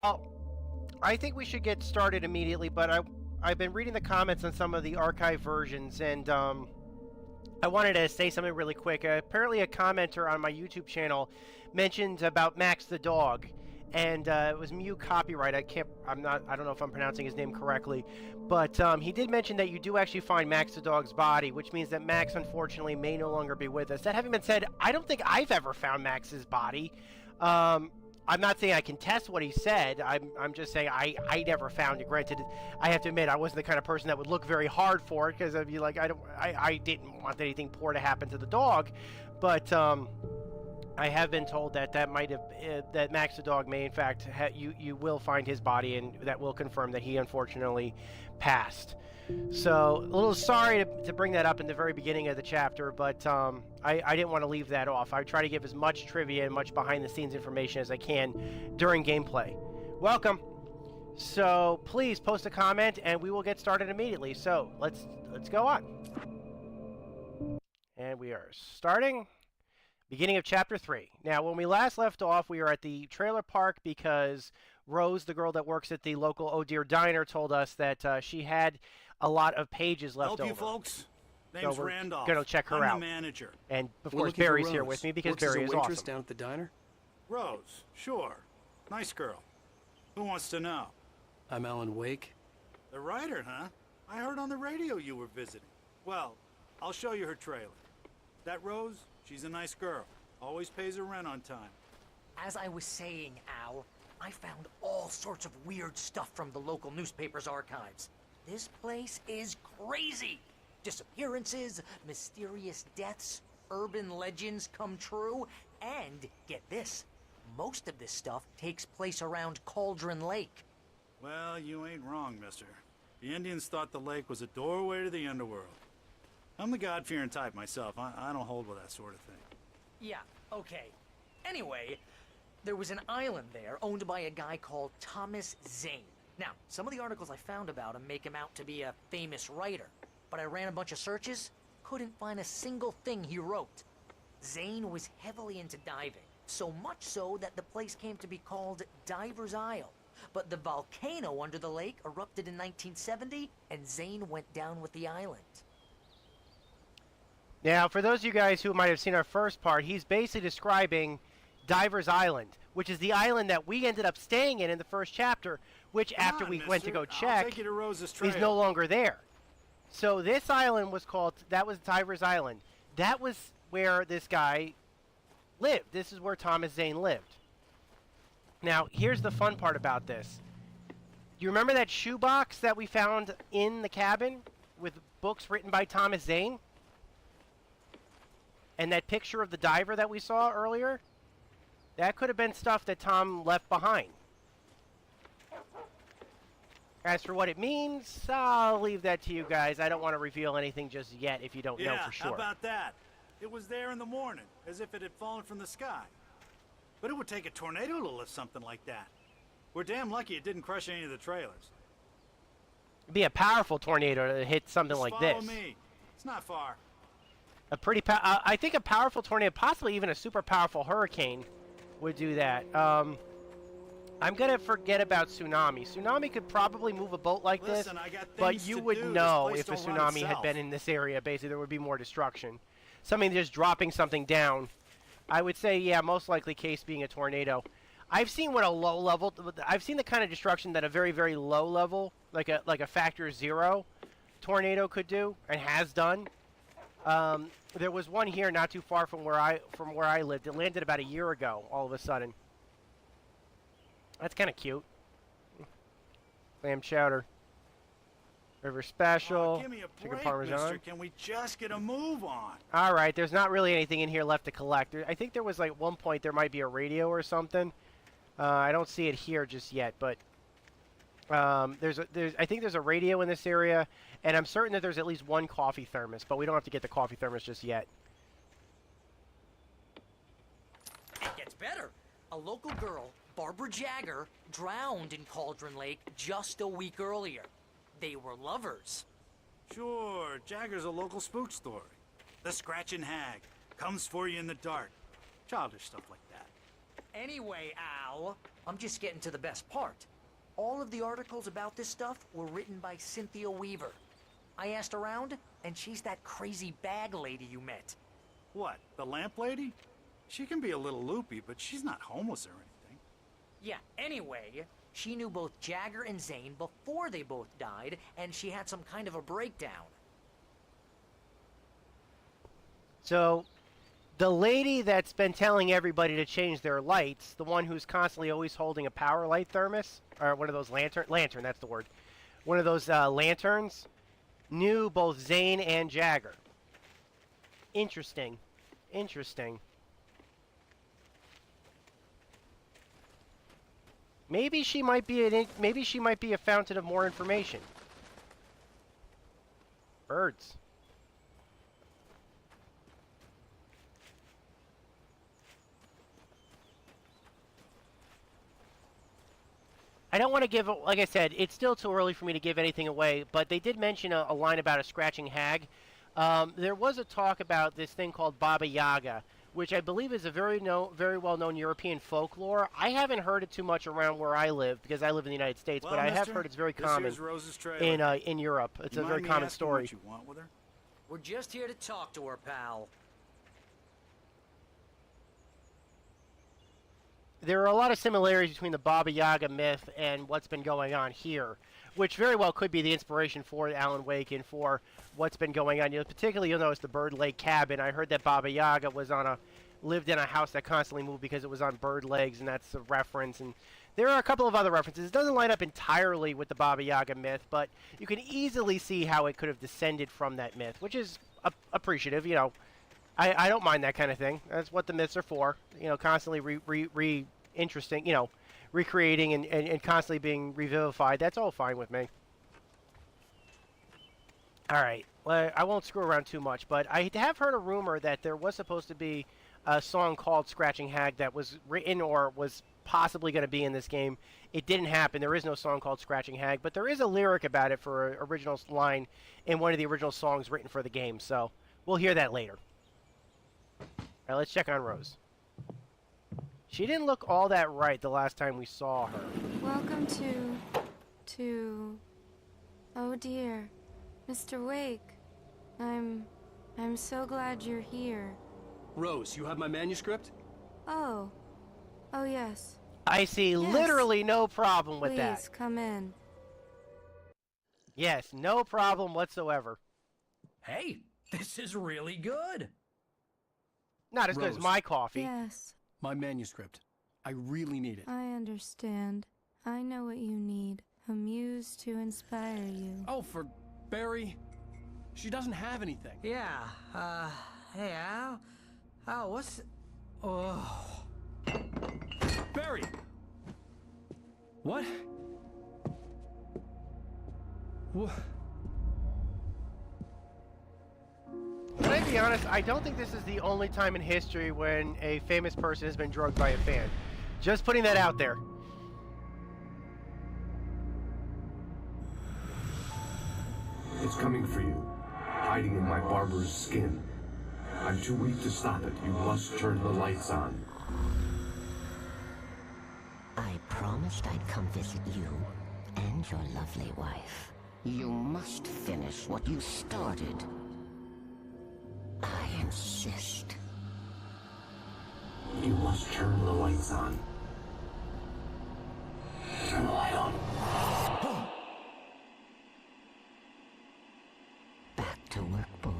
I think we should get started immediately, but I've been reading the comments on some of the archive versions, and I wanted to say something really quick. Apparently, a commenter on my YouTube channel mentioned about Max the dog, and it was Mew Copyright. I don't know if I'm pronouncing his name correctly, but he did mention that you do actually find Max the dog's body, which means that Max, unfortunately, may no longer be with us. That having been said, I don't think I've ever found Max's body. I'm not saying I contest what he said. I'm just saying I never found it. Granted, I have to admit I wasn't the kind of person that would look very hard for it, because I'd be like, I didn't want anything poor to happen to the dog. But I have been told that that Max the dog may in fact you will find his body, and that will confirm that he unfortunately passed. So a little sorry to bring that up in the very beginning of the chapter, but I didn't want to leave that off. I try to give as much trivia and much behind-the-scenes information as I can during gameplay. Welcome. So please post a comment, and we will get started immediately. So let's go on. And we are starting. Beginning of Chapter 3. Now, when we last left off, we were at the trailer park because Rose, the girl that works at the local Oh Dear Diner, told us that she had a lot of pages left over. Help you folks? Name's so we're Randolph. Gonna check her I'm out. the manager. And of course, Barry's here with me because Barry is awesome. Down at the diner? Rose, sure. Nice girl. Who wants to know? I'm Alan Wake. The writer, huh? I heard on the radio you were visiting. Well, I'll show you her trailer. That Rose? She's a nice girl. Always pays her rent on time. As I was saying, Al, I found all sorts of weird stuff from the local newspaper's archives. This place is crazy. Disappearances, mysterious deaths, urban legends come true, and get this, most of this stuff takes place around Cauldron Lake. Well, you ain't wrong, mister. The Indians thought the lake was a doorway to the underworld. I'm the God-fearing type myself. I don't hold with that sort of thing. Yeah, okay. Anyway, there was an island there owned by a guy called Thomas Zane. Now, some of the articles I found about him make him out to be a famous writer, but I ran a bunch of searches, couldn't find a single thing he wrote. Zane was heavily into diving, so much so that the place came to be called Diver's Isle. But the volcano under the lake erupted in 1970, and Zane went down with the island. Now, for those of you guys who might have seen our first part, he's basically describing Diver's Island, which is the island that we ended up staying in the first chapter, which after we went to go check, is no longer there. So this island was called, that was Diver's Island. That was where this guy lived. This is where Thomas Zane lived. Now, here's the fun part about this. Do you remember that shoebox that we found in the cabin with books written by Thomas Zane? And that picture of the diver that we saw earlier? That could have been stuff that Tom left behind. As for what it means, I'll leave that to you guys. I don't want to reveal anything just yet if you don't know for sure. How about that? It was there in the morning, as if it had fallen from the sky. But it would take a tornado to lift something like that. We're damn lucky it didn't crush any of the trailers. It'd be a powerful tornado to hit something like this. Follow me. It's not far. I think a powerful tornado, possibly even a super powerful hurricane, would do that. I'm going to forget about tsunami. Tsunami could probably move a boat like this, but you would know if a tsunami had been in this area. Basically, there would be more destruction. Something just dropping something down. I would say, yeah, most likely case being a tornado. I've seen what a low level, I've seen the kind of destruction that a very, very low level, like a factor 0 tornado could do, and has done. There was one here not too far from where I lived. It landed about a year ago, all of a sudden. That's kind of cute. Clam chowder. River special. Give me a chicken break, parmesan. mister. Can we just get a move on? All right, there's not really anything in here left to collect. I think there was like one point there might be a radio or something. I don't see it here just yet, but I think there's a radio in this area, and I'm certain that there's at least one coffee thermos, but we don't have to get the coffee thermos just yet. It gets better. A local girl, Barbara Jagger, drowned in Cauldron Lake just a week earlier. They were lovers. Sure, Jagger's a local spook story. The scratching hag comes for you in the dark. Childish stuff like that. Anyway, Al, I'm just getting to the best part. All of the articles about this stuff were written by Cynthia Weaver. I asked around, and she's that crazy bag lady you met. What, the lamp lady? She can be a little loopy, but she's not homeless or anything. Yeah, anyway, she knew both Jagger and Zane before they both died, and she had some kind of a breakdown. So, the lady that's been telling everybody to change their lights, the one who's constantly always holding a power light thermos, or one of those lantern, that's the word, one of those lanterns, knew both Zane and Jagger. Interesting. Interesting. Maybe she might be a fountain of more information. Birds. I don't want to give, like I said, it's still too early for me to give anything away, but they did mention a line about a scratching hag. There was a talk about this thing called Baba Yaga, which I believe is a very well-known European folklore. I haven't heard it too much around where I live, because I live in the United States, Well, but I have mister, heard it's very this common here's Rose's trailer. in Europe. It's You a mind very me common asking story. What you want with her? We're just here to talk to her, pal. There are a lot of similarities between the Baba Yaga myth and what's been going on here, which very well could be the inspiration for Alan Wake and for what's been going on. Particularly, you'll notice the Bird Lake cabin. I heard that Baba Yaga lived in a house that constantly moved because it was on bird legs, and that's a reference. And there are a couple of other references. It doesn't line up entirely with the Baba Yaga myth, but you can easily see how it could have descended from that myth, which is appreciative. I don't mind that kind of thing. That's what the myths are for. Constantly interesting, recreating and constantly being revivified. That's all fine with me. All right. Well, I won't screw around too much, but I have heard a rumor that there was supposed to be a song called Scratching Hag that was written or was possibly going to be in this game. It didn't happen. There is no song called Scratching Hag, but there is a lyric about it for an original line in one of the original songs written for the game. So we'll hear that later. All right, let's check on Rose. She didn't look all that right the last time we saw her. Welcome to... Oh dear, Mr. Wake. I'm so glad you're here. Rose, you have my manuscript? Oh yes. I see Yes. literally no problem with Please, that. come in. Yes, no problem whatsoever. Hey, this is really good. Not as good as Rose. my coffee. Yes, My manuscript. I really need it. I understand. I know what you need. A muse to inspire you. Oh, for Barry. She doesn't have anything. Yeah, hey, Al? Al, what's... Oh... Barry! What? What? Can I be honest? I don't think this is the only time in history when a famous person has been drugged by a fan. Just putting that out there. It's coming for you, hiding in my barber's skin. I'm too weak to stop it. You must turn the lights on. I promised I'd come visit you and your lovely wife. You must finish what you started. I insist. You must turn the lights on. Turn the light on. Back to work, boy.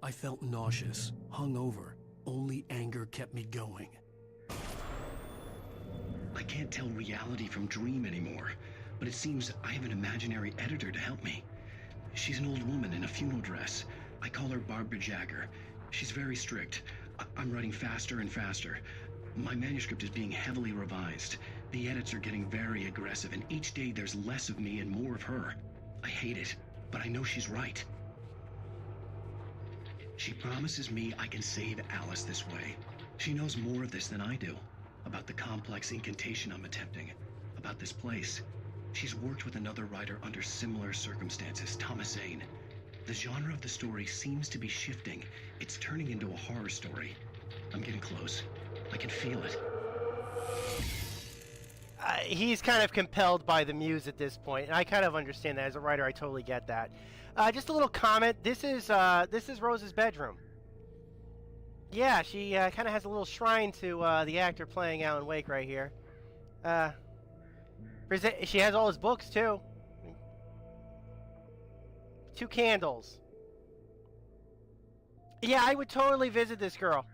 I felt nauseous, hungover. Only anger kept me going. I can't tell reality from dream anymore, but it seems I have an imaginary editor to help me. She's an old woman in a funeral dress. I call her Barbara Jagger. She's very strict. I'm writing faster and faster. My manuscript is being heavily revised. The edits are getting very aggressive, and each day there's less of me and more of her. I hate it, but I know she's right. She promises me I can save Alice this way. She knows more of this than I do. About the complex incantation I'm attempting. about this place. She's worked with another writer under similar circumstances, Thomas Zane. The genre of the story seems to be shifting. It's turning into a horror story. I'm getting close. I can feel it. He's kind of compelled by the muse at this point, and I kind of understand that. As a writer, I totally get that. Just a little comment. This is Rose's bedroom. Yeah, she kind of has a little shrine to the actor playing Alan Wake right here. She has all his books too. 2 candles. Yeah, I would totally visit this girl.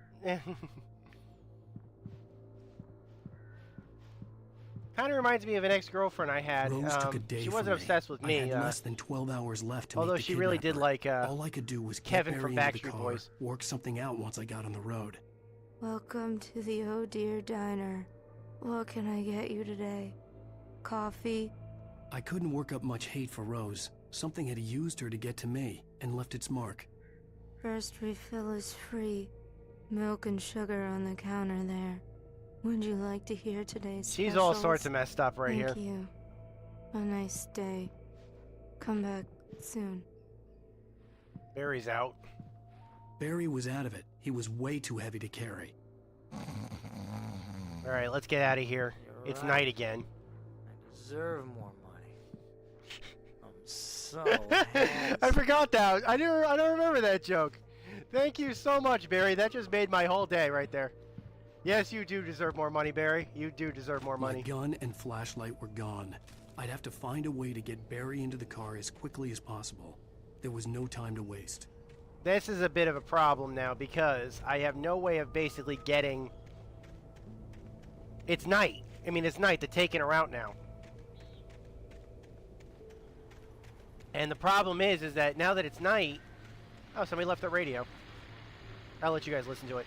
Kind of reminds me of an ex-girlfriend I had. Rose took a day she for wasn't me. obsessed with me. I had less than 12 hours left to although meet the she really did kidnapper. like all I could do was Kevin get from Barry into the Backstreet car, Boys. work something out once I got on the road. Welcome to the Oh Dear Diner. What can I get you today? Coffee? I couldn't work up much hate for Rose. Something had used her to get to me and left its mark. First refill is free. Milk and sugar on the counter there. Would you like to hear today's She's all specials? sorts of messed up right here. Thank you. A nice day. Come back soon. Barry's out. Barry was out of it. He was way too heavy to carry. All right, let's get out of here. You're It's right. night again. I deserve more money. I'm so handsome. I forgot that. I don't remember that joke. Thank you so much, Barry. That just made my whole day right there. Yes, you do deserve more money, Barry. You do deserve more money. My gun and flashlight were gone. I'd have to find a way to get Barry into the car as quickly as possible. There was no time to waste. This is a bit of a problem now because I have no way of basically getting... It's night. I mean, it's night. They're taking her out now. And the problem is that now that it's night... Oh, somebody left their radio. I'll let you guys listen to it.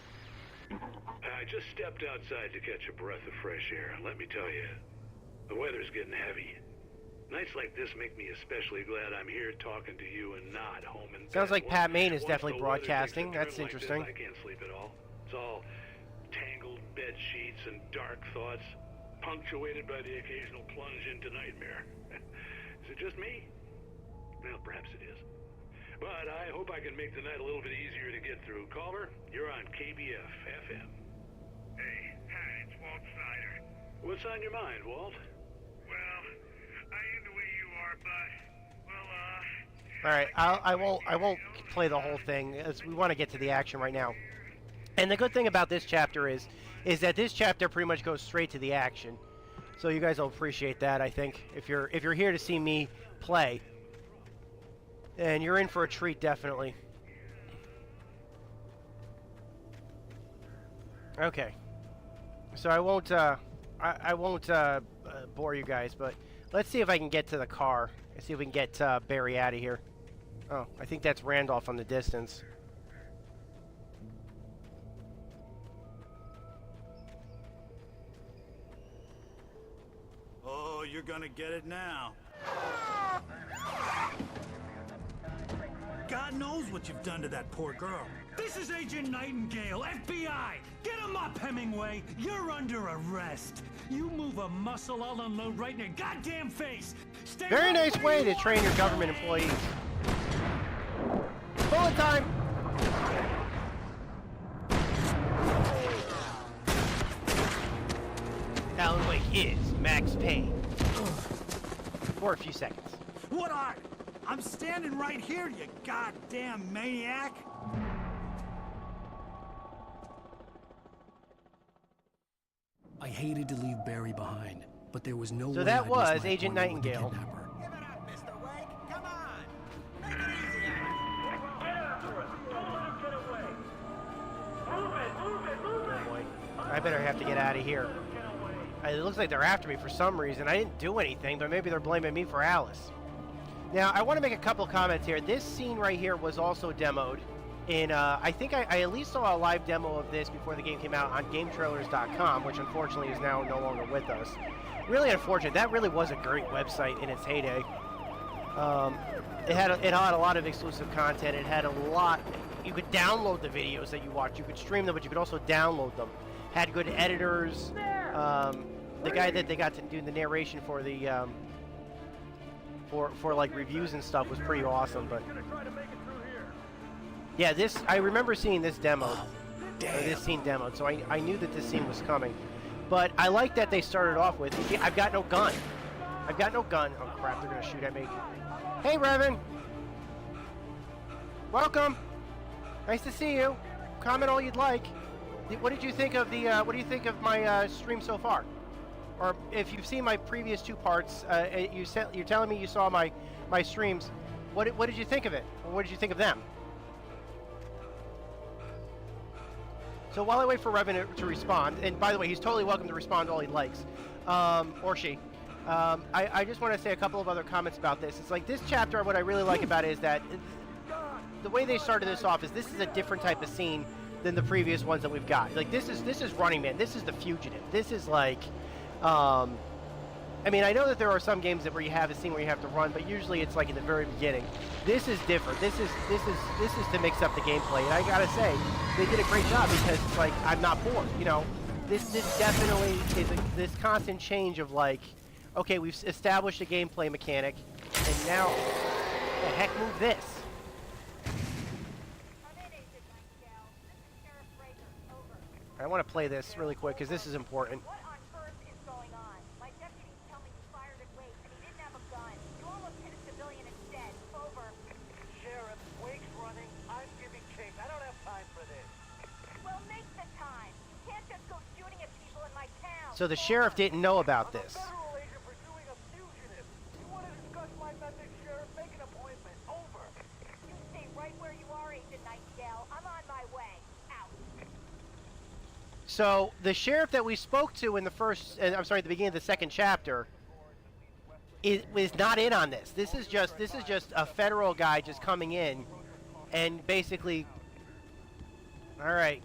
I just stepped outside to catch a breath of fresh air. Let me tell you, the weather's getting heavy. Nights like this make me especially glad I'm here talking to you and not home in bed. Sounds like Pat Maine is Once definitely the weather takes a broadcasting. turn That's like interesting. this, I can't sleep at all. It's all tangled bed sheets and dark thoughts, punctuated by the occasional plunge into nightmare. Is it just me? Well, perhaps it is. But I hope I can make the night a little bit easier to get through. Caller, you're on KBF FM. Hey, hi, it's Walt Snyder. What's on your mind, Walt? Well, I am the way you are, but, All right, I won't play the whole thing as we want to get to the action right now. And the good thing about this chapter is that this chapter pretty much goes straight to the action. So you guys will appreciate that, I think. If you're here to see me play, and you're in for a treat, definitely. Okay. So I won't bore you guys, but let's see if I can get to the car. Let's see if we can get Barry out of here. Oh, I think that's Randolph on the distance. Oh, you're gonna get it now. God knows what you've done to that poor girl. This is Agent Nightingale, FBI! Get him up, Hemingway! You're under arrest! You move a muscle, I'll unload right in your goddamn face! Stay Very right nice where way you to are, train your government employees. Bullet time! Alan Wake is Max Payne. For a few seconds. What are? I'm standing right here, you goddamn maniac! I hated to leave Barry behind, but there was no way So that I'd was miss my Agent appointment with the Nightingale. kidnapper. Oh boy. I better have to get out of here. It looks like they're after me for some reason. I didn't do anything, but maybe they're blaming me for Alice. Now, I want to make a couple comments here. This scene right here was also demoed in, I think I at least saw a live demo of this before the game came out on GameTrailers.com, which unfortunately is now no longer with us. Really unfortunate. That really was a great website in its heyday. It had a lot of exclusive content. It had a lot. You could download the videos that you watched. You could stream them, but you could also download them. Had good editors. the guy that they got to do the narration for the for like reviews and stuff was pretty awesome. But yeah, this I remember seeing this demo, or this scene demoed, so I knew that this scene was coming. But I like that they started off with, I've got no gun. I've got no gun. Oh crap, they're gonna shoot at me. Hey, Revan. Welcome. Nice to see you. Comment all you'd like. What did you think of the? What do you think of my stream so far? Or if you've seen my previous 2 parts, you're telling me you saw my streams. What did you think of it? Or what did you think of them? So while I wait for Revan to respond, and by the way, he's totally welcome to respond all he likes, or she. I just want to say a couple of other comments about this. It's like this chapter, what I really like about it is that the way they started this off is this is a different type of scene than the previous ones that we've got. Like this is Running Man. This is The Fugitive. This is like, I mean, I know that there are some games where you have a scene where you have to run, but usually it's like in the very beginning. This is different. This is to mix up the gameplay, and I gotta say, they did a great job because it's like I'm not bored. You know, this definitely is this constant change of like, okay, we've established a gameplay mechanic, and now, the heck, move this. I want to play this really quick because this is important. What on earth is going on? My deputies tell me you fired at Wake and he didn't have a gun. You almost hit a civilian instead. Over. Sheriff, Wake's running. I'm giving chase. I don't have time for this. Well, make the time. You can't just go shooting at people in my town. So the sheriff didn't know about this. I'm a federal agent pursuing a fugitive. You want to discuss my methods, Sheriff? Make an appointment. Over. You stay right where you are, Agent Nightingale. I'm on my way. Out. So the sheriff that we spoke to in the the beginning of the 2nd chapter, is not in on this. This is just a federal guy just coming in, and basically, all right,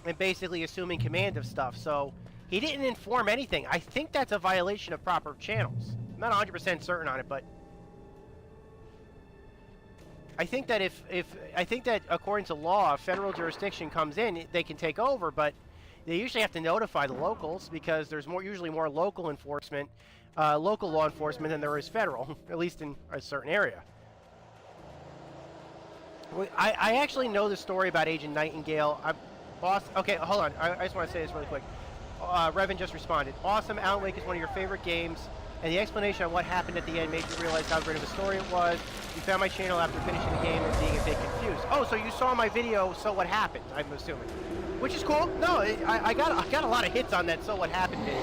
and basically assuming command of stuff. So he didn't inform anything. I think that's a violation of proper channels. I'm not 100% certain on it, but I think that I think that according to law, if federal jurisdiction comes in, they can take over, but they usually have to notify the locals because there's usually more local enforcement, local law enforcement than there is federal, at least in a certain area. I actually know the story about Agent Nightingale. Okay, hold on. I just want to say this really quick. Revan just responded. Awesome. Alan Wake is one of your favorite games, and the explanation on what happened at the end made you realize how great of a story it was. You found my channel after finishing the game and being a bit confused. Oh, so you saw my video, So What Happened, I'm assuming. Which is cool. No, I got a lot of hits on that So What Happened video.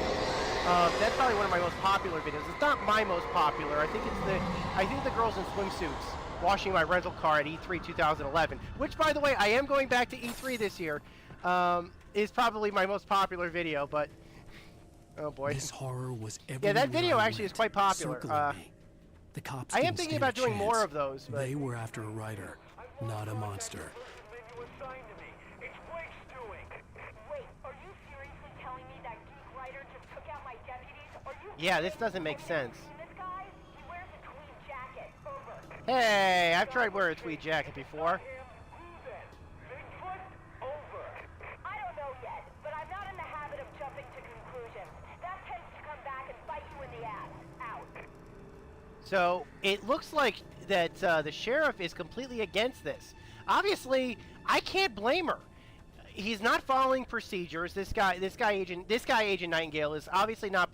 That's probably one of my most popular videos. It's not my most popular. I think the girls in swimsuits washing my rental car at E3 2011, which, by the way, I am going back to E3 this year, is probably my most popular video, but oh boy. This horror was everywhere. Yeah, that video actually is quite popular. The cops I am thinking about doing more of those. But they were after a writer, not a monster. Yeah, this doesn't make sense. Hey, I've tried wearing a tweed jacket before. I don't know yet, but I'm not in the habit of jumping to conclusions. That tends to come back and bite you in the ass. Out. So it looks like that the sheriff is completely against this. Obviously, I can't blame her. He's not following procedures. This guy, Agent Nightingale, is obviously not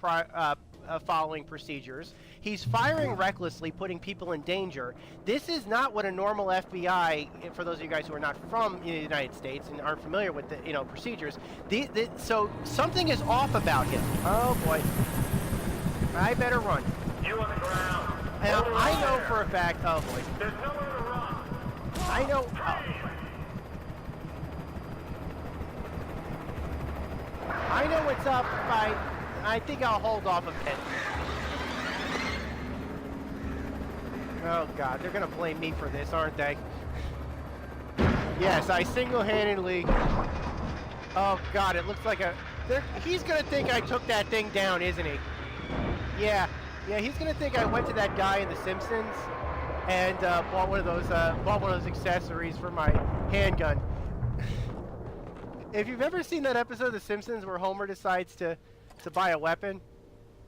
following procedures. He's firing recklessly, putting people in danger. This is not what a normal FBI, for those of you guys who are not from the United States and aren't familiar with the procedures. So something is off about him. Oh boy, I better run. You on the ground. And I know for a fact. Oh boy. There's nowhere to run. I know. I know what's up. I think I'll hold off a bit. Oh God, they're gonna blame me for this, aren't they? Yes, I single-handedly. Oh God, it looks like he's gonna think I took that thing down, isn't he? Yeah, he's gonna think I went to that guy in The Simpsons and bought one of those accessories for my handgun. If you've ever seen that episode of The Simpsons where Homer decides to buy a weapon,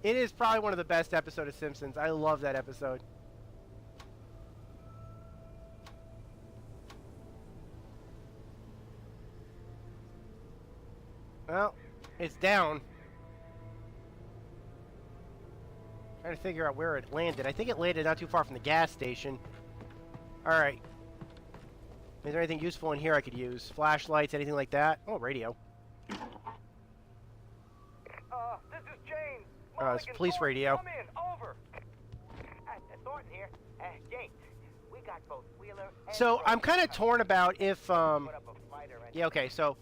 It is probably one of the best episodes of Simpsons. I love that episode. Well, it's down. Trying to figure out where it landed. I think it landed not too far from the gas station. Alright. Is there anything useful in here I could use? Flashlights, anything like that? Oh, radio. This is James. It's police radio. Come in. Over. Thornton here. James, we got both Wheeler and So, Rose. I'm kind of torn about if, yeah, okay, so...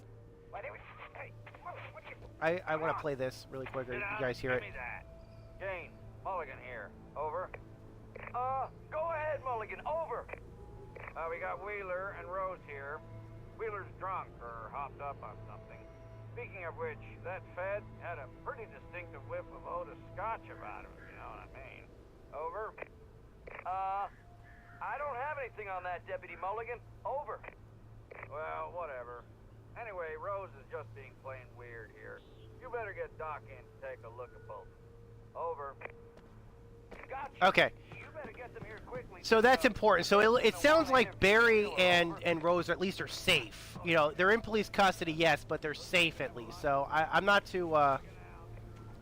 I want to play this really quick. You guys hear it? Jane, Mulligan here. Over. Go ahead, Mulligan. Over. We got Wheeler and Rose here. Wheeler's drunk or hopped up on something. Speaking of which, that Fed had a pretty distinctive whiff of Otis Scotch about him, you know what I mean. Over. I don't have anything on that, Deputy Mulligan. Over. Well, whatever. Anyway, Rose is just being plain weird here. You better get Doc in to take a look at both. Over. Gotcha. Okay. You better get them here quickly. So that's important. So it sounds like Barry and Rose at least are safe. You know, they're in police custody, yes, but they're safe at least. So I'm not too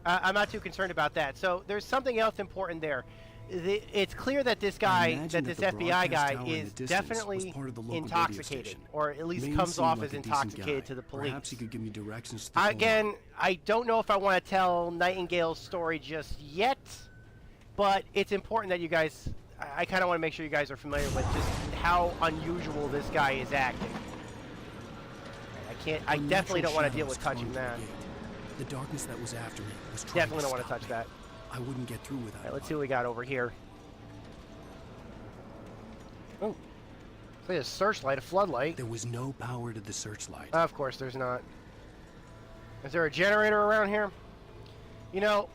concerned about that. So there's something else important there. It's clear that this guy, that this FBI guy, is definitely intoxicated, or at least comes off as intoxicated to the police. Perhaps he could give me directions to Again, I don't know if I want to tell Nightingale's story just yet, but it's important that you guys, I kind of want to make sure you guys are familiar with just how unusual this guy is acting. I definitely don't want to deal with touching that. The darkness that was after me was trying Definitely don't want to touch that. I wouldn't get through without. Alright, let's see what we got over here. Oh, it's like a searchlight, a floodlight. There was no power to the searchlight. Of course there's not. Is there a generator around here? You know,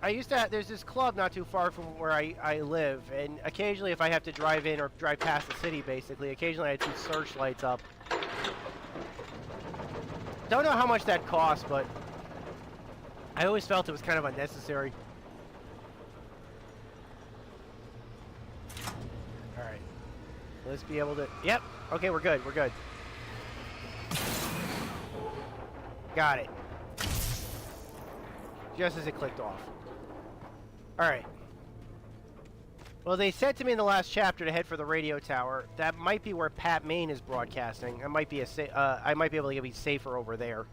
I used to there's this club not too far from where I live, and occasionally if I have to drive in or drive past the city, basically, occasionally I'd see searchlights up. Don't know how much that costs, but I always felt it was kind of unnecessary. Alright. Let's be able to... Yep. Okay, we're good. We're good. Got it. Just as it clicked off. Alright. Well, they said to me in the last chapter to head for the radio tower. That might be where Pat Maine is broadcasting. I might be I might be able to be safer over there.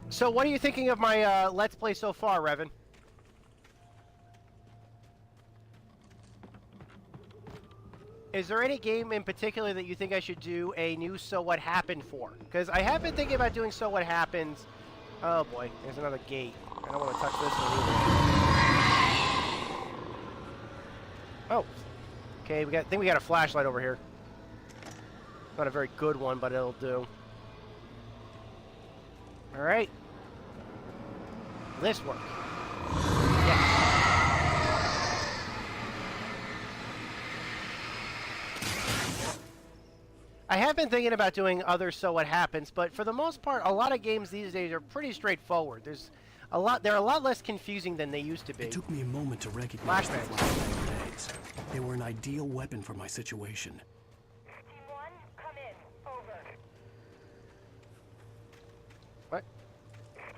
So, what are you thinking of my Let's Play so far, Revan? Is there any game in particular that you think I should do a new So What Happened for? Because I have been thinking about doing So What Happens. Oh boy, there's another gate. I don't want to touch this one either. Oh. Okay, I think we got a flashlight over here. Not a very good one, but it'll do. Alright. This work. Yes. I have been thinking about doing other So What Happens, but for the most part, a lot of games these days are pretty straightforward. They're a lot less confusing than they used to be. It took me a moment to recognize the Flashbangs. flashbang grenades. They were an ideal weapon for my situation. Team 1, come in. Over. What?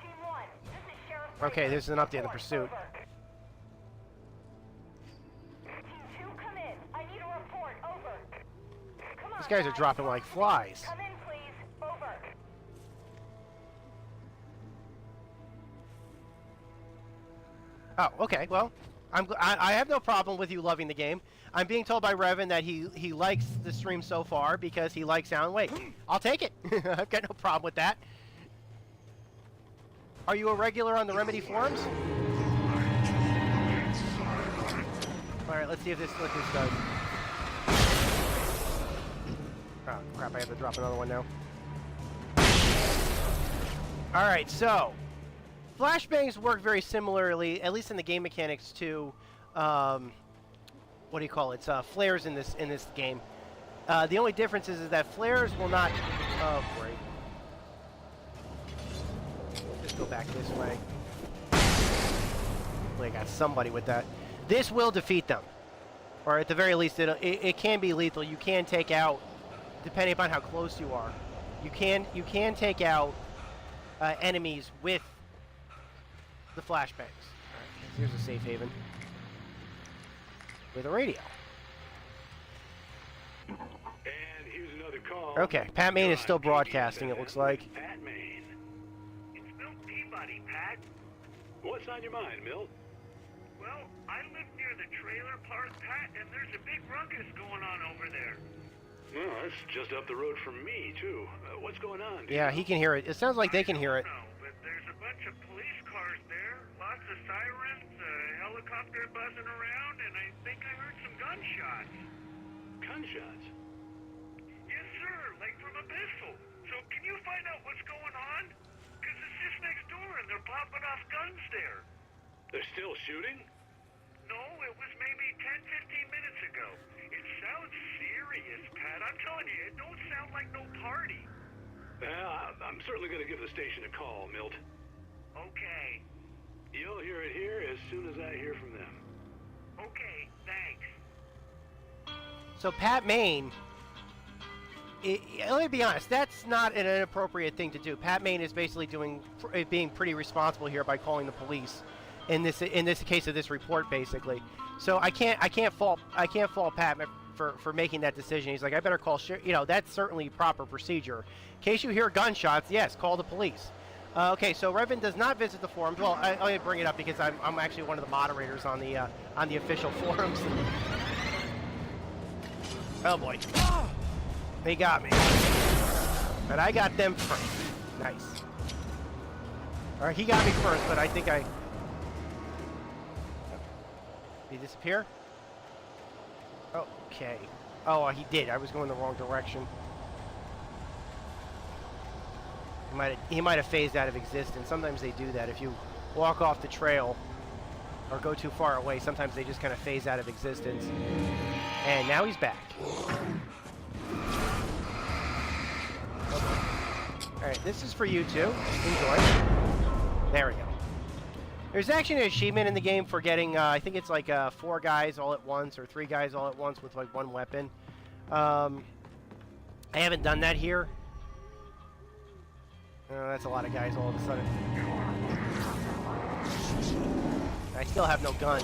Team 1, this is Sheriff Okay, this is an update on the Report. pursuit. Over. Team 2, come in. I need a report. Over. Come on, These guys are dropping like flies. Come in, please. Over. Oh, okay. Well, I have no problem with you loving the game. I'm being told by Revan that he likes the stream so far because he likes Alan Wake. I'll take it. I've got no problem with that. Are you a regular on the Remedy forums? All right, let's see what this does. Oh crap! I have to drop another one now. All right, so. Flashbangs work very similarly, at least in the game mechanics, to what do you call it? Flares in this game. The only difference is that flares will not. Oh great! Just go back this way. Hopefully I got somebody with that. This will defeat them. Or at the very least, it can be lethal. You can take out, depending upon how close you are, you can take out enemies with the flashbangs. Alright, here's a safe haven. With a radio. And here's another call. Okay, Pat Maine is still broadcasting, it looks like. Pat Maine. It's Milt Peabody, Pat. What's on your mind, Milt? Well, I live near the trailer park, Pat, and there's a big ruckus going on over there. Well, that's just up the road from me, too. What's going on? Yeah, he can hear it. It sounds like they can hear it. No, but there's a bunch of police cars there, lots of sirens, a helicopter buzzing around, and I think I heard some gunshots. Gunshots? Yes, sir, like from a pistol. So can you find out what's going on? Because it's just next door, and they're popping off guns there. They're still shooting? No, it was maybe 10, 15 minutes ago. It sounds serious, Pat. I'm telling you, it don't sound like no party. Well, I'm certainly going to give the station a call, Milt. Okay. You'll hear it here as soon as I hear from them. Okay, thanks. So Pat Maine, let me be honest, that's not an inappropriate thing to do. Pat Maine is basically being pretty responsible here by calling the police in this case of this report, basically. So I can't fault Pat for making that decision. He's like, I better call. That's certainly proper procedure. In case you hear gunshots, yes, call the police. Okay, so Revan does not visit the forums. Well, I bring it up because I'm actually one of the moderators on the official forums. Oh boy, they got me, but I got them first. Nice. All right, he got me first, but I think Did he disappear? Okay. Oh, he did. I was going the wrong direction. He might have phased out of existence. Sometimes they do that. If you walk off the trail or go too far away, sometimes they just kind of phase out of existence. And now he's back. Alright, this is for you too. Enjoy. There we go. There's actually an achievement in the game for getting, I think it's like 4 guys all at once, or 3 guys all at once with like 1 weapon. I haven't done that here. That's a lot of guys all of a sudden. I still have no gun.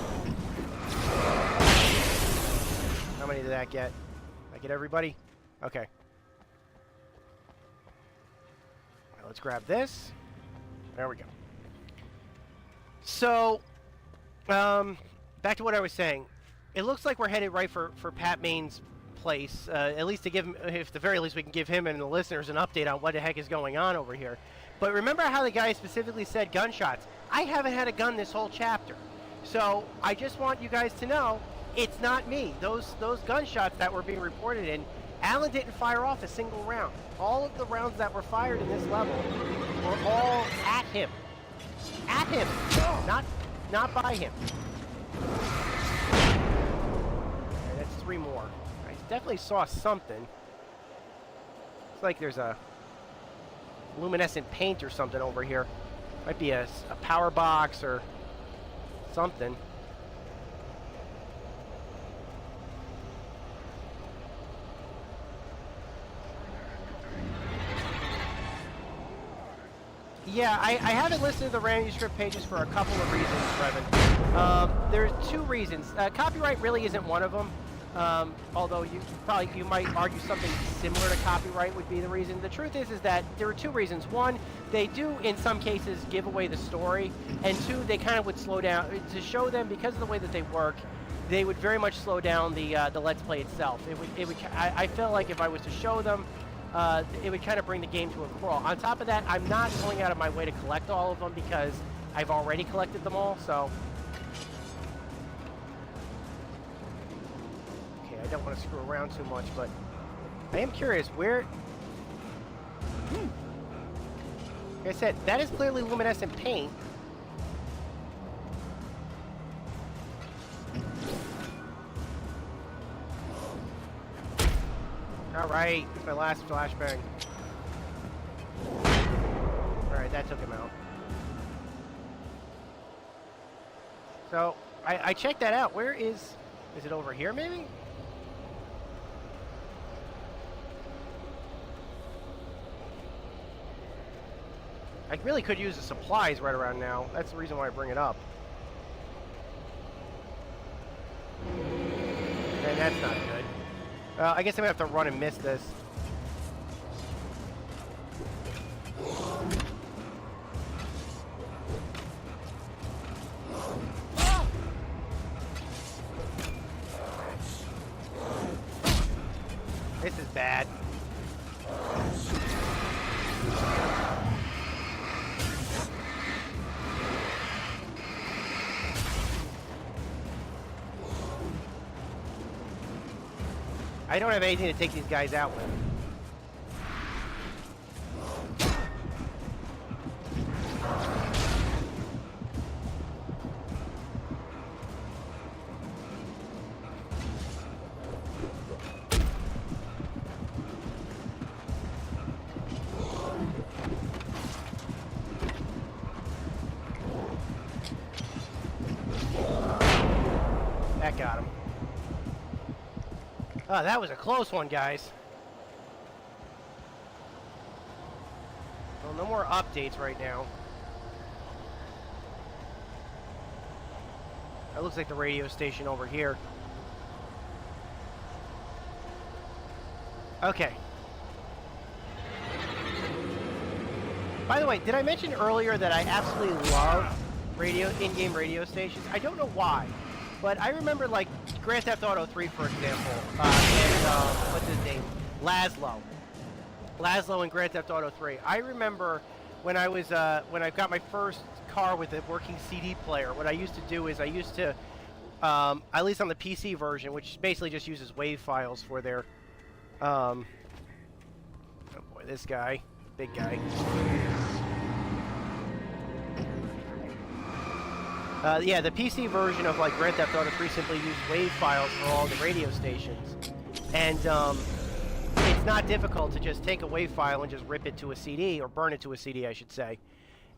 How many did that get? Did I get everybody? Okay. Right, let's grab this. There we go. So, back to what I was saying. It looks like we're headed right for Pat Maine's place, at least to give him, if at the very least we can give him and the listeners an update on what the heck is going on over here. But remember how the guy specifically said gunshots? I haven't had a gun this whole chapter. So I just want you guys to know, it's not me. Those gunshots that were being reported in, Alan didn't fire off a single round. All of the rounds that were fired in this level were all at him. At him, not by him. Okay, that's 3 more. I definitely saw something. It's like there's a luminescent paint or something over here. Might be a power box or something. Yeah, I haven't listened to the manuscript pages for a couple of reasons, Revan. There's 2 reasons. Copyright really isn't one of them. Although you might argue something similar to copyright would be the reason. The truth is that there are 2 reasons. One, they do in some cases give away the story, and 2, they kind of would slow down to show them, because of the way that they work. They would very much slow down the Let's Play itself. I feel like if I was to show them, it would kind of bring the game to a crawl. On top of that, I'm not going out of my way to collect all of them because I've already collected them all, so. Okay, I don't want to screw around too much, but I am curious where. Like I said, that is clearly luminescent paint. Alright, it's my last flashbang. Alright, that took him out. So, I checked that out. Where is it over here maybe? I really could use the supplies right around now. That's the reason why I bring it up. And that's not good. I guess I'm gonna have to run and miss this. This is bad. I don't have anything to take these guys out with. That got him. Oh, that was a close one, guys. Well, no more updates right now. That looks like the radio station over here. Okay. By the way, did I mention earlier that I absolutely love in-game radio stations? I don't know why, but I remember like Grand Theft Auto 3, for example, and what's his name? Laszlo in Grand Theft Auto 3. I remember when I was when I got my first car with a working CD player. What I used to do is I used to, at least on the PC version, which basically just uses WAV files for their. Oh boy, this guy, big guy. Yeah, the PC version of like Grand Theft Auto 3 simply used WAV files for all the radio stations, and it's not difficult to just take a WAV file and just rip it to a CD, or burn it to a CD, I should say.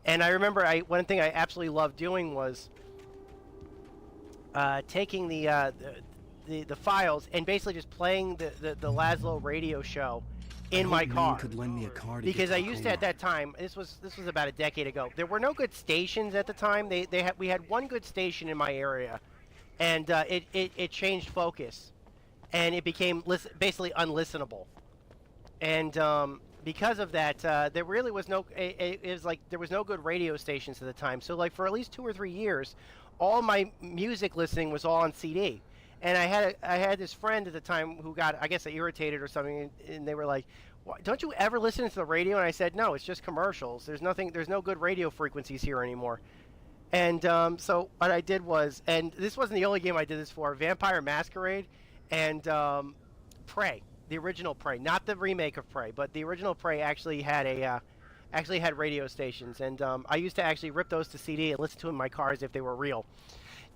And I remember one thing I absolutely loved doing was taking the files and basically just playing the Laszlo radio show in my car. Could lend me a car to because I used to, at that time, this was about a decade ago, there were no good stations at the time. We had one good station in my area, and it changed focus, and it became basically unlistenable. And because of that, there really was no. It was like there was no good radio stations at the time. So like for at least 2 or 3 years, all my music listening was all on CD. And I had this friend at the time who got, I guess, irritated or something, and they were like, "Don't you ever listen to the radio?" And I said, "No, it's just commercials. There's no good radio frequencies here anymore." And so what I did was, and this wasn't the only game I did this for, Vampire Masquerade and Prey, the original Prey, not the remake of Prey, but the original Prey actually had radio stations, and I used to actually rip those to CD and listen to them in my car as if they were real.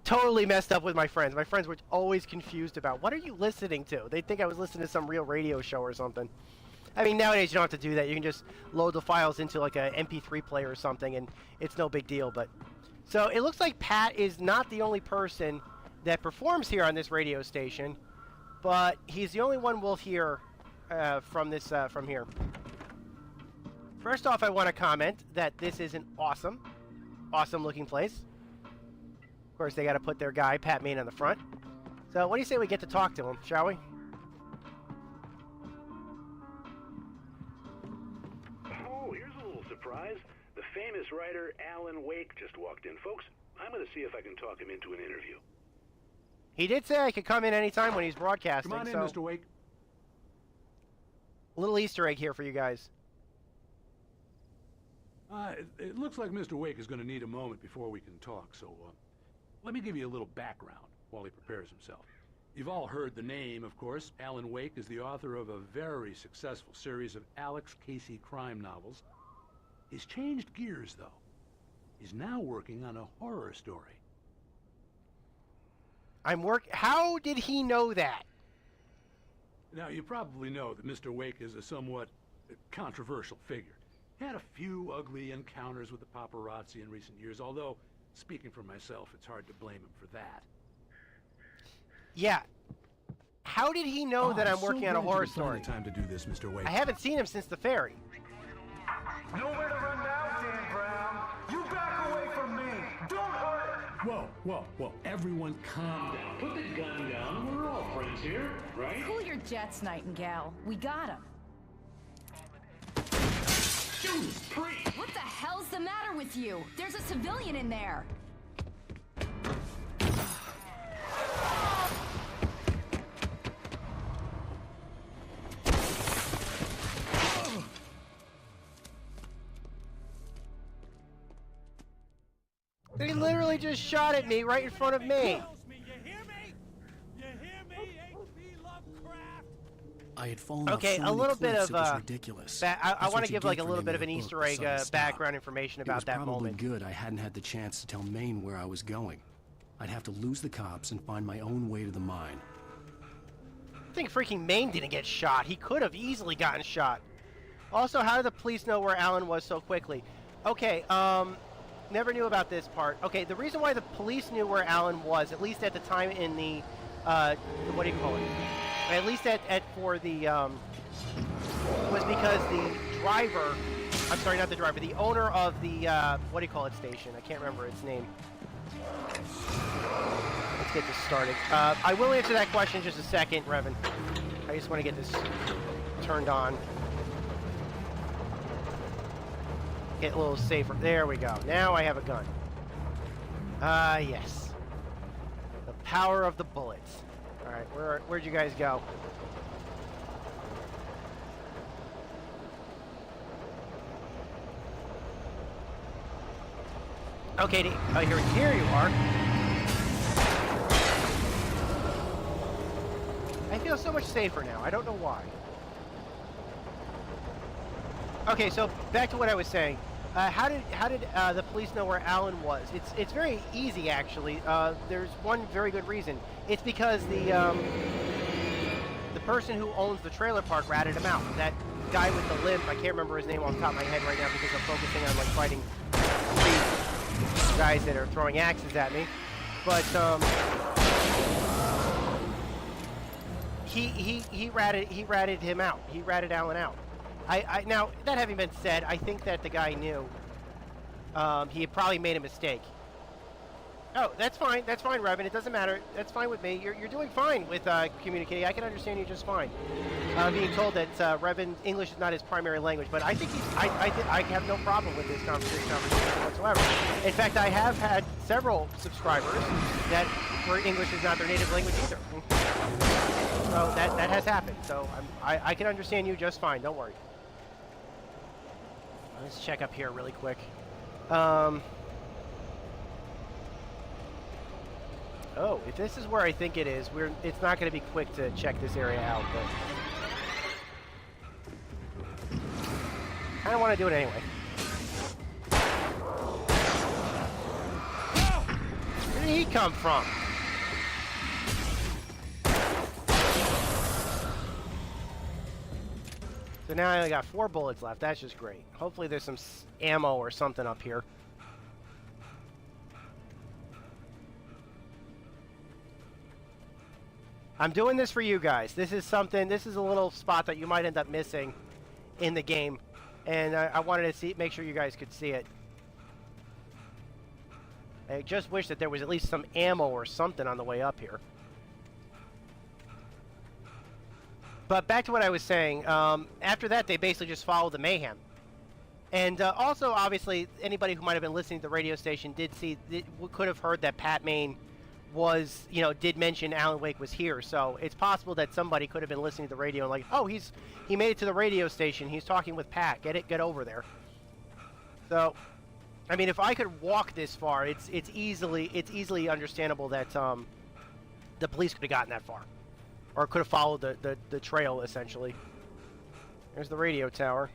Totally messed up with my friends. My friends were always confused about, what are you listening to? They'd think I was listening to some real radio show or something. I mean, nowadays you don't have to do that. You can just load the files into like a MP3 player or something, and it's no big deal. But so it looks like Pat is not the only person that performs here on this radio station, but he's the only one we'll hear from here. First off, I want to comment that this is an awesome looking place. Of course, they got to put their guy, Pat Main, on the front. So what do you say we get to talk to him, shall we? Oh, here's a little surprise. The famous writer Alan Wake just walked in. Folks, I'm going to see if I can talk him into an interview. He did say I could come in anytime when he's broadcasting. Come on in, Mr. Wake. A little Easter egg here for you guys. It looks like Mr. Wake is going to need a moment before we can talk, so let me give you a little background while he prepares himself. You've all heard the name, of course. Alan Wake is the author of a very successful series of Alex Casey crime novels. He's changed gears, though. He's now working on a horror story. How did he know that? Now, you probably know that Mr. Wake is a somewhat controversial figure. He had a few ugly encounters with the paparazzi in recent years, although Speaking for myself, it's hard to blame him for that. Yeah. How did he know that I'm working on a horror story? Time to do this, Mr. Wake. I haven't seen him since the ferry. Nowhere to run now, Dan Brown. You back away from me. Don't hurt. Whoa. Everyone calm down. Put the gun down. We're all friends here, right? Cool your jets, Nightingale. We got him. Judas Priest! What the hell's the matter with you? There's a civilian in there. They literally just shot at me right in front of me. I had fallen Okay, off so a many little bit cliffs, of it was ridiculous. I That's want what to you give get like a for little bit of naming an a book Easter egg besides background information about that It was probably moment. good I hadn't had the chance to tell Maine where I was going. I'd have to lose the cops and find my own way to the mine. I think freaking Maine didn't get shot. He could have easily gotten shot. Also, how did the police know where Alan was so quickly? Okay, never knew about this part. Okay, the reason why the police knew where Alan was, at least at the time in the, what do you call it? At least for the, was because the driver, I'm sorry, not the driver, the owner of the, what do you call it, station? I can't remember its name. Let's get this started. I will answer that question in just a second, Revan. I just want to get this turned on. Get a little safer. There we go. Now I have a gun. Yes. The power of the bullets. Alright, where'd you guys go? Okay, here you are. I feel so much safer now. I don't know why. Okay, so back to what I was saying. How did the police know where Alan was? It's very easy, actually. There's one very good reason. It's because the person who owns the trailer park ratted him out. That guy with the limp, I can't remember his name off the top of my head right now because I'm focusing on like fighting three guys that are throwing axes at me. But he ratted him out. He ratted Alan out. Now, that having been said, I think that the guy knew he had probably made a mistake. Oh, that's fine. That's fine, Revan. It doesn't matter. That's fine with me. You're doing fine with communicating. I can understand you just fine. Being told that Revan, English is not his primary language, but I think I have no problem with this conversation whatsoever. In fact, I have had several subscribers where English is not their native language either. So that has happened. So I can understand you just fine. Don't worry. Let's check up here really quick. Oh, if this is where I think it is, it's not going to be quick to check this area out, but I don't want to do it anyway. Where did he come from? So now I only got 4 bullets left. That's just great. Hopefully there's some ammo or something up here. I'm doing this for you guys. This is a little spot that you might end up missing in the game. And I wanted to make sure you guys could see it. I just wish that there was at least some ammo or something on the way up here. But back to what I was saying, after that, they basically just followed the mayhem. And also, obviously, anybody who might have been listening to the radio station could have heard that Pat Maine did mention Alan Wake was here. So it's possible that somebody could have been listening to the radio and like, oh, he made it to the radio station. He's talking with Pat. Get over there. So, I mean, if I could walk this far, it's easily understandable that the police could have gotten that far. Or could have followed the trail, essentially. There's the radio tower.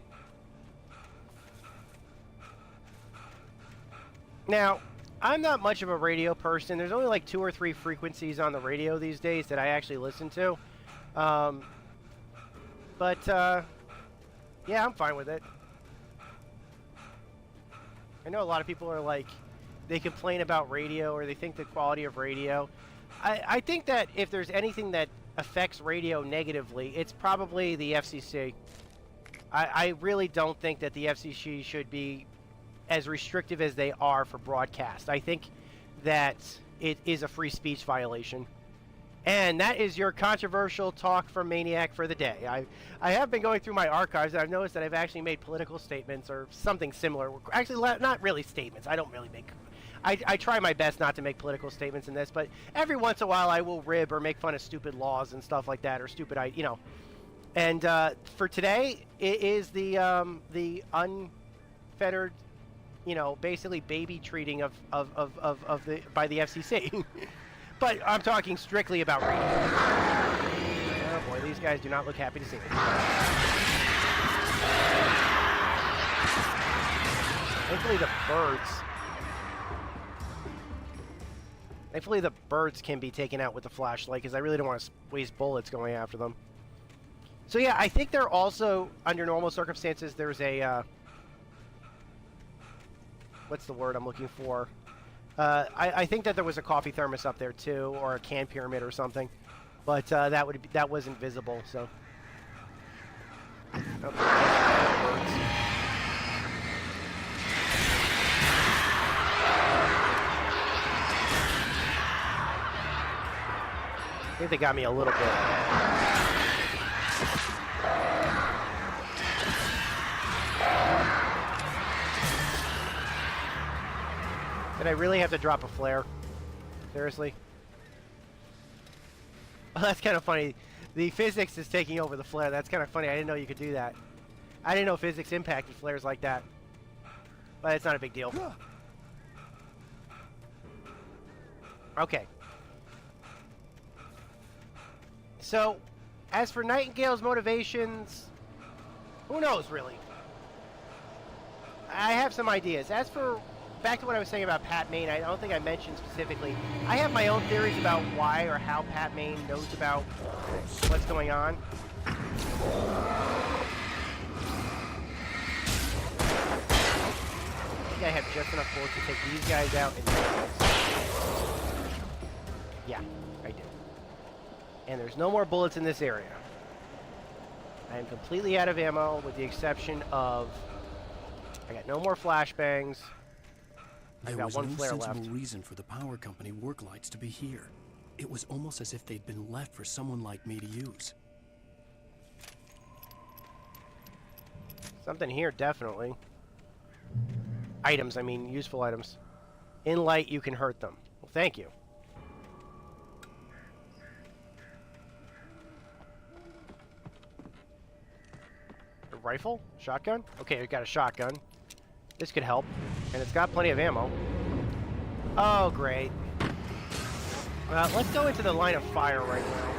Now, I'm not much of a radio person. There's only like 2 or 3 frequencies on the radio these days that I actually listen to. Yeah, I'm fine with it. I know a lot of people are like, they complain about radio or they think the quality of radio. I think that if there's anything that affects radio negatively, it's probably the FCC. I really don't think that the FCC should be as restrictive as they are for broadcast. I think that it is a free speech violation. And that is your controversial talk from Maniac for the day. I have been going through my archives, and I've noticed that I've actually made political statements or something similar. Actually, not really statements. I don't really make... I try my best not to make political statements in this, but every once in a while I will rib or make fun of stupid laws and stuff like that, or stupid, you know. And for today, it is the unfettered, you know, basically baby treating by the FCC. But I'm talking strictly about radio. Oh boy, these guys do not look happy to see me. Thankfully the birds can be taken out with the flashlight, because I really don't want to waste bullets going after them. So yeah, I think they're also, under normal circumstances, there's a, what's the word I'm looking for? I think that there was a coffee thermos up there too, or a can pyramid or something, but that wasn't visible. So, I think they got me a little bit. Did I really have to drop a flare? Seriously? Oh, that's kind of funny. The physics is taking over the flare. That's kind of funny. I didn't know you could do that. I didn't know physics impacted flares like that. But it's not a big deal. Okay. So, as for Nightingale's motivations, who knows, really? I have some ideas. As for... back to what I was saying about Pat Maine, I don't think I mentioned specifically. I have my own theories about why or how Pat Maine knows about what's going on. I think I have just enough bullets to take these guys out. Yeah, I do. And there's no more bullets in this area. I am completely out of ammo, with the exception of... I got no more flashbangs. There got was one no flare sensible left. reason for the power company work lights to be here. It was almost as if they'd been left for someone like me to use. Something here, definitely. Items, I mean, useful items. In light, you can hurt them. Well, thank you. A rifle? Shotgun? Okay, we got a shotgun. This could help. And it's got plenty of ammo. Oh, great. Let's go into the line of fire right now.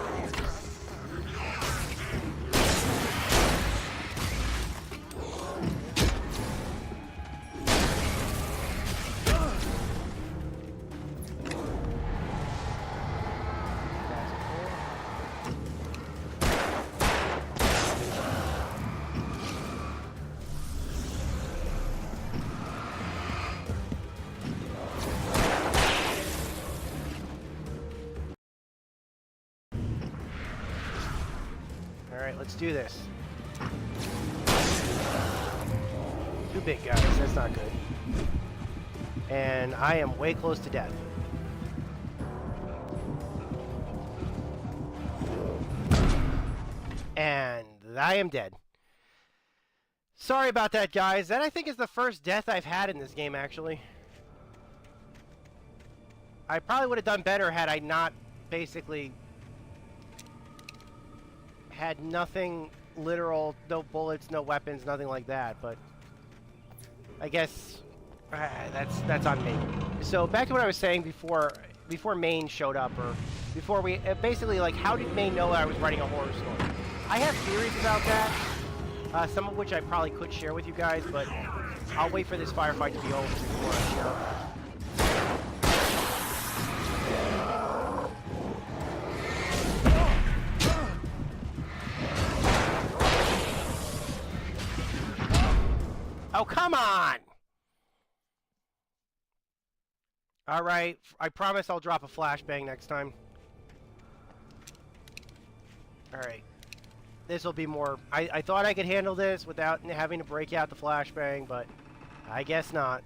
Alright, let's do this. Two big guys, that's not good. And I am way close to death. And I am dead. Sorry about that, guys. That, I think, is the first death I've had in this game, actually. I probably would have done better had I not basically had nothing literal, no bullets, no weapons, nothing like that, but I guess that's on me. So back to what I was saying before Maine showed up, or before we basically, like, how did Maine know I was writing a horror story? I have theories about that, some of which I probably could share with you guys, but I'll wait for this firefight to be over before I share. Oh, come on! Alright, I promise I'll drop a flashbang next time. Alright. This will be more... I thought I could handle this without having to break out the flashbang, but I guess not.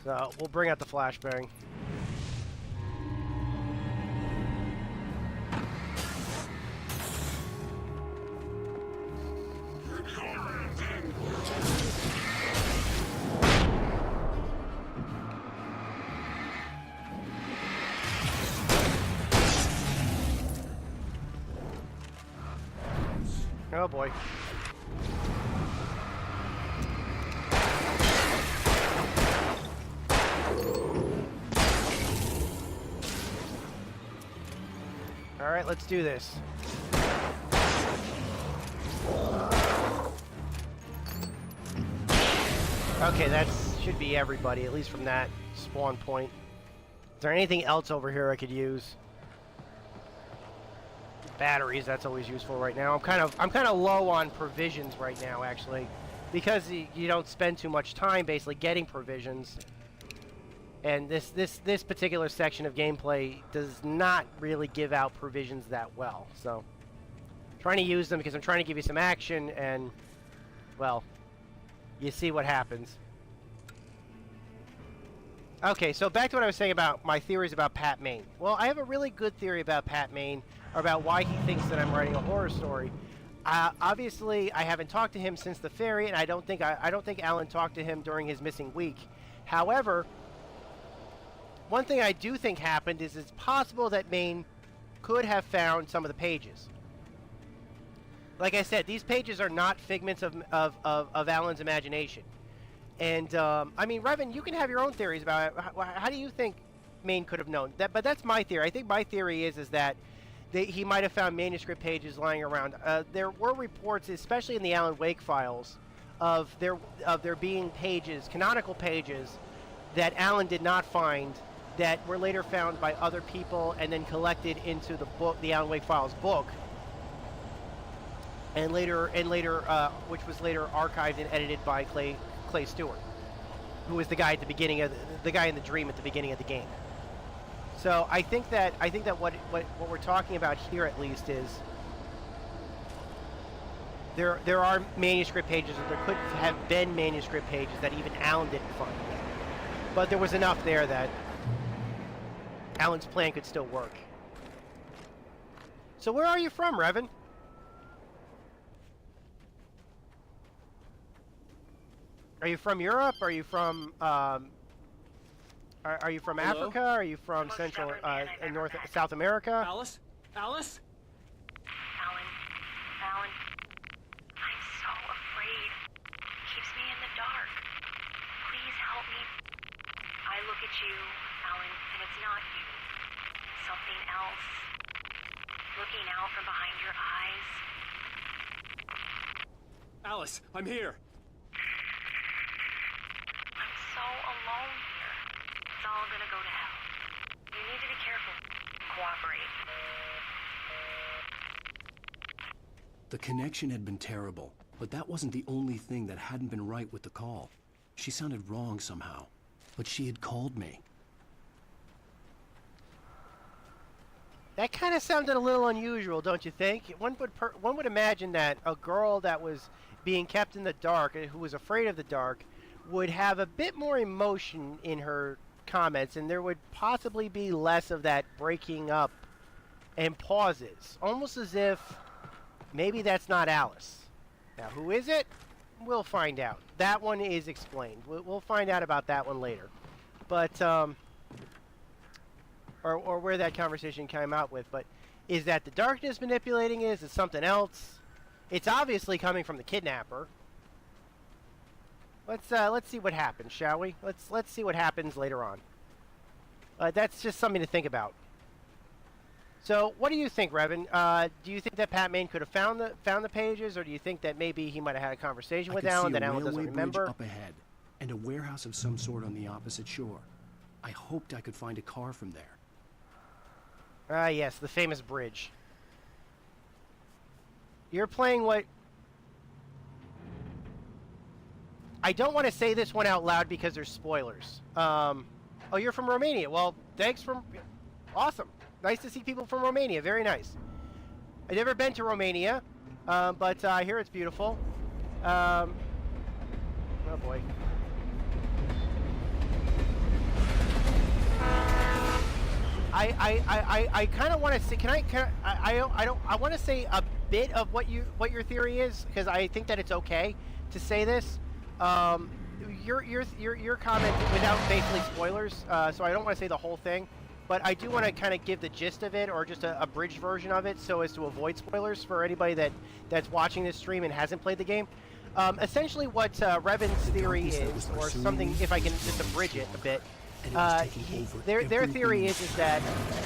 So, we'll bring out the flashbang. Oh boy. Alright, let's do this. Okay, that should be everybody, at least from that spawn point. Is there anything else over here I could use? Batteries, that's always useful right now. I'm kind of low on provisions right now, actually, because you don't spend too much time basically getting provisions. And this particular section of gameplay does not really give out provisions that well. So, I'm trying to use them because I'm trying to give you some action, and well, you see what happens. Okay, so back to what I was saying about my theories about Pat Maine. Well, I have a really good theory about Pat Maine, about why he thinks that I'm writing a horror story. Obviously, I haven't talked to him since the ferry, and I don't think Alan talked to him during his missing week. However, one thing I do think happened is it's possible that Maine could have found some of the pages. Like I said, these pages are not figments of Alan's imagination. And, I mean, Revan, you can have your own theories about it. How do you think Maine could have known? But that's my theory. I think my theory is that he might have found manuscript pages lying around. There were reports, especially in the Alan Wake files, of there being pages, canonical pages, that Alan did not find, that were later found by other people and then collected into the book, the Alan Wake Files book, and later, which was later archived and edited by Clay Stewart, who was the guy at the beginning of the guy in the dream at the beginning of the game. So I think that what we're talking about here, at least, is there are manuscript pages, or there could have been manuscript pages that even Alan didn't find, but there was enough there that Alan's plan could still work. So where are you from, Revan? Are you from Europe? Are you from are you from Hello? Africa? Are you from Central and South America? Alice? Alice? Alan, I'm so afraid. It keeps me in the dark. Please help me. I look at you, Alan, and it's not you. Something else. Looking out from behind your eyes. Alice, I'm here. I'm so alone here. It's all gonna go to hell. You need to be careful. Cooperate. The connection had been terrible, but that wasn't the only thing that hadn't been right with the call. She sounded wrong somehow, but she had called me. That kind of sounded a little unusual, don't you think? One would imagine that a girl that was being kept in the dark, who was afraid of the dark, would have a bit more emotion in her comments, and there would possibly be less of that breaking up and pauses, almost as if maybe that's not Alice. Now, who is it? We'll find out. That one is explained. We'll find out about that one later. But, or where that conversation came out with. But is that the darkness manipulating it? Is it something else? It's obviously coming from the kidnapper. Let's see what happens, shall we? Let's see what happens later on. That's just something to think about. So, what do you think, Revan? Do you think that Pat Maine could have found the pages, or do you think that maybe he might have had a conversation with Alan that Alan doesn't remember? Up ahead, and a warehouse of some sort on the opposite shore. I hoped I could find a car from there. Ah, yes, the famous bridge. You're playing what... I don't want to say this one out loud because there's spoilers. Oh, you're from Romania. Well, thanks from... Awesome. Nice to see people from Romania. Very nice. I've never been to Romania, but I hear it's beautiful. Oh, boy. I kind of want to say, I want to say a bit of what your theory is, because I think that it's okay to say this. Your comment without basically spoilers, so I don't want to say the whole thing, but I do want to kind of give the gist of it, or just a abridged version of it, so as to avoid spoilers for anybody that's watching this stream and hasn't played the game. Essentially, what Revan's theory is, or something, if I can just abridge it a bit. Their theory is that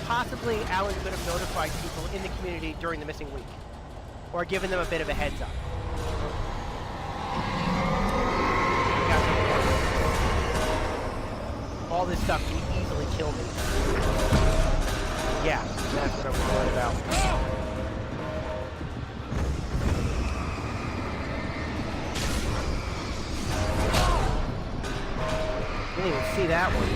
possibly Alan could have notified people in the community during the missing week, or given them a bit of a heads up. All this stuff can easily kill me. Yeah, that's what I'm worried about. Didn't even see that one.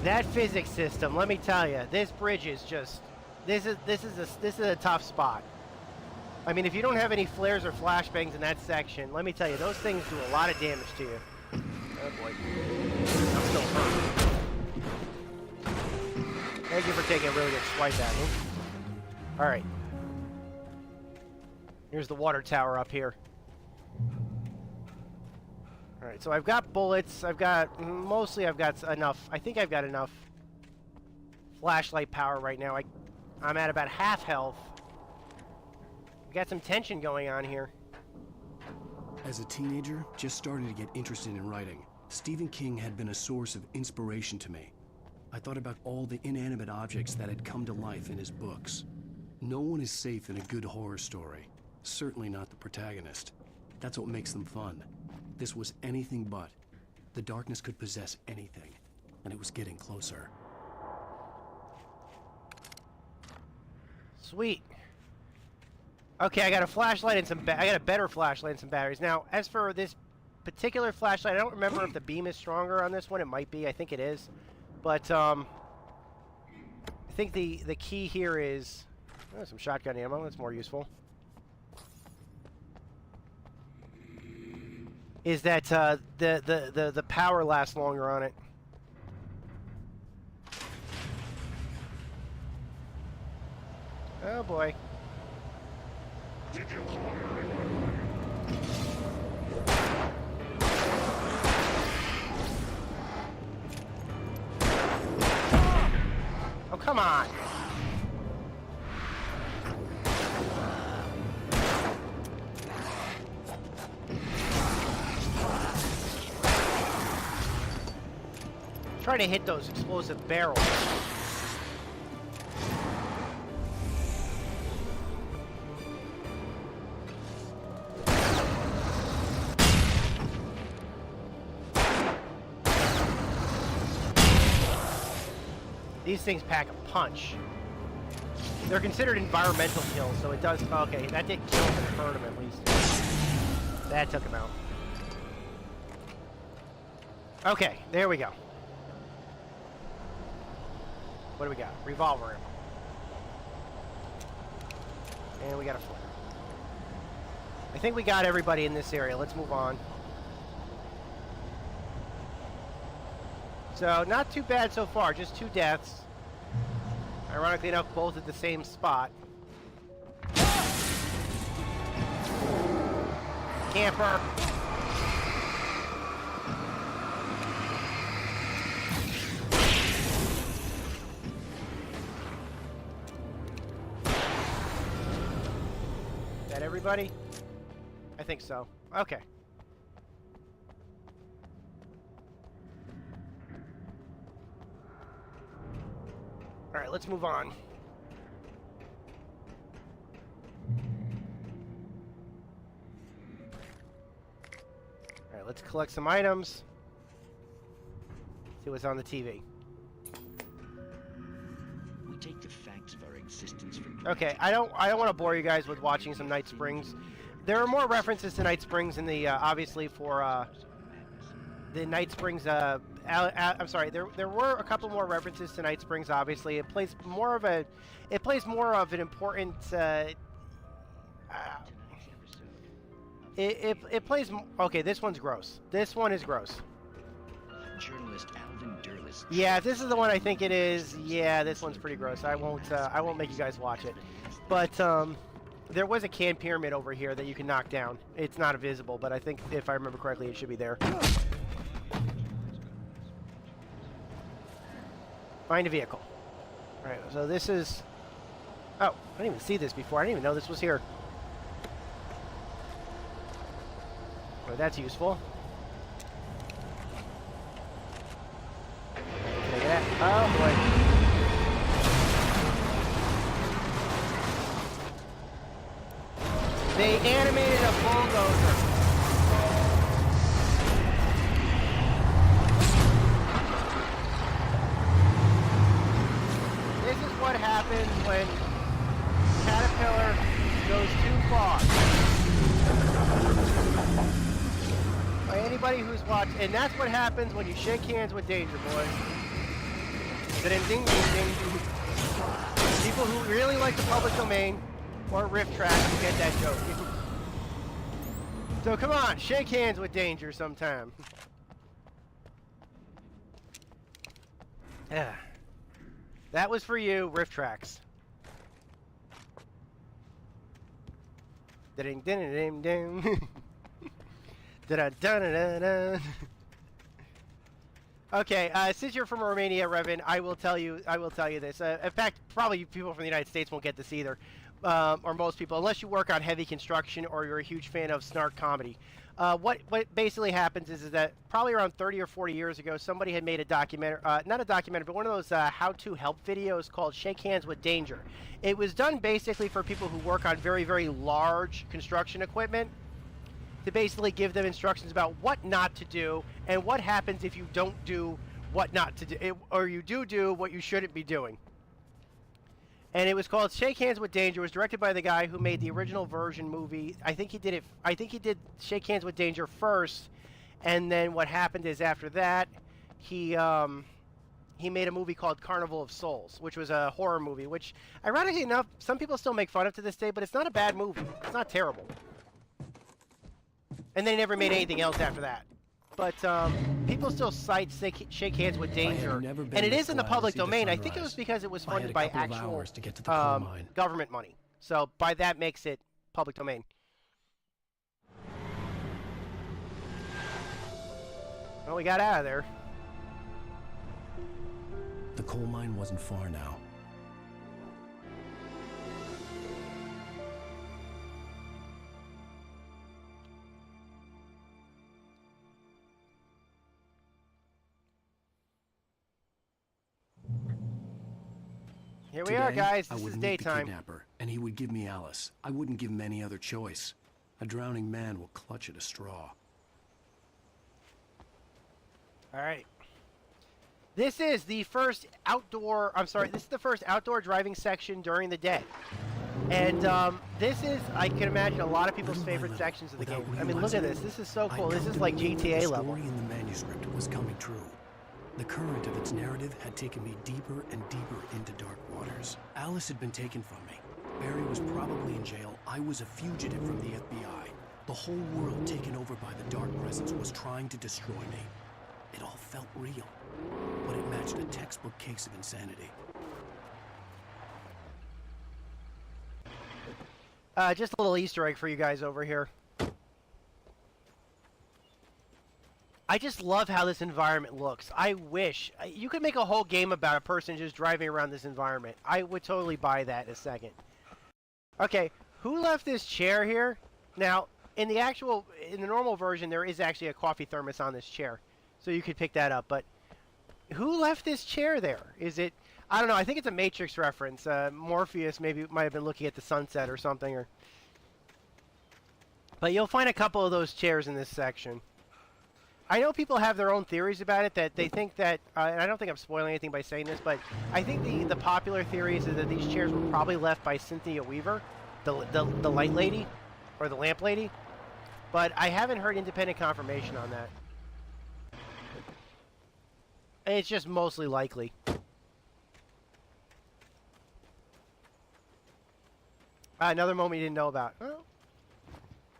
That physics system, let me tell you, this bridge is just, this is a tough spot. I mean, if you don't have any flares or flashbangs in that section, let me tell you, those things do a lot of damage to you. Oh boy, I'm still hurt. Thank you for taking a really good swipe at me. All right, here's the water tower up here. Alright, so I've got bullets, I've got enough, I think I've got enough flashlight power right now. I'm at about half health. We've got some tension going on here. As a teenager, just starting to get interested in writing, Stephen King had been a source of inspiration to me. I thought about all the inanimate objects that had come to life in his books. No one is safe in a good horror story, certainly not the protagonist. That's what makes them fun. This was anything but. The darkness could possess anything, and it was getting closer. Sweet. Okay, I got a flashlight and I got a better flashlight and some batteries. Now, as for this particular flashlight, I don't remember if the beam is stronger on this one. It might be. I think it is. But I think the key here is some shotgun ammo. That's more useful. Is that the power lasts longer on it. Oh boy. Oh, come on. Try to hit those explosive barrels. These things pack a punch. They're considered environmental kills, so it does... Okay, that did kill him and hurt him at least. That took him out. Okay, there we go. What do we got? Revolver ammo. And we got a flare. I think we got everybody in this area. Let's move on. So, not too bad so far. Just 2 deaths. Ironically enough, both at the same spot. Camper. Is that everybody? I think so. Okay. Alright, let's move on. Alright, let's collect some items. See what's on the TV. We take the facts of our existence for granted. Okay, I don't want to bore you guys with watching some Night Springs. There are more references to Night Springs in the obviously for the Night Springs. I'm sorry. There were a couple more references to Night Springs. Obviously, it plays more of an important. It plays. Okay, this one's gross. This one is gross. Journalist Alvin Derlis. Yeah, if this is the one I think it is, yeah, this one's pretty gross. I won't make you guys watch it. But there was a can pyramid over here that you can knock down. It's not visible, but I think if I remember correctly, it should be there. Find a vehicle. All right, so this is. Oh, I didn't even see this before. I didn't even know this was here. Oh, that's useful. Can I get that? Oh boy. They animated a bulldozer. This is what happens when Caterpillar goes too far. By anybody who's watched, and that's what happens when you shake hands with danger, boys. Ding, ding, ding, ding. People who really like the public domain or riff tracks will get that joke. So come on, shake hands with danger sometime. Yeah. That was for you, riff tracks. Ding ding ding ding. Da da da da da. Okay, since you're from Romania, Revan, I will tell you this. In fact, probably people from the United States won't get this either, or most people, unless you work on heavy construction or you're a huge fan of snark comedy. What basically happens is that probably around 30 or 40 years ago, somebody had made a documentary, not a documentary, but one of those how-to help videos called Shake Hands with Danger. It was done basically for people who work on very, very large construction equipment, to basically give them instructions about what not to do and what happens if you don't do what not to do, or you do what you shouldn't be doing. And it was called Shake Hands with Danger. It was directed by the guy who made the original version movie. I think he did Shake Hands with Danger first, and then what happened is after that, he made a movie called Carnival of Souls, which was a horror movie, which, ironically enough, some people still make fun of to this day, but it's not a bad movie. It's not terrible. And they never made anything else after that. But people still cite Shake Hands with Danger, and it is in the public domain. I think it was because it was funded by actual government money. So by that makes it public domain. Well, we got out of there. The coal mine wasn't far now. Here we are, guys. This is meet daytime. the kidnapper, and he would give me Alice. I wouldn't give him any other choice. A drowning man will clutch at a straw. All right. This is the first outdoor. I'm sorry. This is the first outdoor driving section during the day, and this is, I can imagine, a lot of people's favorite sections of the game. I mean, look at this. This is so cool. This is like GTA level. The story in the manuscript was coming true. The current of its narrative had taken me deeper and deeper into dark waters. Alice had been taken from me. Barry was probably in jail. I was a fugitive from the FBI. The whole world taken over by the dark presence was trying to destroy me. It all felt real, but it matched a textbook case of insanity. Just a little Easter egg for you guys over here. I just love how this environment looks. I wish you could make a whole game about a person just driving around this environment. I would totally buy that in a second. Okay, who left this chair here? Now, in the normal version, there is actually a coffee thermos on this chair, so you could pick that up. But who left this chair there? Is it? I don't know. I think it's a Matrix reference. Morpheus maybe might have been looking at the sunset or something. But you'll find a couple of those chairs in this section. I know people have their own theories about it, that they think that, and I don't think I'm spoiling anything by saying this, but I think the popular theory is that these chairs were probably left by Cynthia Weaver, the light lady, or the lamp lady. But I haven't heard independent confirmation on that. And it's just mostly likely. Another moment you didn't know about. Well,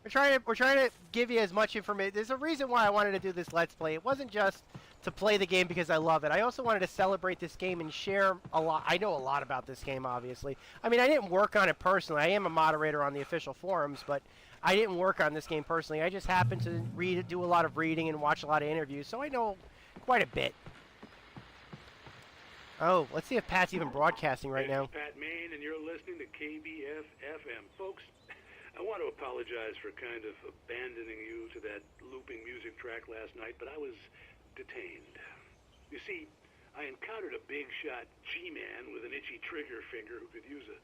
we're trying to give you as much information. There's a reason why I wanted to do this Let's Play. It wasn't just to play the game because I love it. I also wanted to celebrate this game and share a lot. I know a lot about this game, obviously. I mean, I didn't work on it personally. I am a moderator on the official forums, but I didn't work on this game personally. I just happened to do a lot of reading and watch a lot of interviews, so I know quite a bit. Oh, let's see if Pat's even broadcasting right now. Pat Main, and you're listening to KBF-FM. Folks, I want to apologize for kind of abandoning you to that looping music track last night, but I was detained. You see, I encountered a big-shot G-man with an itchy trigger finger who could use a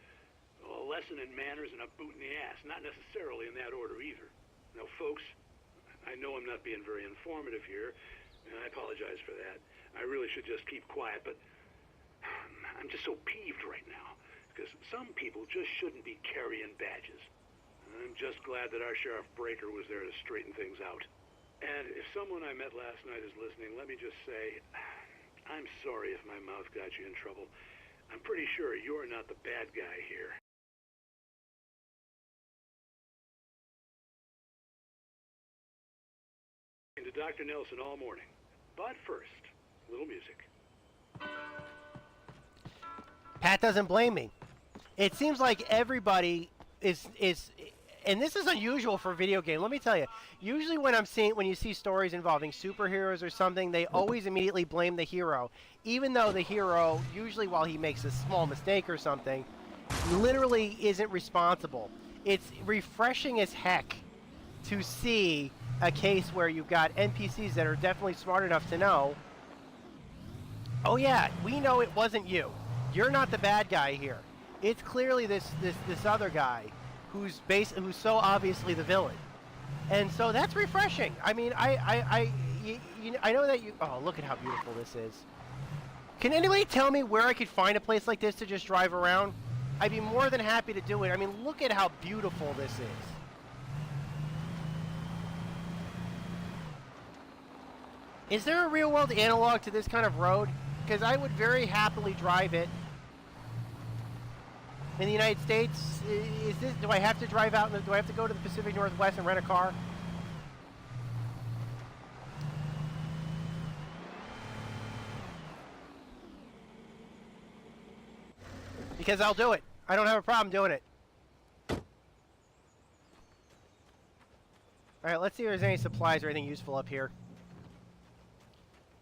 lesson in manners and a boot in the ass. Not necessarily in that order either. Now, folks, I know I'm not being very informative here, and I apologize for that. I really should just keep quiet, but I'm just so peeved right now, because some people just shouldn't be carrying badges. I'm just glad that our Sheriff Breaker was there to straighten things out. And if someone I met last night is listening, let me just say, I'm sorry if my mouth got you in trouble. I'm pretty sure you're not the bad guy here. To Dr. Nelson all morning. But first, a little music. Pat doesn't blame me. It seems like everybody is and this is unusual for a video game. Let me tell you. Usually when you see stories involving superheroes or something, they always immediately blame the hero, even though the hero, usually while he makes a small mistake or something, literally isn't responsible. It's refreshing as heck to see a case where you've got NPCs that are definitely smart enough to know, oh yeah, we know it wasn't you. You're not the bad guy here. It's clearly this other guy who's so obviously the villain. And so that's refreshing. I mean, I know that you... Oh, look at how beautiful this is. Can anybody tell me where I could find a place like this to just drive around? I'd be more than happy to do it. I mean, look at how beautiful this is. Is there a real-world analog to this kind of road? Because I would very happily drive it. In the United States, do I have to drive out, do I have to go to the Pacific Northwest and rent a car? Because I'll do it. I don't have a problem doing it. Alright, let's see if there's any supplies or anything useful up here.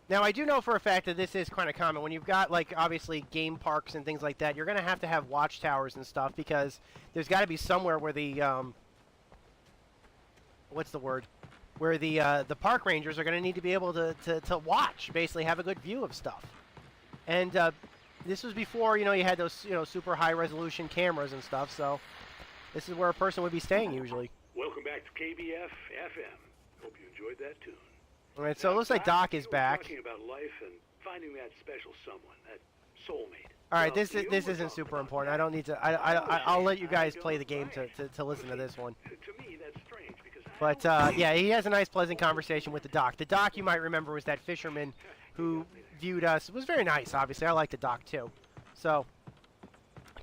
Now, I do know for a fact that this is kind of common. When you've got, like, obviously game parks and things like that, you're going to have watchtowers and stuff, because there's got to be somewhere where the, what's the word? Where the park rangers are going to need to be able to watch, basically have a good view of stuff. And this was before, you had those, super high-resolution cameras and stuff, so this is where a person would be staying usually. Welcome back to KBF-FM. Hope you enjoyed that tune. All right, so it looks like Doc is back. Talking about life and finding that special someone, that soulmate. All right, this isn't super important. I don't need to. I'll let you guys play the game to listen to this one. To me, that's strange because. But yeah, he has a nice, pleasant conversation with the Doc. The Doc, you might remember, was that fisherman who viewed us. It was very nice. Obviously, I like the Doc too. So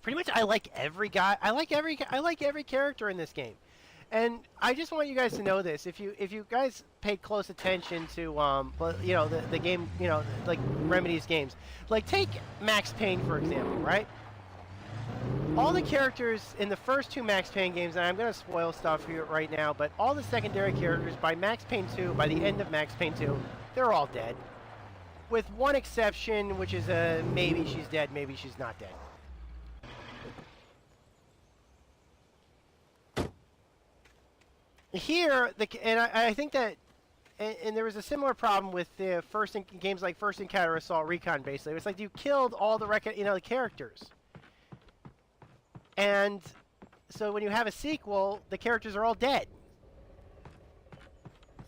pretty much, I like every guy. I like every character in this game. And I just want you guys to know this. If you guys paid close attention to the game, like Remedy's games, like take Max Payne for example, right? All the characters in the first two Max Payne games, and I'm going to spoil stuff here right now, but all the secondary characters by Max Payne 2, by the end of Max Payne 2, they're all dead. With one exception, which is maybe she's dead, maybe she's not dead. Here, and I think that and there was a similar problem with the games like First Encounter, Assault Recon. Basically, it's like you killed all the the characters, and so when you have a sequel, the characters are all dead.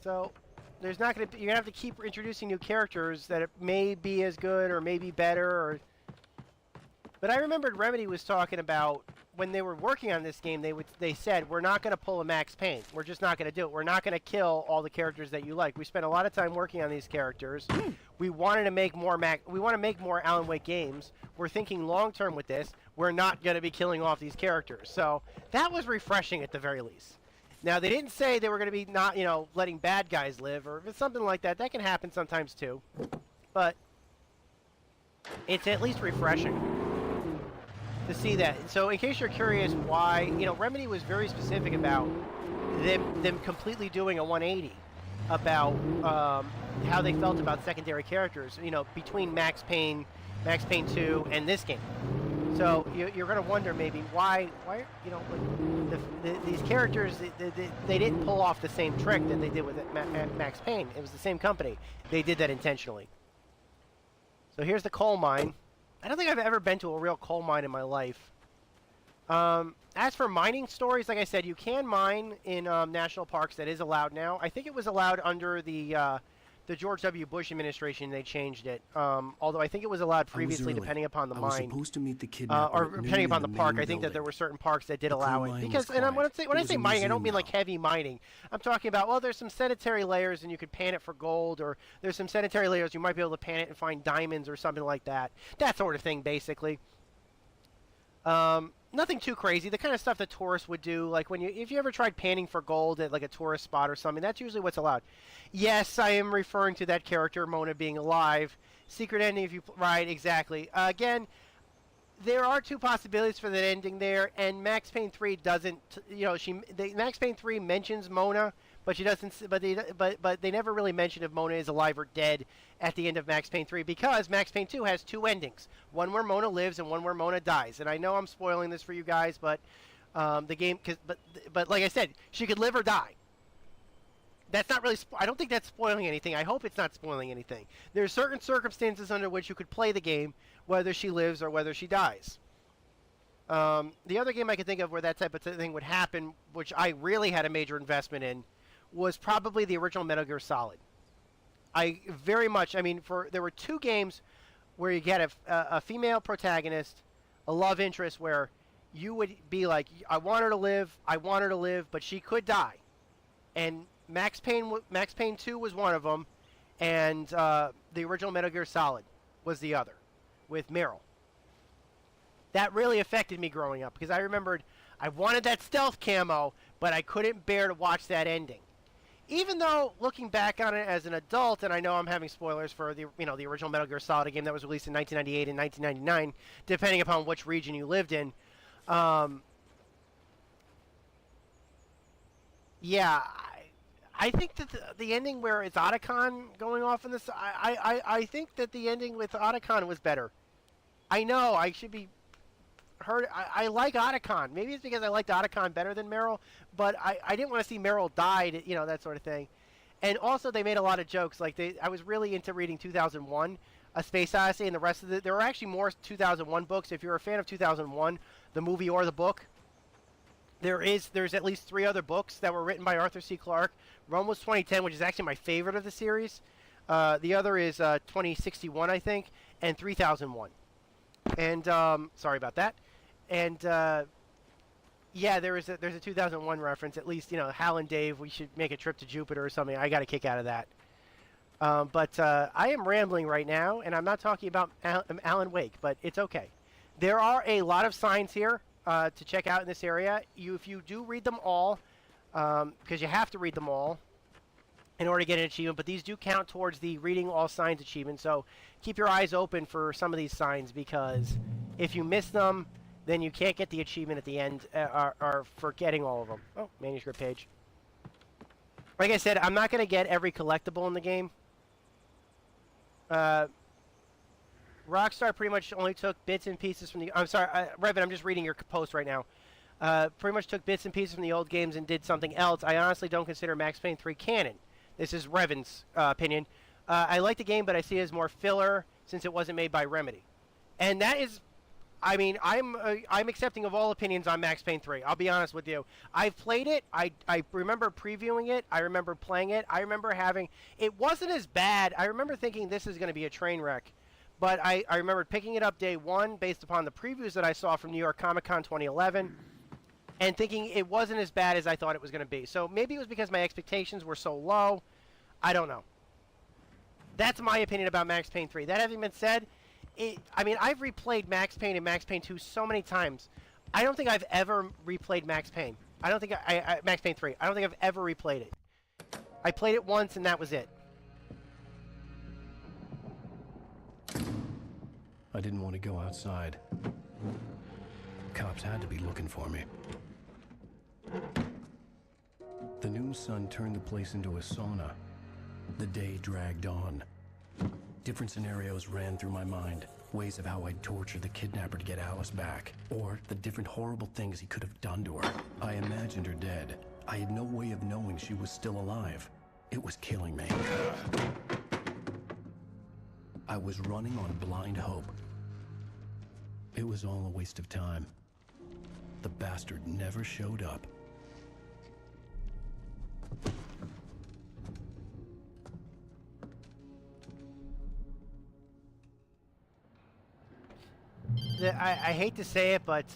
So there's not going to you're going to have to keep introducing new characters that it may be as good or maybe better. But I remembered Remedy was talking about when they were working on this game, they said, we're not going to pull a Max Payne. We're just not going to do it. We're not going to kill all the characters that you like. We spent a lot of time working on these characters. We wanted to make more we want to make more Alan Wake games. We're thinking long term with this. We're not going to be killing off these characters. So that was refreshing at the very least. Now, they didn't say they were going to be not, letting bad guys live or if it's something like that. That can happen sometimes too. But it's at least refreshing to see that. So in case you're curious why, Remedy was very specific about them completely doing a 180 about how they felt about secondary characters, between Max Payne 2 and this game. So you're going to wonder maybe why these characters, they didn't pull off the same trick that they did with Max Payne. It was the same company. They did that intentionally. So here's the coal mine. I don't think I've ever been to a real coal mine in my life. As for mining stories, like I said, you can mine in national parks. That is allowed now. I think it was allowed under the George W. Bush administration. They changed it. Although I think it was allowed previously, depending upon the mine. I was supposed to meet the kidnapper or depending upon the park. I think that there were certain parks that did allow it. Because, when I say mining, I don't mean like heavy mining. I'm talking about, well, there's some sedentary layers and you could pan it for gold, or there's some sedentary layers you might be able to pan it and find diamonds or something like that. That sort of thing, basically. Nothing too crazy. The kind of stuff that tourists would do, like if you ever tried panning for gold at like a tourist spot or something, that's usually what's allowed. Yes, I am referring to that character, Mona, being alive. Secret ending, if you right, exactly. Again, there are two possibilities for that ending there, and Max Payne 3 doesn't. Max Payne 3 mentions Mona, but she doesn't. But they never really mention if Mona is alive or dead at the end of Max Payne 3, because Max Payne 2 has two endings: one where Mona lives and one where Mona dies. And I know I'm spoiling this for you guys, but the game, but like I said, she could live or die. That's not really. I don't think that's spoiling anything. I hope it's not spoiling anything. There are certain circumstances under which you could play the game, whether she lives or whether she dies. The other game I could think of where that type of thing would happen, which I really had a major investment in, was probably the original Metal Gear Solid. I very much. I mean, there were two games where you get a female protagonist, a love interest, where you would be like, I want her to live, but she could die, and Max Payne 2 was one of them, and the original Metal Gear Solid was the other, with Meryl. That really affected me growing up, because I remembered I wanted that stealth camo, but I couldn't bear to watch that ending. Even though, looking back on it as an adult, and I know I'm having spoilers for the original Metal Gear Solid, a game that was released in 1998 and 1999, depending upon which region you lived in. Yeah, I think that the ending where it's Otacon going off in this, I think that the ending with Otacon was better. I know, I should be heard. I like Otacon. Maybe it's because I liked Otacon better than Meryl, but I didn't want to see Meryl die, that sort of thing. And also, they made a lot of jokes. Like, I was really into reading 2001, A Space Odyssey, and the rest of there were actually more 2001 books. If you're a fan of 2001, the movie or the book, there's at least 3 other books that were written by Arthur C. Clarke. One was 2010, which is actually my favorite of the series. The other is 2061, I think, and 3001. And sorry about that. And yeah, there's a 2001 reference. At least, Hal and Dave, we should make a trip to Jupiter or something. I got a kick out of that. But I am rambling right now, and I'm not talking about Alan Wake, but it's okay. There are a lot of signs here to check out in this area. If you do read them all, because you have to read them all in order to get an achievement, but these do count towards the reading all signs achievement, so keep your eyes open for some of these signs, because if you miss them, then you can't get the achievement at the end, or for getting all of them. Oh, manuscript page. Like I said, I'm not going to get every collectible in the game. Rockstar pretty much only took bits and pieces from the... I'm sorry, Revan, I'm just reading your post right now. Pretty much took bits and pieces from the old games and did something else. I honestly don't consider Max Payne 3 canon. This is Revan's opinion. I like the game, but I see it as more filler since it wasn't made by Remedy. And that is, I mean, I'm accepting of all opinions on Max Payne 3. I'll be honest with you. I've played it. I remember previewing it. I remember playing it. I remember having, it wasn't as bad. I remember thinking this is going to be a train wreck. But I remember picking it up day one based upon the previews that I saw from New York Comic Con 2011 and thinking it wasn't as bad as I thought it was going to be. So maybe it was because my expectations were so low. I don't know. That's my opinion about Max Payne 3. That having been said, I mean, I've replayed Max Payne and Max Payne 2 so many times. I don't think I've ever replayed Max Payne. I don't think Max Payne 3. I don't think I've ever replayed it. I played it once and that was it. I didn't want to go outside. Cops had to be looking for me. The noon sun turned the place into a sauna. The day dragged on. Different scenarios ran through my mind. Ways of how I'd torture the kidnapper to get Alice back. Or the different horrible things he could have done to her. I imagined her dead. I had no way of knowing she was still alive. It was killing me. I was running on blind hope. It was all a waste of time. The bastard never showed up. I hate to say it, but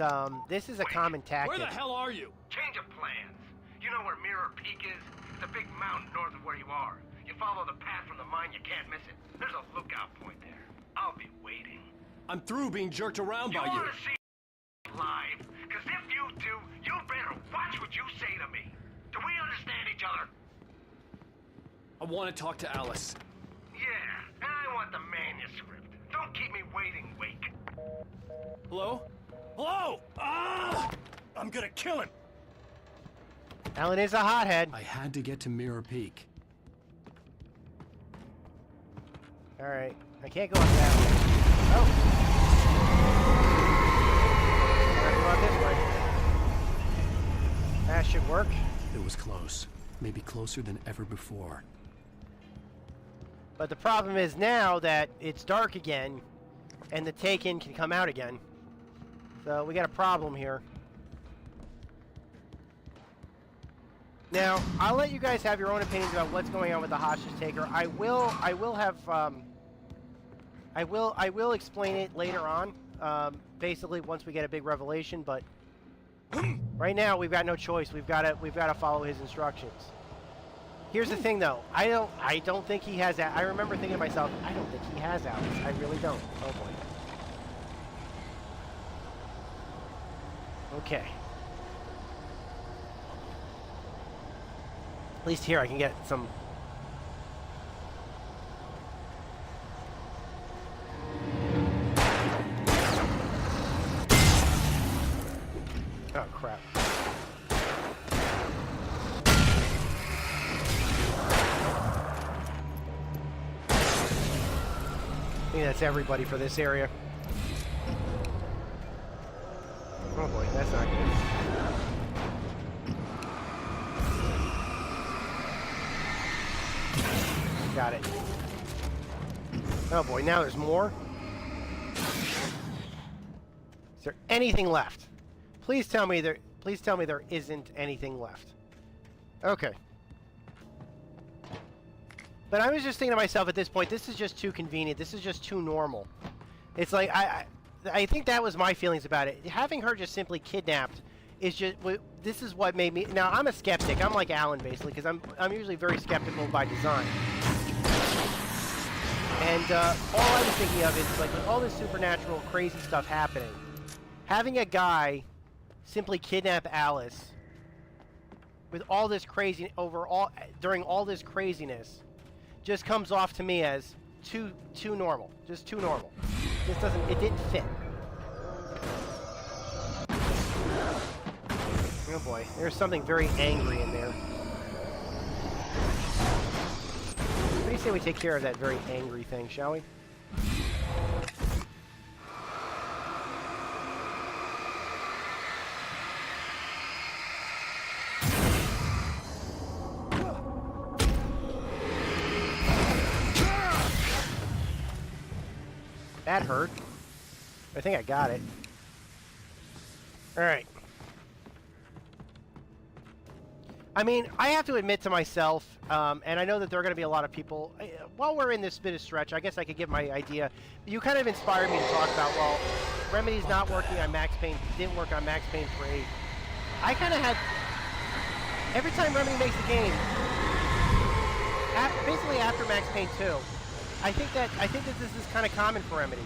this is a common tactic. Where the hell are you? Change of plans. You know where Mirror Peak is? It's a big mountain north of where you are. You follow the path from the mine, you can't miss it. There's a lookout point there. I'll be waiting. I'm through being jerked around by you. You want to see live? Because if you do, you better watch what you say to me. Do we understand each other? I want to talk to Alice. Yeah, and I want the manuscript. Don't keep me waiting, Wake. Hello? Hello! Ah! I'm gonna kill him! Alan is a hothead. I had to get to Mirror Peak. Alright, I can't go up that way. Oh! Let's go out this way. That should work. It was close. Maybe closer than ever before. But the problem is now that it's dark again, and the Taken can come out again. So we got a problem here. Now, I'll let you guys have your own opinions about what's going on with the hostage taker. I will explain it later on, basically once we get a big revelation, but right now we've got no choice. We've got to follow his instructions. Here's the thing though. I don't think he has that. I remember thinking to myself, I don't think he has Alice. I really don't. Oh boy. Okay. At least here I can get some... Oh, crap. I think that's everybody for this area. Oh boy, that's not good. Got it. Oh boy, now there's more. Is there anything left? Please tell me there isn't anything left. Okay. But I was just thinking to myself at this point, this is just too convenient. This is just too normal. It's like I think that was my feelings about it. Having her just simply kidnapped is just, this is what made me, now I'm a skeptic. I'm like Alan basically, because I'm usually very skeptical by design. And all I was thinking of is like with all this supernatural crazy stuff happening, having a guy simply kidnap Alice with all this crazy during all this craziness just comes off to me as too normal. Just too normal. It didn't fit. Oh boy, there's something very angry in there. What do you say we take care of that very angry thing, shall we? That hurt. I think I got it. Alright. I mean, I have to admit to myself, and I know that there are going to be a lot of people, while we're in this bit of stretch, I guess I could give my idea. You kind of inspired me to talk about, well, Remedy's not working on Max Payne, didn't work on Max Payne 3. I kind of had, every time Remedy makes a game, basically after Max Payne 2, I think that this is kind of common for Remedy.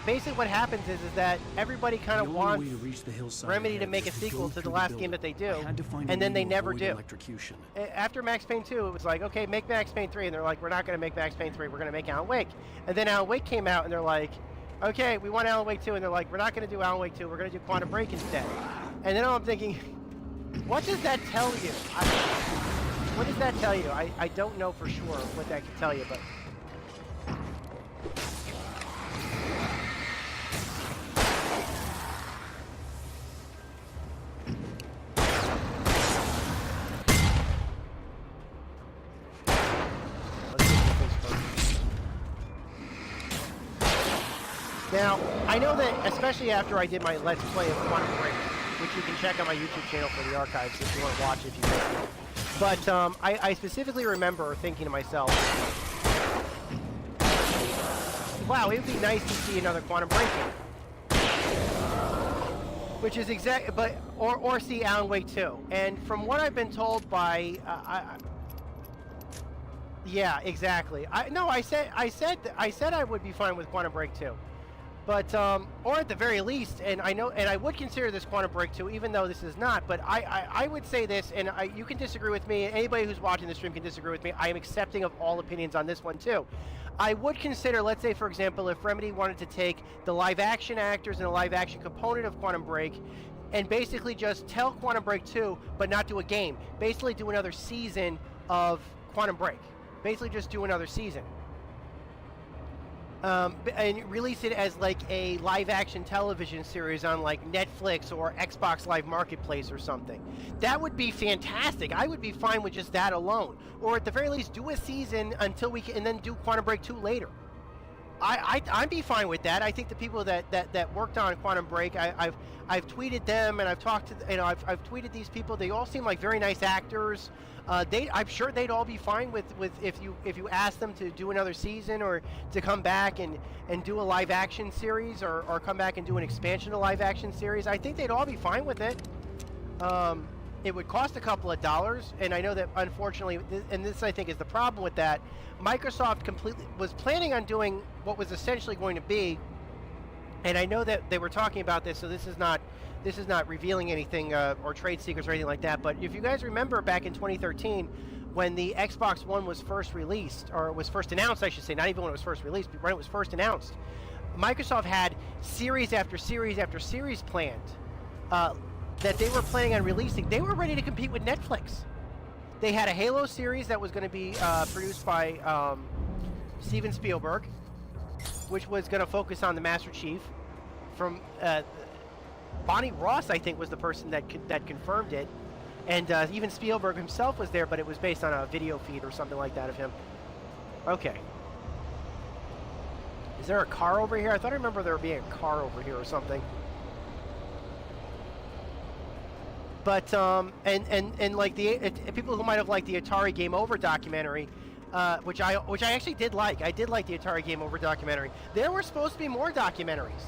Basically what happens is that everybody kind of wants Remedy to make a sequel to the last game that they do, and then they never do. After Max Payne 2, it was like, okay, make Max Payne 3, and they're like, we're not going to make Max Payne 3, we're going to make Alan Wake. And then Alan Wake came out, and they're like, okay, we want Alan Wake 2, and they're like, we're not going to do Alan Wake 2, we're going to do Quantum Break instead. And then I'm thinking, what does that tell you? What does that tell you? I don't know for sure what that can tell you, but... Now, I know that, especially after I did my Let's Play of Quantum Break, which you can check on my YouTube channel for the archives if you want to watch it if you missed it. But I specifically remember thinking to myself, wow, it would be nice to see another Quantum Break game. Which is exact, but, or see Alan Wake 2. And from what I've been told by, yeah, exactly. I said I would be fine with Quantum Break 2. But, or at the very least, and I would consider this Quantum Break 2, even though this is not, but I would say this, and you can disagree with me, anybody who's watching the stream can disagree with me, I am accepting of all opinions on this one too. I would consider, let's say for example, if Remedy wanted to take the live action actors and the live action component of Quantum Break, and basically just tell Quantum Break 2, but not do a game. Basically do another season of Quantum Break. Basically just do another season. And release it as like a live-action television series on like Netflix or Xbox Live Marketplace or something. That would be fantastic. I would be fine with just that alone. Or at the very least, do a season until we can, and then do Quantum Break 2 later. I'd be fine with that. I think the people that worked on Quantum Break, I've tweeted them and I've talked to, I've tweeted these people. They all seem like very nice actors. I'm sure they'd all be fine with if you ask them to do another season or to come back and do a live action series or come back and do an expansion of live action series. I think they'd all be fine with it. It would cost a couple of dollars, and I know that unfortunately, and this I think is the problem with that, Microsoft completely was planning on doing what was essentially going to be, and I know that they were talking about this, so this is not revealing anything or trade secrets or anything like that, but if you guys remember back in 2013 when the Xbox One was first released, or was first announced I should say, not even when it was first released, but when it was first announced, Microsoft had series after series after series planned that they were planning on releasing. They were ready to compete with Netflix. They had a Halo series that was going to be produced by Steven Spielberg, which was going to focus on the Master Chief. From Bonnie Ross, I think, was the person that confirmed it, and even Spielberg himself was there, but it was based on a video feed or something like that of him. Okay. Is there a car over here? I thought I remember there being a car over here or something. But and like people who might have liked the Atari Game Over documentary, which I actually did like. I did like the Atari Game Over documentary. There were supposed to be more documentaries.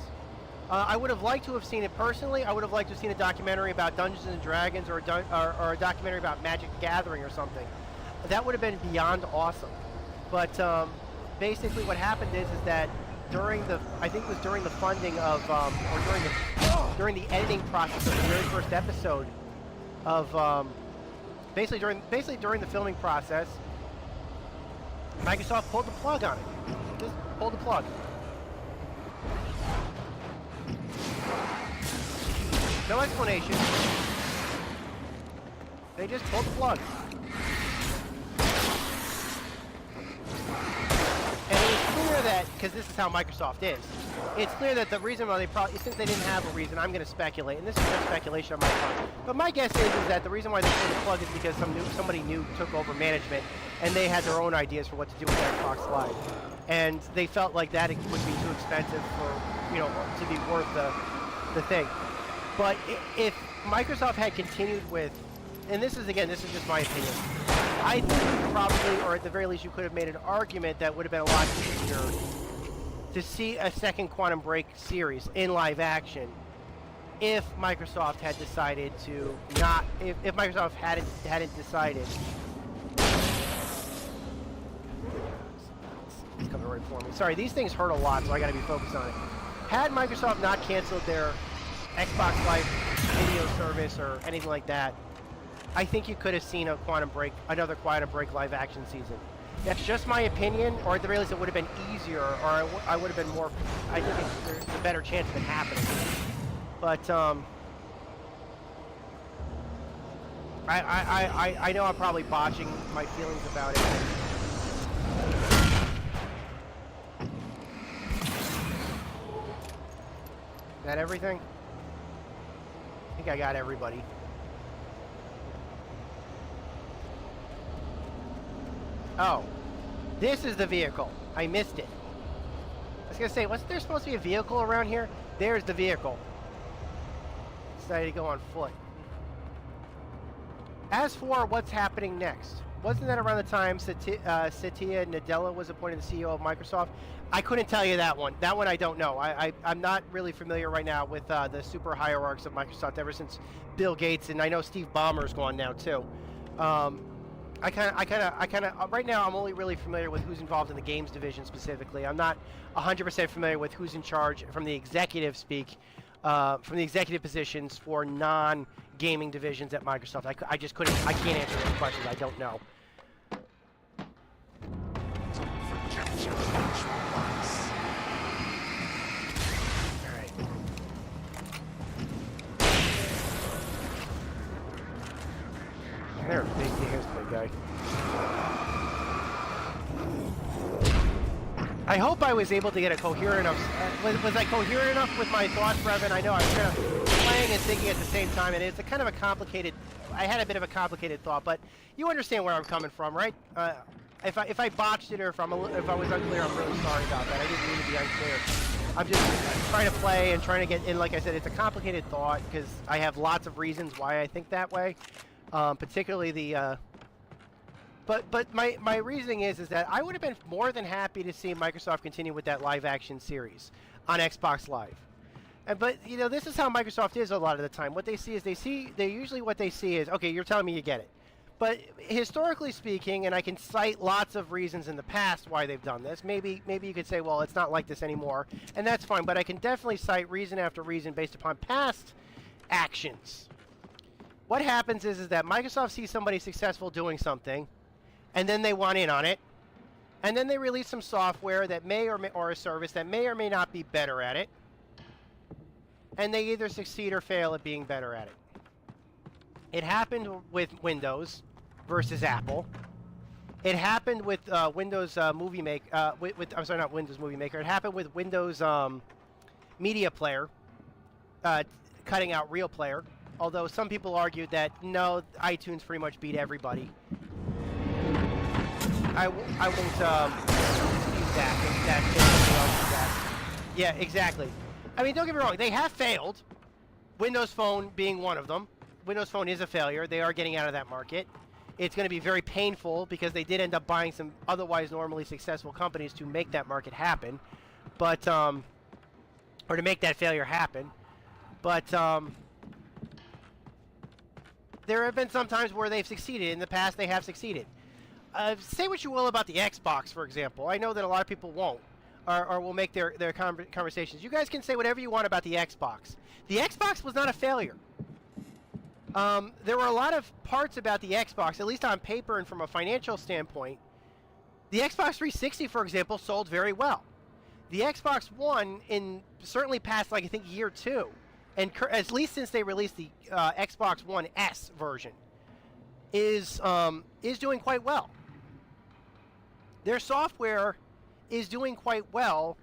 I would have liked to have seen it personally. I would have liked to have seen a documentary about Dungeons and Dragons or a documentary about Magic the Gathering or something. That would have been beyond awesome. But basically what happened is that during the, I think it was during the funding of, or during the editing process of the very first episode of, basically during the filming process, Microsoft pulled the plug on it. Just pulled the plug. No explanation. They just pulled the plug. And it was clear that, because this is how Microsoft is, it's clear that the reason why they probably, since they didn't have a reason, I'm going to speculate, and this is just speculation on my part, but my guess is that the reason why they pulled the plug is because somebody new took over management, and they had their own ideas for what to do with Xbox Live, and they felt like that would be too expensive for, to be worth the thing. But if Microsoft had continued with, and this is just my opinion, I think you could probably, or at the very least, you could have made an argument that would have been a lot easier to see a second Quantum Break series in live action if Microsoft had decided to not, if Microsoft hadn't decided. It's coming right for me. Sorry, these things hurt a lot, so I got to be focused on it. Had Microsoft not canceled their Xbox Live video service or anything like that, I think you could have seen another Quantum Break live action season. That's just my opinion, or at the very least it would have been easier, or I would have been more, I think there's a better chance of it happening. But, I know I'm probably botching my feelings about it. Is that everything? I think I got everybody. Oh, this is the vehicle. I missed it. I was gonna say, wasn't there supposed to be a vehicle around here? There's the vehicle. Decided to go on foot. As for what's happening next, wasn't that around the time Satya Nadella was appointed the CEO of Microsoft? I couldn't tell you that one. That one I don't know. I'm not really familiar right now with the super hierarchs of Microsoft ever since Bill Gates, and I know Steve Ballmer's gone now too. I kind of, right now I'm only really familiar with who's involved in the games division specifically. I'm not 100% familiar with who's in charge from the executive from the executive positions for non-gaming divisions at Microsoft. I just couldn't, I can't answer those questions. I don't know. There's the big guy. I hope I was able to get a coherent enough. Was I coherent enough with my thoughts, Brevin? I know I was kind of playing and thinking at the same time, and it's a kind of a complicated. I had a bit of a complicated thought, but you understand where I'm coming from, right? If I botched it or if I was unclear, I'm really sorry about that. I didn't mean to be unclear. I'm just trying to play and trying to get in. Like I said, it's a complicated thought because I have lots of reasons why I think that way. Particularly the, but my reasoning is that I would have been more than happy to see Microsoft continue with that live action series on Xbox Live. But this is how Microsoft is a lot of the time. What they see is they usually what they see is, okay, you're telling me you get it. But historically speaking, and I can cite lots of reasons in the past why they've done this. Maybe you could say, well, it's not like this anymore, and that's fine. But I can definitely cite reason after reason based upon past actions. What happens is that Microsoft sees somebody successful doing something, and then they want in on it, and then they release some software that or a service that may or may not be better at it, and they either succeed or fail at being better at it. It happened with Windows versus Apple. It happened with Windows Movie Maker. I'm sorry, not Windows Movie Maker. It happened with Windows Media Player, cutting out Real Player. Although some people argued that, no, iTunes pretty much beat everybody. I won't use that. Yeah, exactly. I mean, don't get me wrong. They have failed. Windows Phone being one of them. Windows Phone is a failure. They are getting out of that market. It's going to be very painful because they did end up buying some otherwise normally successful companies to make that market happen. But, or to make that failure happen. But, there have been some times where they've succeeded. In the past, they have succeeded. Say what you will about the Xbox, for example. I know that a lot of people won't, or will make their conversations. You guys can say whatever you want about the Xbox. The Xbox was not a failure. There were a lot of parts about the Xbox, at least on paper and from a financial standpoint. The Xbox 360, for example, sold very well. The Xbox One, certainly past, like, I think, year 2, and at least since they released the Xbox One S version, is doing quite well. Their software is doing quite well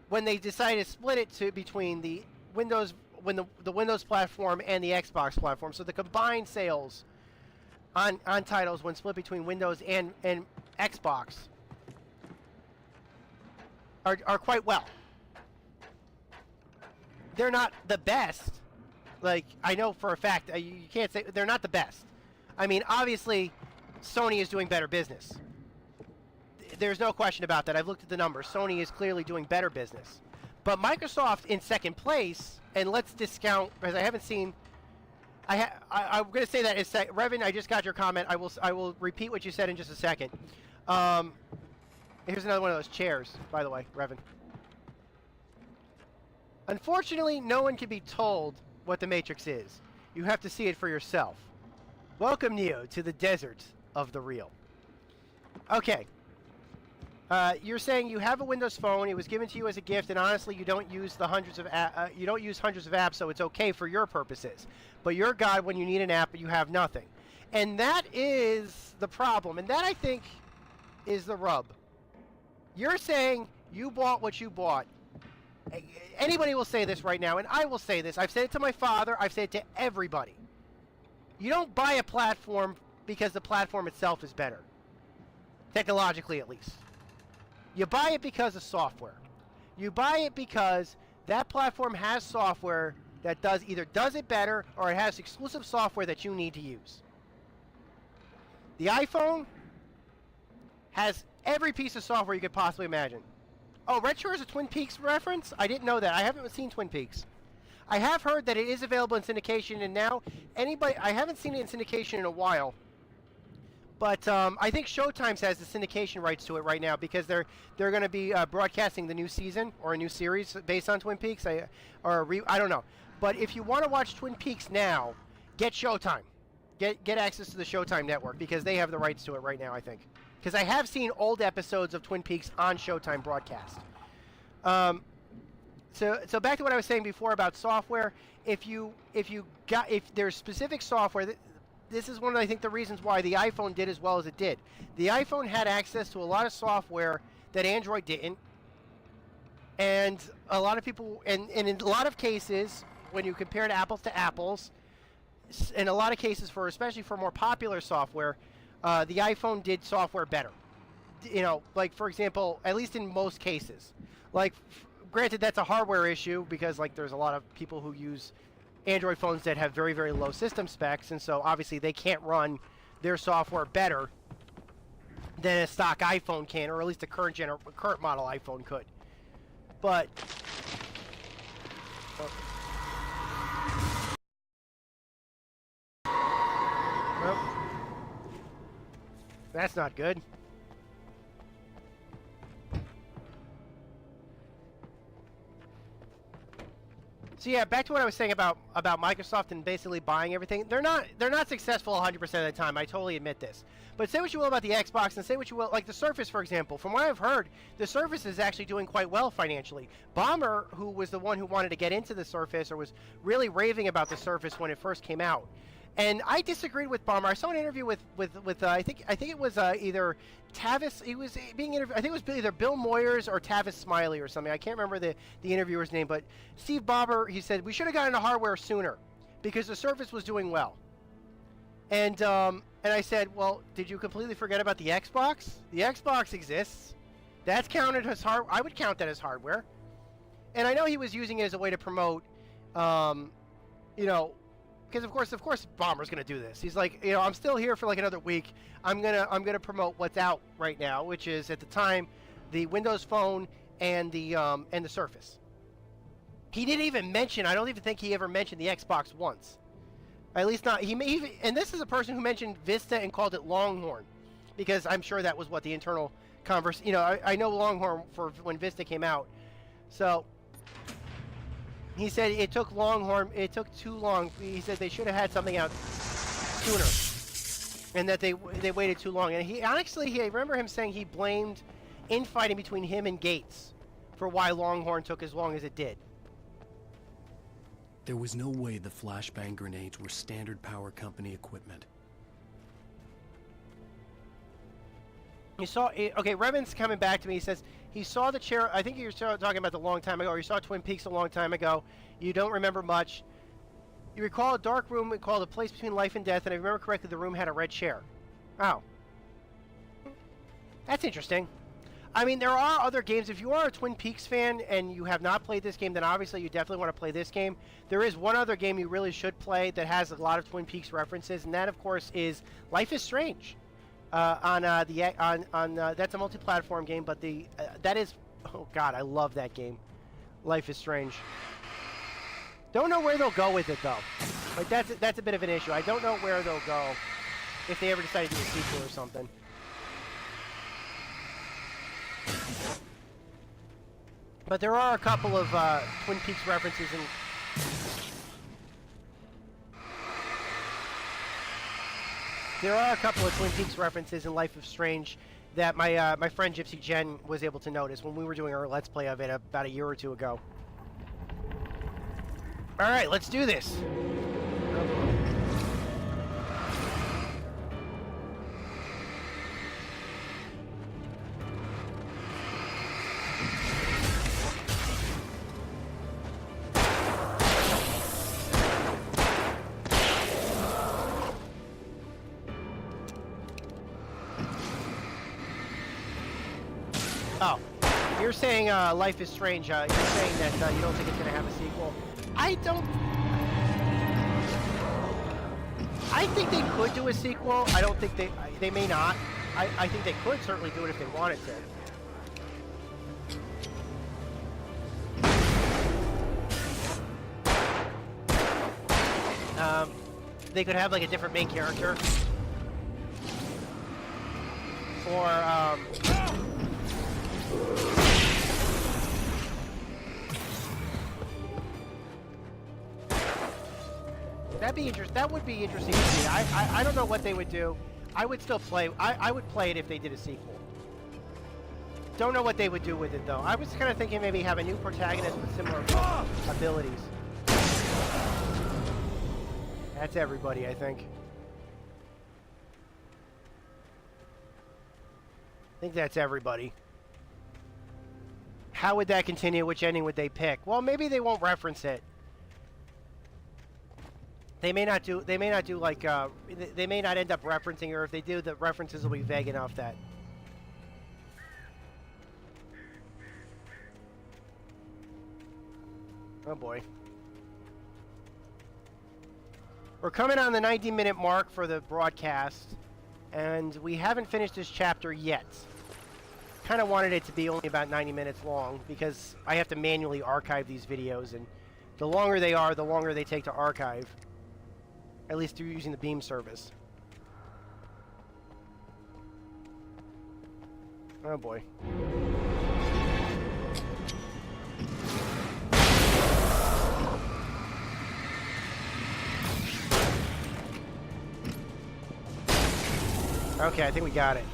when they decided to split it between the Windows the Windows platform and the Xbox platform. So the combined sales on titles when split between Windows and Xbox are quite well. They're not the best. Like, I know for a fact, you can't say they're not the best. I mean, obviously, Sony is doing better business. There's no question about that. I've looked at the numbers. Sony is clearly doing better business. But Microsoft in second place, and let's discount, because I haven't seen, I'm going to say that in Revan, I just got your comment. I will repeat what you said in just a second. Here's another one of those chairs, by the way, Revan. Unfortunately, no one can be told what the Matrix is. You have to see it for yourself. Welcome, Neo, to the desert of the real. Okay. You're saying you have a Windows Phone. It was given to you as a gift, and honestly, you don't use hundreds of apps, so it's okay for your purposes. But you're God when you need an app, but you have nothing, and that is the problem. And that, I think, is the rub. You're saying you bought what you bought. Anybody will say this right now, and I will say this. I've said it to my father. I've said it to everybody. You don't buy a platform because the platform itself is better, technologically at least. You buy it because of software. You buy it because that platform has software that either does it better or it has exclusive software that you need to use. The iPhone has every piece of software you could possibly imagine. Oh, Red Shore is a Twin Peaks reference? I didn't know that. I haven't seen Twin Peaks. I have heard that it is available in syndication, and now I haven't seen it in syndication in a while. But I think Showtime has the syndication rights to it right now because they're going to be broadcasting the new season or a new series based on Twin Peaks. I don't know. But if you want to watch Twin Peaks now, get Showtime. Get access to the Showtime network because they have the rights to it right now, I think. Because I have seen old episodes of Twin Peaks on Showtime broadcast. So back to what I was saying before about software. If there's specific software, this is one of, I think, the reasons why the iPhone did as well as it did. The iPhone had access to a lot of software that Android didn't, and a lot of people, and in a lot of cases, when you compare apples to apples, in a lot of cases, especially for more popular software, the iPhone did software better. You know, like, for example, at least in most cases. Like, granted, that's a hardware issue because, like, there's a lot of people who use Android phones that have very, very low system specs, and so obviously they can't run their software better than a stock iPhone can, or at least a current model iPhone could. But well, that's not good. So yeah, back to what I was saying about Microsoft and basically buying everything. They're not successful 100% of the time. I totally admit this. But say what you will about the Xbox, and say what you will, like the Surface, for example. From what I've heard, the Surface is actually doing quite well financially. Bomber, who was the one who wanted to get into the Surface, or was really raving about the Surface when it first came out, and I disagreed with Bomber. I saw an interview with I think it was either Tavis. He was being interviewed. I think it was either Bill Moyers or Tavis Smiley or something. I can't remember the interviewer's name, but Steve Bomber, he said we should have gotten into hardware sooner because the Surface was doing well. And I said, well, did you completely forget about the Xbox? The Xbox exists. That's counted as I would count that as hardware. And I know he was using it as a way to promote, you know. Because of course, Bomber's gonna do this. He's like, you know, I'm still here for like another week. I'm gonna promote what's out right now, which is at the time, the Windows Phone and the Surface. He didn't even mention. I don't even think he ever mentioned the Xbox once. At least not. And this is a person who mentioned Vista and called it Longhorn, because I'm sure that was what the internal converse. You know, I know Longhorn for when Vista came out, so. He said it took Longhorn. It took too long. He said they should have had something out sooner, and that they waited too long. And I remember him saying he blamed infighting between him and Gates for why Longhorn took as long as it did. There was no way the flashbang grenades were standard power company equipment. You saw it, okay, Revan's coming back to me. He He saw the chair. I think you're talking about the long time ago, or you saw Twin Peaks a long time ago. You don't remember much. You recall a dark room called a place between life and death, and if I remember correctly, the room had a red chair. Oh. That's interesting. I mean, there are other games. If you are a Twin Peaks fan and you have not played this game, then obviously you definitely want to play this game. There is one other game you really should play that has a lot of Twin Peaks references, and that, of course, is Life is Strange. That's a multi-platform game, but that is, oh god, I love that game. Life is Strange. Don't know where they'll go with it though. Like that's a bit of an issue. I don't know where they'll go if they ever decide to do a sequel or something. But there are a couple of Twin Peaks references in. There are a couple of Twin Peaks references in Life is Strange that my friend Gypsy Jen was able to notice when we were doing our Let's Play of it about a year or two ago. All right, let's do this. Oh, you're saying Life is Strange. You're saying that you don't think it's going to have a sequel. I don't. I think they could do a sequel. I don't think they may not. I think they could certainly do it if they wanted to. They could have like a different main character. Or that'd be interesting. That would be interesting to see. I don't know what they would do. I would still play. I would play it if they did a sequel. Don't know what they would do with it though. I was kind of thinking maybe have a new protagonist with similar abilities. That's everybody, I think. I think that's everybody. How would that continue? Which ending would they pick? Well, maybe they won't reference it. They may not do. They may not do like. They may not end up referencing, or if they do, the references will be vague enough that. Oh boy. We're coming on the 90-minute mark for the broadcast, and we haven't finished this chapter yet. Kind of wanted it to be only about 90 minutes long because I have to manually archive these videos, and the longer they are, the longer they take to archive. At least through using the Beam service. Oh boy. Okay, I think we got it.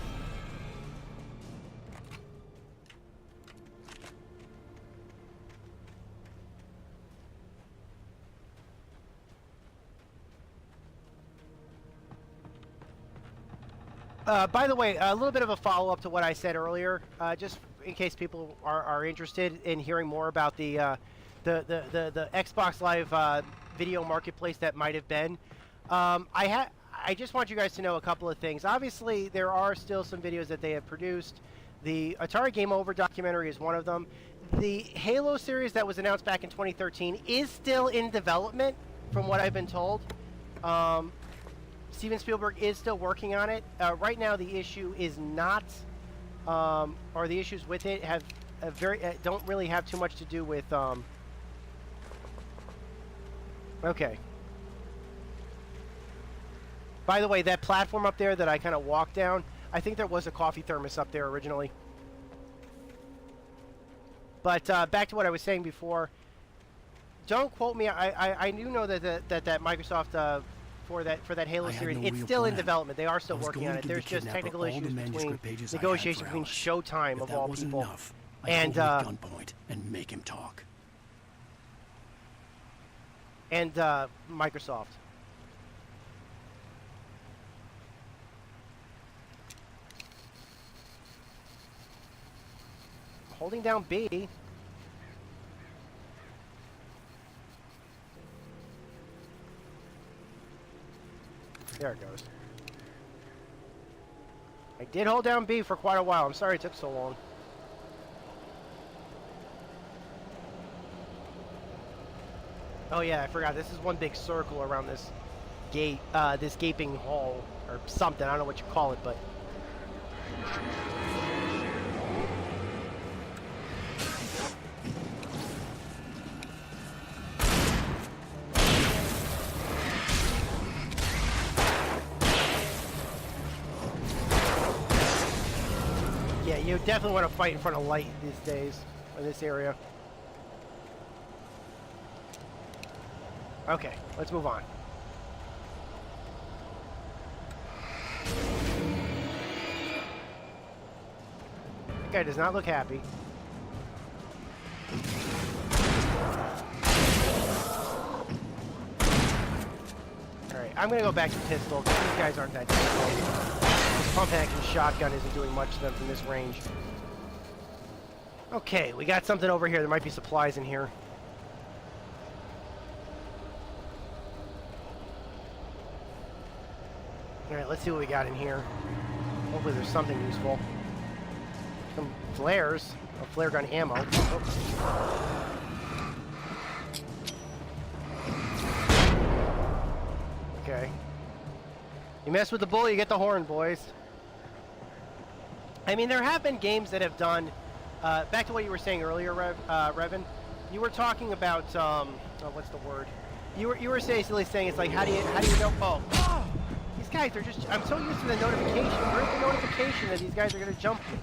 By the way, a little bit of a follow-up to what I said earlier, just in case people are interested in hearing more about the Xbox Live video marketplace that might have been. I just want you guys to know a couple of things. Obviously, there are still some videos that they have produced. The Atari Game Over documentary is one of them. The Halo series that was announced back in 2013 is still in development, from what I've been told. Steven Spielberg is still working on it. Right now, the issue is not, or the issues with it have don't really have too much to do with. Okay. By the way, that platform up there that I kind of walked down, I think there was a coffee thermos up there originally. But back to what I was saying before. Don't quote me. I do know that that Microsoft for that Halo series, it's still in development. They are still working on it. There's just technical issues between negotiations between Showtime of all people and gunpoint and make him talk. And Microsoft. Holding down B. There it goes. I did hold down B for quite a while. I'm sorry it took so long. Oh yeah, I forgot. This is one big circle around this gate, this gaping hole, or something. I don't know what you call it, but... Yeah, you definitely want to fight in front of light these days, in this area. Okay, let's move on. That guy does not look happy. Alright, I'm gonna go back to pistol, because these guys aren't that difficult. This pump-action shotgun isn't doing much to them from this range. Okay, we got something over here. There might be supplies in here. Alright, let's see what we got in here. Hopefully there's something useful. Some flares. Oh, flare gun ammo. Oh. Okay. You mess with the bull, you get the horn, boys. I mean, there have been games that have done... back to what you were saying earlier, Revan. You were talking about... oh, what's the word? You were basically saying it's like, how do you know... Oh! These guys are just... I'm so used to the notification. Where's the notification that these guys are going to jump me?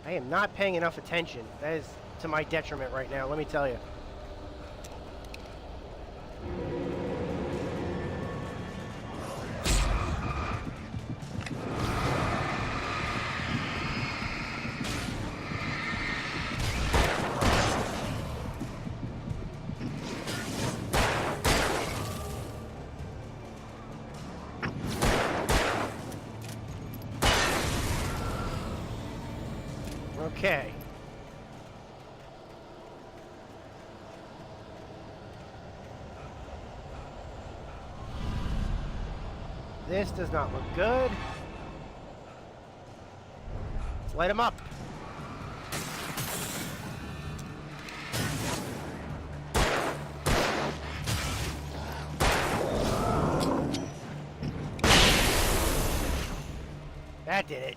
I am not paying enough attention. That is to my detriment right now, let me tell you. Okay. This does not look good. Let's light him up. That did it.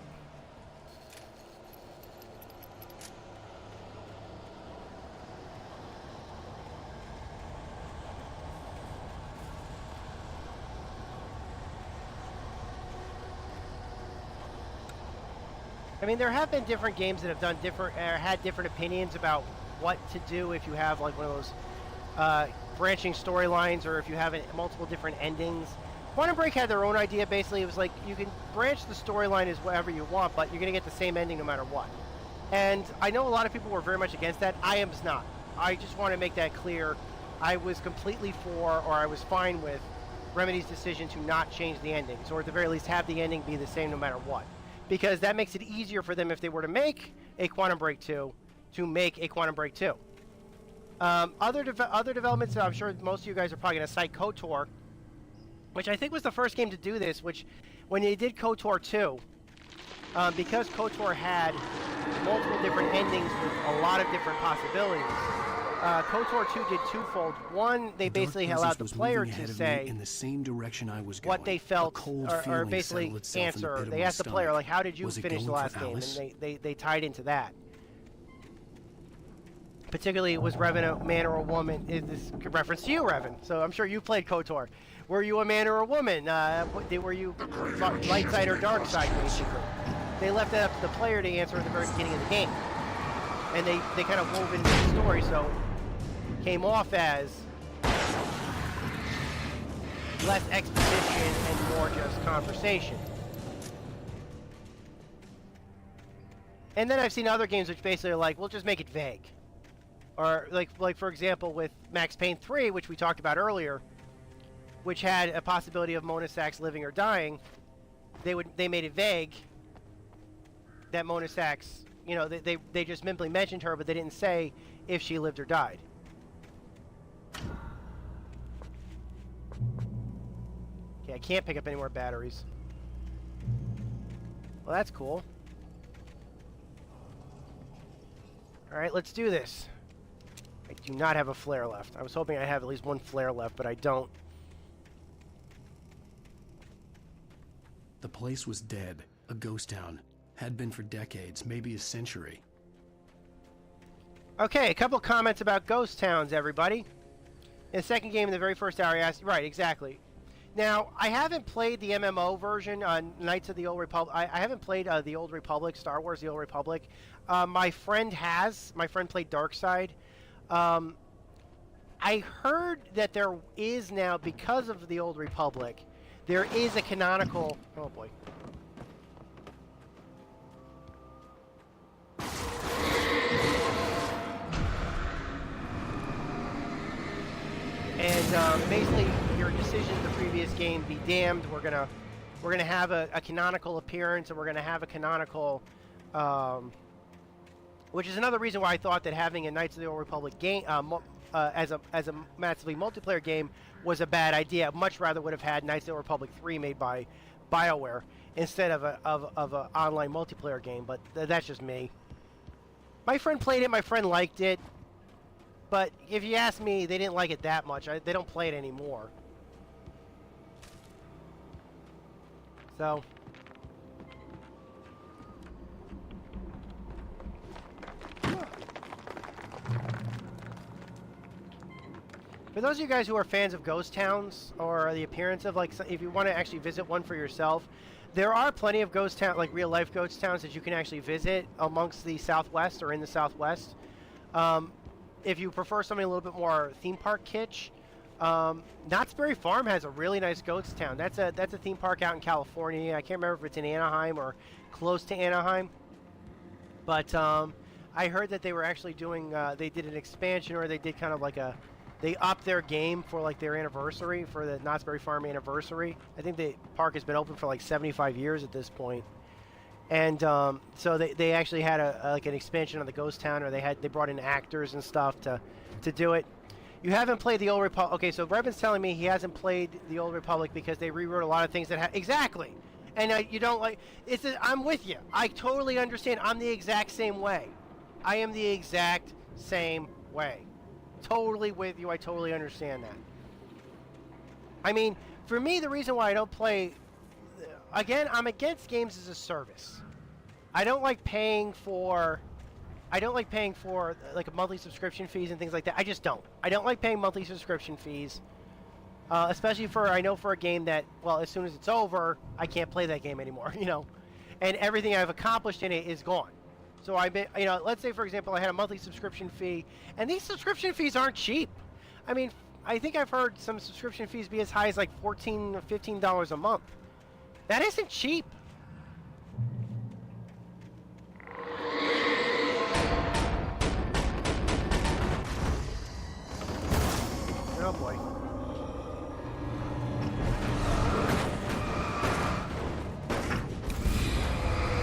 I mean, there have been different games that have done different, had different opinions about what to do if you have like one of those branching storylines, or if you have multiple different endings. Quantum Break had their own idea. Basically, it was like you can branch the storyline as whatever you want, but you're going to get the same ending no matter what. And I know a lot of people were very much against that. I am not. I just want to make that clear. I was completely for, or I was fine with, Remedy's decision to not change the endings, or at the very least have the ending be the same no matter what. Because that makes it easier for them if they were to make a Quantum Break 2, to make a Quantum Break 2. Other developments, I'm sure most of you guys are probably going to cite KOTOR, which I think was the first game to do this, which when they did KOTOR 2, because KOTOR had multiple different endings with a lot of different possibilities, KOTOR 2 did twofold. One, they basically allowed the player to say in the same direction I was going. What they felt, or basically answer. They asked the player, like, how did you finish the last game? And they tied into that. Particularly, was Revan a man or a woman? Is this reference to you, Revan? So I'm sure you played KOTOR. Were you a man or a woman? Were you light side or dark side, basically? They left that up to the player to answer at the very beginning of the game. And they kind of wove into the story, so came off as less exposition and more just conversation. And then I've seen other games which basically are like, we'll just make it vague. Or like for example with Max Payne 3, which we talked about earlier, which had a possibility of Mona Sachs living or dying, they made it vague that Mona Sachs, you know, they just simply mentioned her, but they didn't say if she lived or died. Okay, I can't pick up any more batteries. Well, that's cool. Alright, let's do this. I do not have a flare left. I was hoping I have at least one flare left, but I don't. The place was dead. A ghost town. Had been for decades, maybe a century. Okay, a couple comments about ghost towns, everybody. In the second game, in the very first hour, I asked... Right, exactly. Now, I haven't played the MMO version on Knights of the Old Republic. I haven't played the Old Republic, Star Wars The Old Republic. My friend has. My friend played Darkside. I heard that there is now, because of the Old Republic, there is a canonical... Oh, boy. And basically, your decision in the previous game be damned. We're gonna have a canonical appearance, and we're gonna have a canonical, which is another reason why I thought that having a Knights of the Old Republic game as a massively multiplayer game was a bad idea. I'd much rather would have had Knights of the Old Republic 3 made by BioWare instead of a online multiplayer game. But that's just me. My friend played it. My friend liked it. But if you ask me, they didn't like it that much. They don't play it anymore. So. For those of you guys who are fans of ghost towns, or the appearance of, like, if you want to actually visit one for yourself, there are plenty of ghost towns, like real-life ghost towns, that you can actually visit amongst the Southwest or in the Southwest. If you prefer something a little bit more theme park kitsch, Knott's Berry Farm has a really nice ghost town. That's a theme park out in California. I can't remember if it's in Anaheim or close to Anaheim. But I heard that they were actually doing, they did an expansion, or they did kind of like they upped their game for like their anniversary, for the Knott's Berry Farm anniversary. I think the park has been open for like 75 years at this point. And so they actually had like an expansion of the ghost town, or they brought in actors and stuff to do it. You haven't played the Old Republic. Okay, so Revan's telling me he hasn't played the Old Republic because they rewrote a lot of things that exactly. And you don't like. I'm with you. I totally understand. I'm the exact same way. I am the exact same way. Totally with you. I totally understand that. I mean, for me, the reason why I don't play. Again, I'm against games as a service. I don't like paying for like monthly subscription fees and things like that. I just don't. I don't like paying monthly subscription fees, especially for a game that, well, as soon as it's over, I can't play that game anymore, you know, and everything I've accomplished in it is gone. So let's say, for example, I had a monthly subscription fee, and these subscription fees aren't cheap. I mean, I think I've heard some subscription fees be as high as like $14 or $15 a month. That isn't cheap. Oh boy.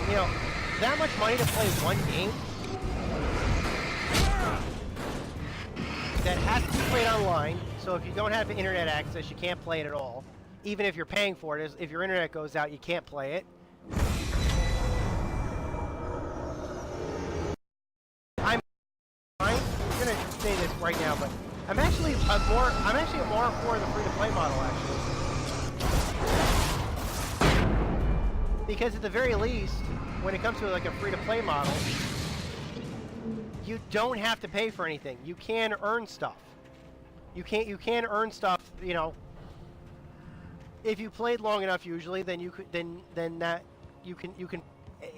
You know, that much money to play one game that has to be played online, so if you don't have internet access, you can't play it at all. Even if you're paying for it, if your internet goes out, you can't play it. I'm gonna say this right now, but I'm actually more for the free-to-play model, actually. Because at the very least, when it comes to like a free-to-play model, you don't have to pay for anything. You can earn stuff. You can earn stuff, you know. If you played long enough, usually, then you could then that you can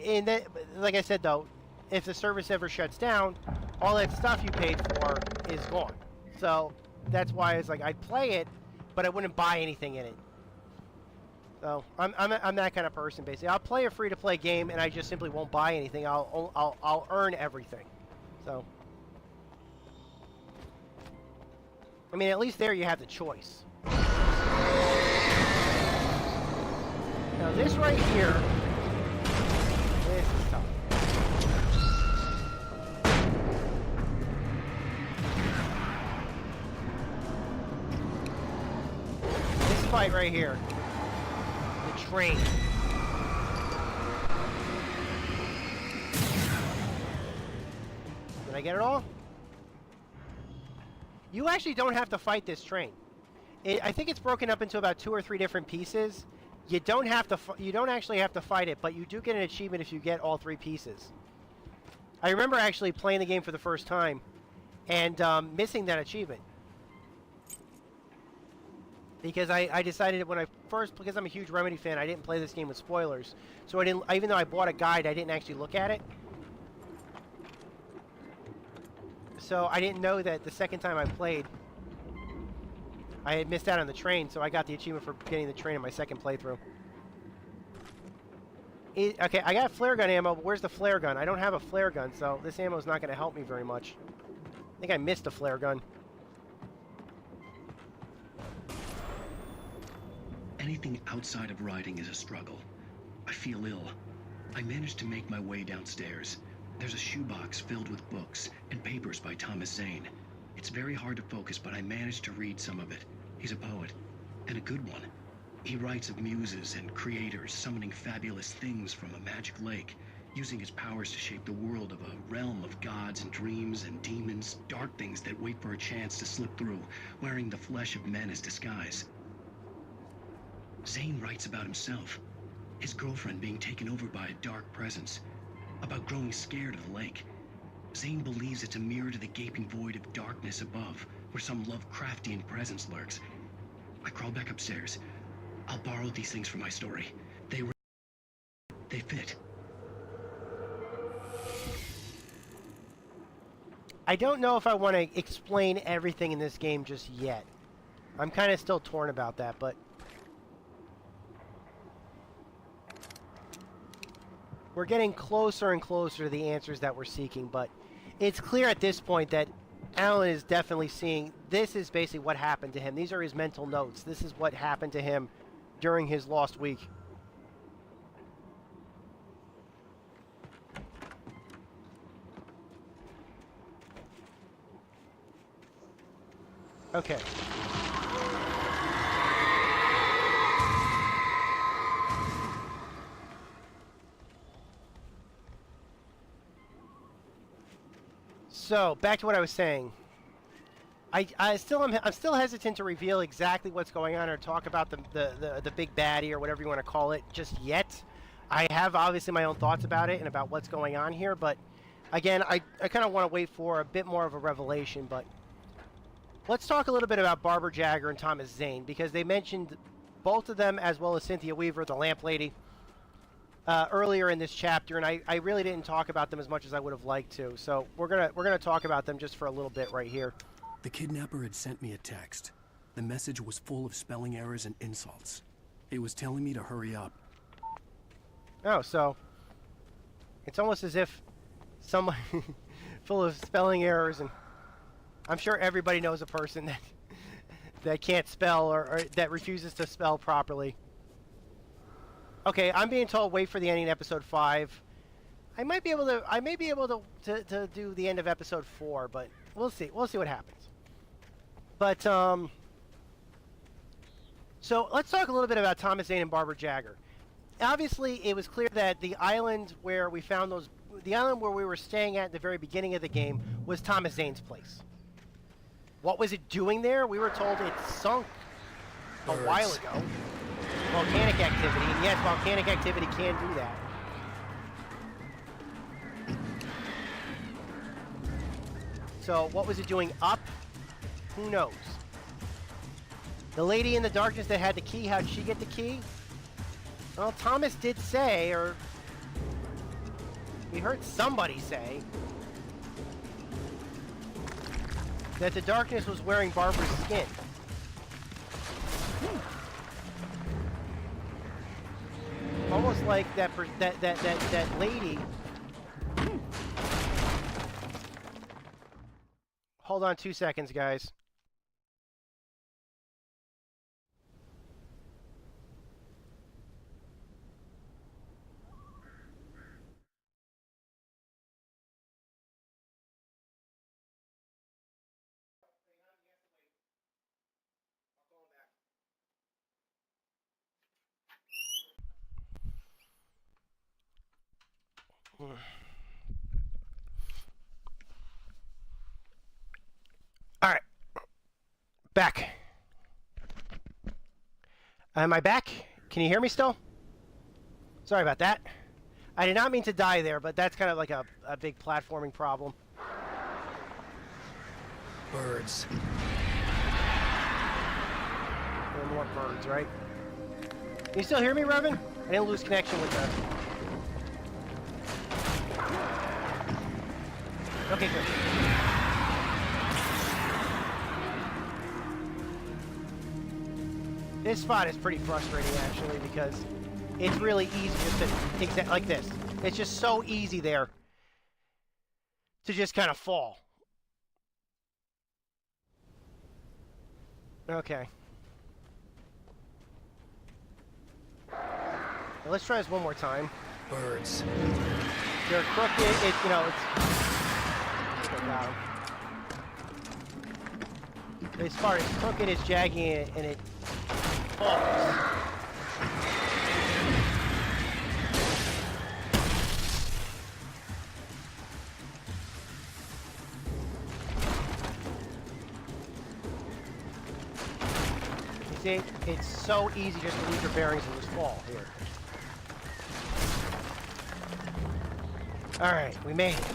and that, like I said though, if the service ever shuts down, all that stuff you paid for is gone. So that's why it's like I'd play it, but I wouldn't buy anything in it. So I'm that kind of person basically. I'll play a free-to-play game and I just simply won't buy anything. I'll earn everything. So I mean, at least there you have the choice. Now this right here, this is tough. This fight right here, the train. Did I get it all? You actually don't have to fight this train. I think it's broken up into about 2 or 3 different pieces. You don't have to. You don't actually have to fight it, but you do get an achievement if you get all 3 pieces. I remember actually playing the game for the first time and missing that achievement because I decided when I first, because I'm a huge Remedy fan, I didn't play this game with spoilers, so I didn't. Even though I bought a guide, I didn't actually look at it. So I didn't know that the second time I played, I had missed out on the train, so I got the achievement for getting the train in my second playthrough. Okay, I got flare gun ammo, but where's the flare gun? I don't have a flare gun, so this ammo is not going to help me very much. I think I missed a flare gun. Anything outside of riding is a struggle. I feel ill. I managed to make my way downstairs. There's a shoebox filled with books and papers by Thomas Zane. It's very hard to focus, but I managed to read some of it. He's a poet, and a good one. He writes of muses and creators summoning fabulous things from a magic lake, using his powers to shape the world of a realm of gods and dreams and demons, dark things that wait for a chance to slip through, wearing the flesh of men as disguise. Zane writes about himself, his girlfriend being taken over by a dark presence, about growing scared of the lake. Zane believes it's a mirror to the gaping void of darkness above, where some Lovecraftian presence lurks. I crawl back upstairs. I'll borrow these things for my story. They fit. I don't know if I want to explain everything in this game just yet. I'm kind of still torn about that, but we're getting closer and closer to the answers that we're seeking, but it's clear at this point that Alan is definitely seeing this is basically what happened to him. These are his mental notes. This is what happened to him during his lost week. Okay. So, back to what I was saying. I'm still hesitant to reveal exactly what's going on or talk about the big baddie or whatever you want to call it just yet. I have obviously my own thoughts about it and about what's going on here, but again, I kind of want to wait for a bit more of a revelation. But let's talk a little bit about Barbara Jagger and Thomas Zane, because they mentioned both of them as well as Cynthia Weaver, the lamp lady, earlier in this chapter, and I really didn't talk about them as much as I would have liked to. So we're gonna talk about them just for a little bit right here. The kidnapper had sent me a text. The message was full of spelling errors and insults. It was telling me to hurry up. Oh, so it's almost as if someone full of spelling errors, and I'm sure everybody knows a person that can't spell or that refuses to spell properly. Okay, I'm being told wait for the ending of episode 5. I may be able to do the end of episode 4, but we'll see. We'll see what happens. But so let's talk a little bit about Thomas Zane and Barbara Jagger. Obviously, it was clear that the island where we found the island where we were staying at the very beginning of the game was Thomas Zane's place. What was it doing there? We were told it sunk a while ago. Volcanic activity, and yes, volcanic activity can do that. So, what was it doing up? Who knows? The lady in the darkness that had the key, how did she get the key? Well, Thomas did say, or we heard somebody say, that the darkness was wearing Barbara's skin. Almost like that lady. Hold on 2 seconds, guys. Alright. Back. Am I back? Can you hear me still? Sorry about that. I did not mean to die there, but that's kind of like a big platforming problem. Birds. There are more birds, right? Can you still hear me, Revan? I didn't lose connection with the... Okay, good. This spot is pretty frustrating, actually, because it's really easy just to... like this. It's just so easy there to just kind of fall. Okay. Now let's try this one more time. Birds. They're crooked. It's, you know, it's... Got 'em. As far as crooked, it's jagging and it falls. See, it's so easy just to lose your bearings and just fall here. Alright, we made it.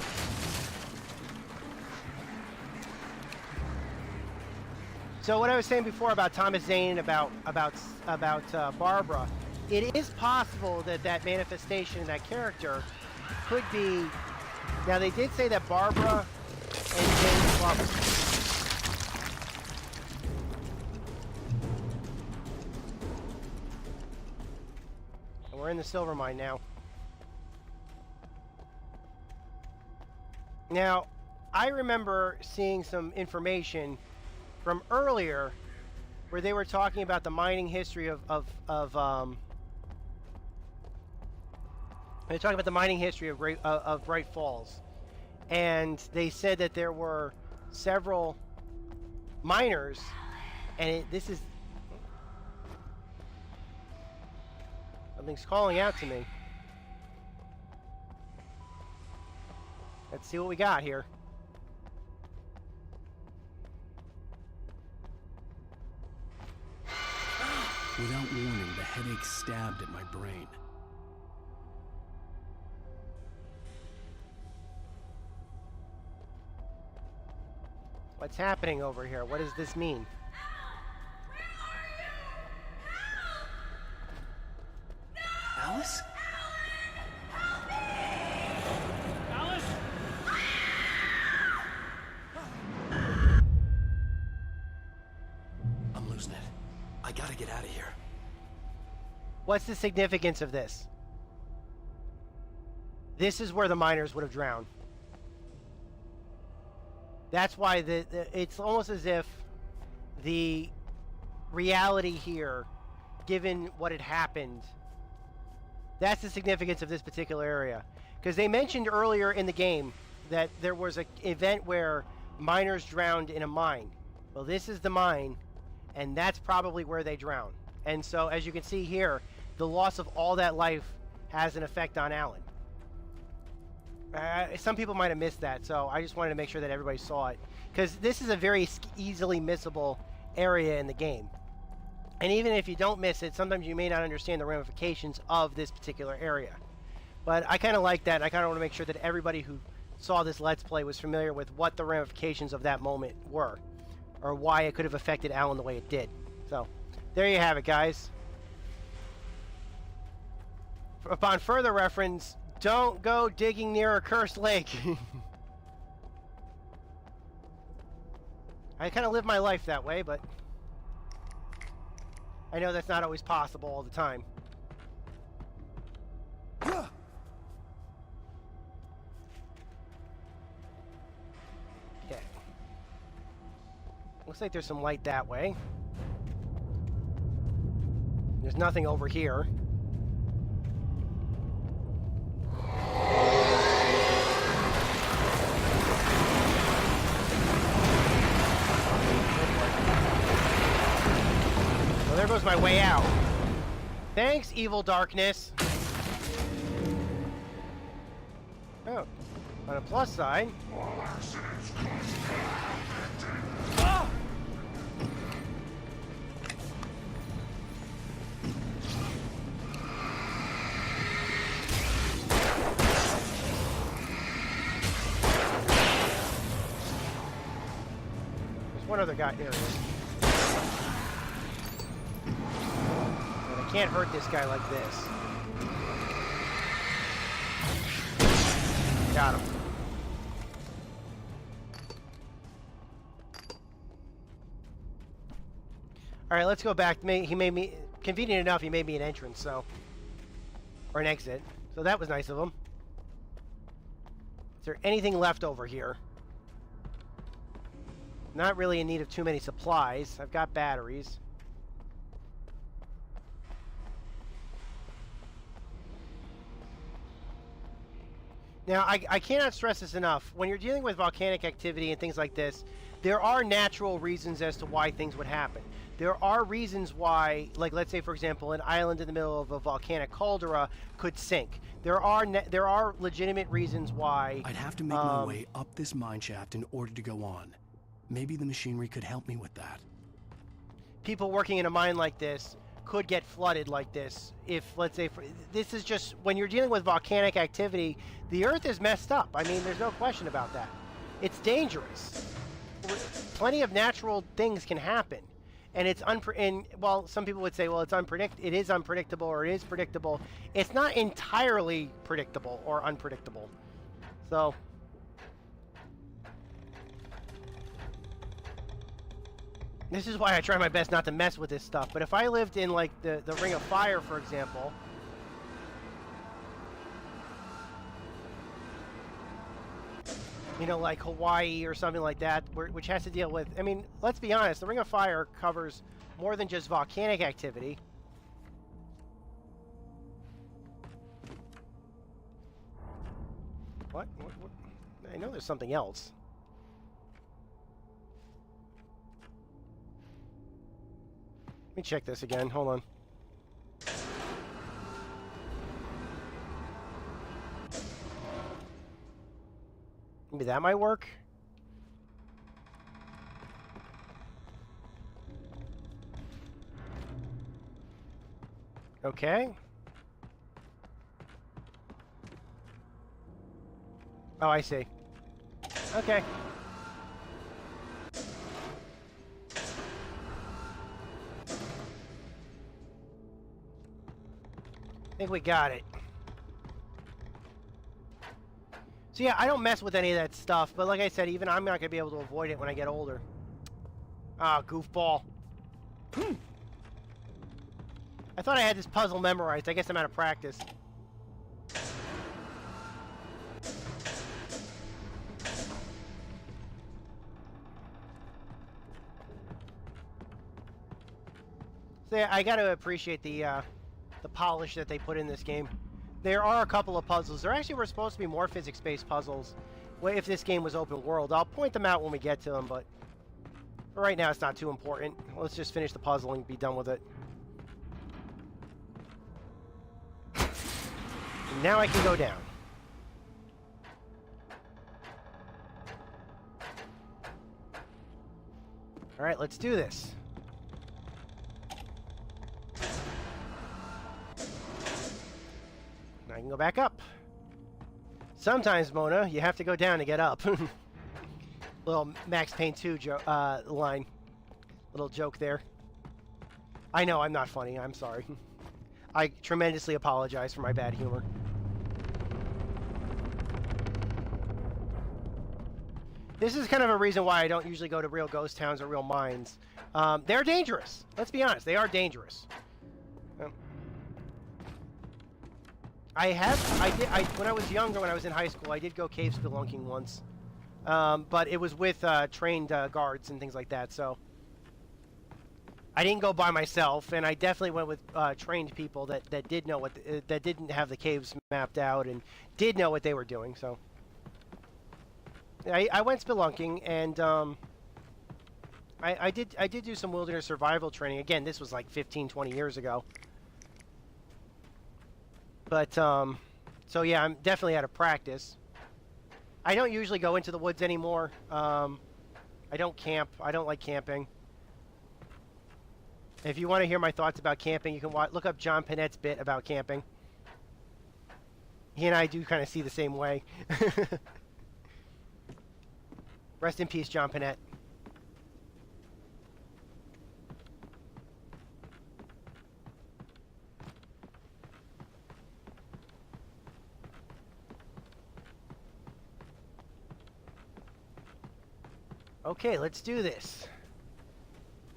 So what I was saying before about Thomas Zane, about Barbara, it is possible that that manifestation in that character could be... Now, they did say that Barbara and Zane lovers. We're in the silver mine now. Now, I remember seeing some information from earlier where they were talking about the mining history they're talking about the mining history of Bright Falls, and they said that there were several miners, and this is... Something's calling out to me. Let's see what we got here. Without warning, the headache stabbed at my brain. What's happening over here? What does this mean? Alice? Alice? I'm losing it. I gotta get out of here. What's the significance of this? This is where the miners would have drowned. That's why it's almost as if the reality here, given what had happened, that's the significance of this particular area. Because they mentioned earlier in the game that there was an event where miners drowned in a mine. Well, this is the mine, and that's probably where they drowned. And so, as you can see here, the loss of all that life has an effect on Alan. Some people might have missed that, so I just wanted to make sure that everybody saw it. Because this is a very easily missable area in the game. And even if you don't miss it, sometimes you may not understand the ramifications of this particular area. But I kind of like that. I kind of want to make sure that everybody who saw this Let's Play was familiar with what the ramifications of that moment were, or why it could have affected Alan the way it did. So, there you have it, guys. Upon further reference, don't go digging near a cursed lake. I kind of live my life that way, but I know that's not always possible all the time. Okay. Looks like there's some light that way. There's nothing over here. Well, there goes my way out. Thanks, evil darkness. On a plus side... One other guy here. And I can't hurt this guy like this. Got him. Alright, let's go back. He made me... Convenient enough, he made me an entrance, so... Or an exit. So that was nice of him. Is there anything left over here? Not really in need of too many supplies. I've got batteries. Now, I cannot stress this enough. When you're dealing with volcanic activity and things like this, there are natural reasons as to why things would happen. There are reasons why, like let's say for example, an island in the middle of a volcanic caldera could sink. There are legitimate reasons why... I'd have to make my way up this mine shaft in order to go on. Maybe the machinery could help me with that. People working in a mine like this could get flooded like this if, let's say, this is just, when you're dealing with volcanic activity, the earth is messed up. I mean, there's no question about that. It's dangerous. Plenty of natural things can happen. And it's well, some people would say, well, it is unpredictable or it is predictable. It's not entirely predictable or unpredictable. So... This is why I try my best not to mess with this stuff. But if I lived in, like, the Ring of Fire, for example... You know, like Hawaii or something like that, which has to deal with... I mean, let's be honest, the Ring of Fire covers more than just volcanic activity. What? I know there's something else. Let me check this again. Hold on. Maybe that might work. Okay. Oh, I see. Okay. I think we got it. So yeah, I don't mess with any of that stuff, but like I said, even I'm not going to be able to avoid it when I get older. Ah, goofball. I thought I had this puzzle memorized. I guess I'm out of practice. So yeah, I got to appreciate the polish that they put in this game. There are a couple of puzzles. There actually were supposed to be more physics-based puzzles if this game was open world. I'll point them out when we get to them, but for right now it's not too important. Let's just finish the puzzle and be done with it. And now I can go down. Alright, let's do this. I can go back up. Sometimes, Mona, you have to go down to get up. Little Max Payne 2 line. Little joke there. I know, I'm not funny. I'm sorry. I tremendously apologize for my bad humor. This is kind of a reason why I don't usually go to real ghost towns or real mines. They're dangerous. Let's be honest. They are dangerous. When I was younger, when I was in high school, I did go cave spelunking once. But it was with trained guards and things like that, so... I didn't go by myself, and I definitely went with trained people that did know that didn't have the caves mapped out and did know what they were doing, so... I went spelunking, and I did do some wilderness survival training. Again, this was like 15, 20 years ago. But, so yeah, I'm definitely out of practice. I don't usually go into the woods anymore. I don't camp. I don't like camping. If you want to hear my thoughts about camping, you can look up John Panette's bit about camping. He and I do kind of see the same way. Rest in peace, John Panette. Okay, let's do this.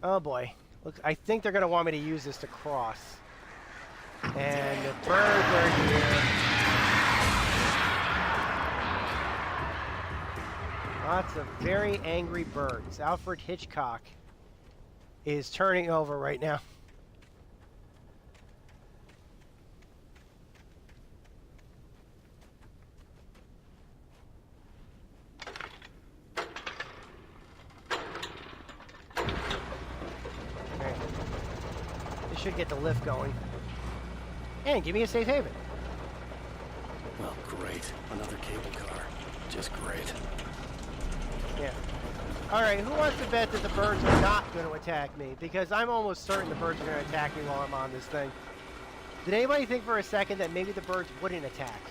Oh boy. Look, I think they're going to want me to use this to cross. And the birds are here. Lots of very angry birds. Alfred Hitchcock is turning over right now. Should get the lift going. And give me a safe haven. Well, great. Another cable car. Just great. Yeah. Alright, who wants to bet that the birds are not going to attack me? Because I'm almost certain the birds are going to attack me while I'm on this thing. Did anybody think for a second that maybe the birds wouldn't attack?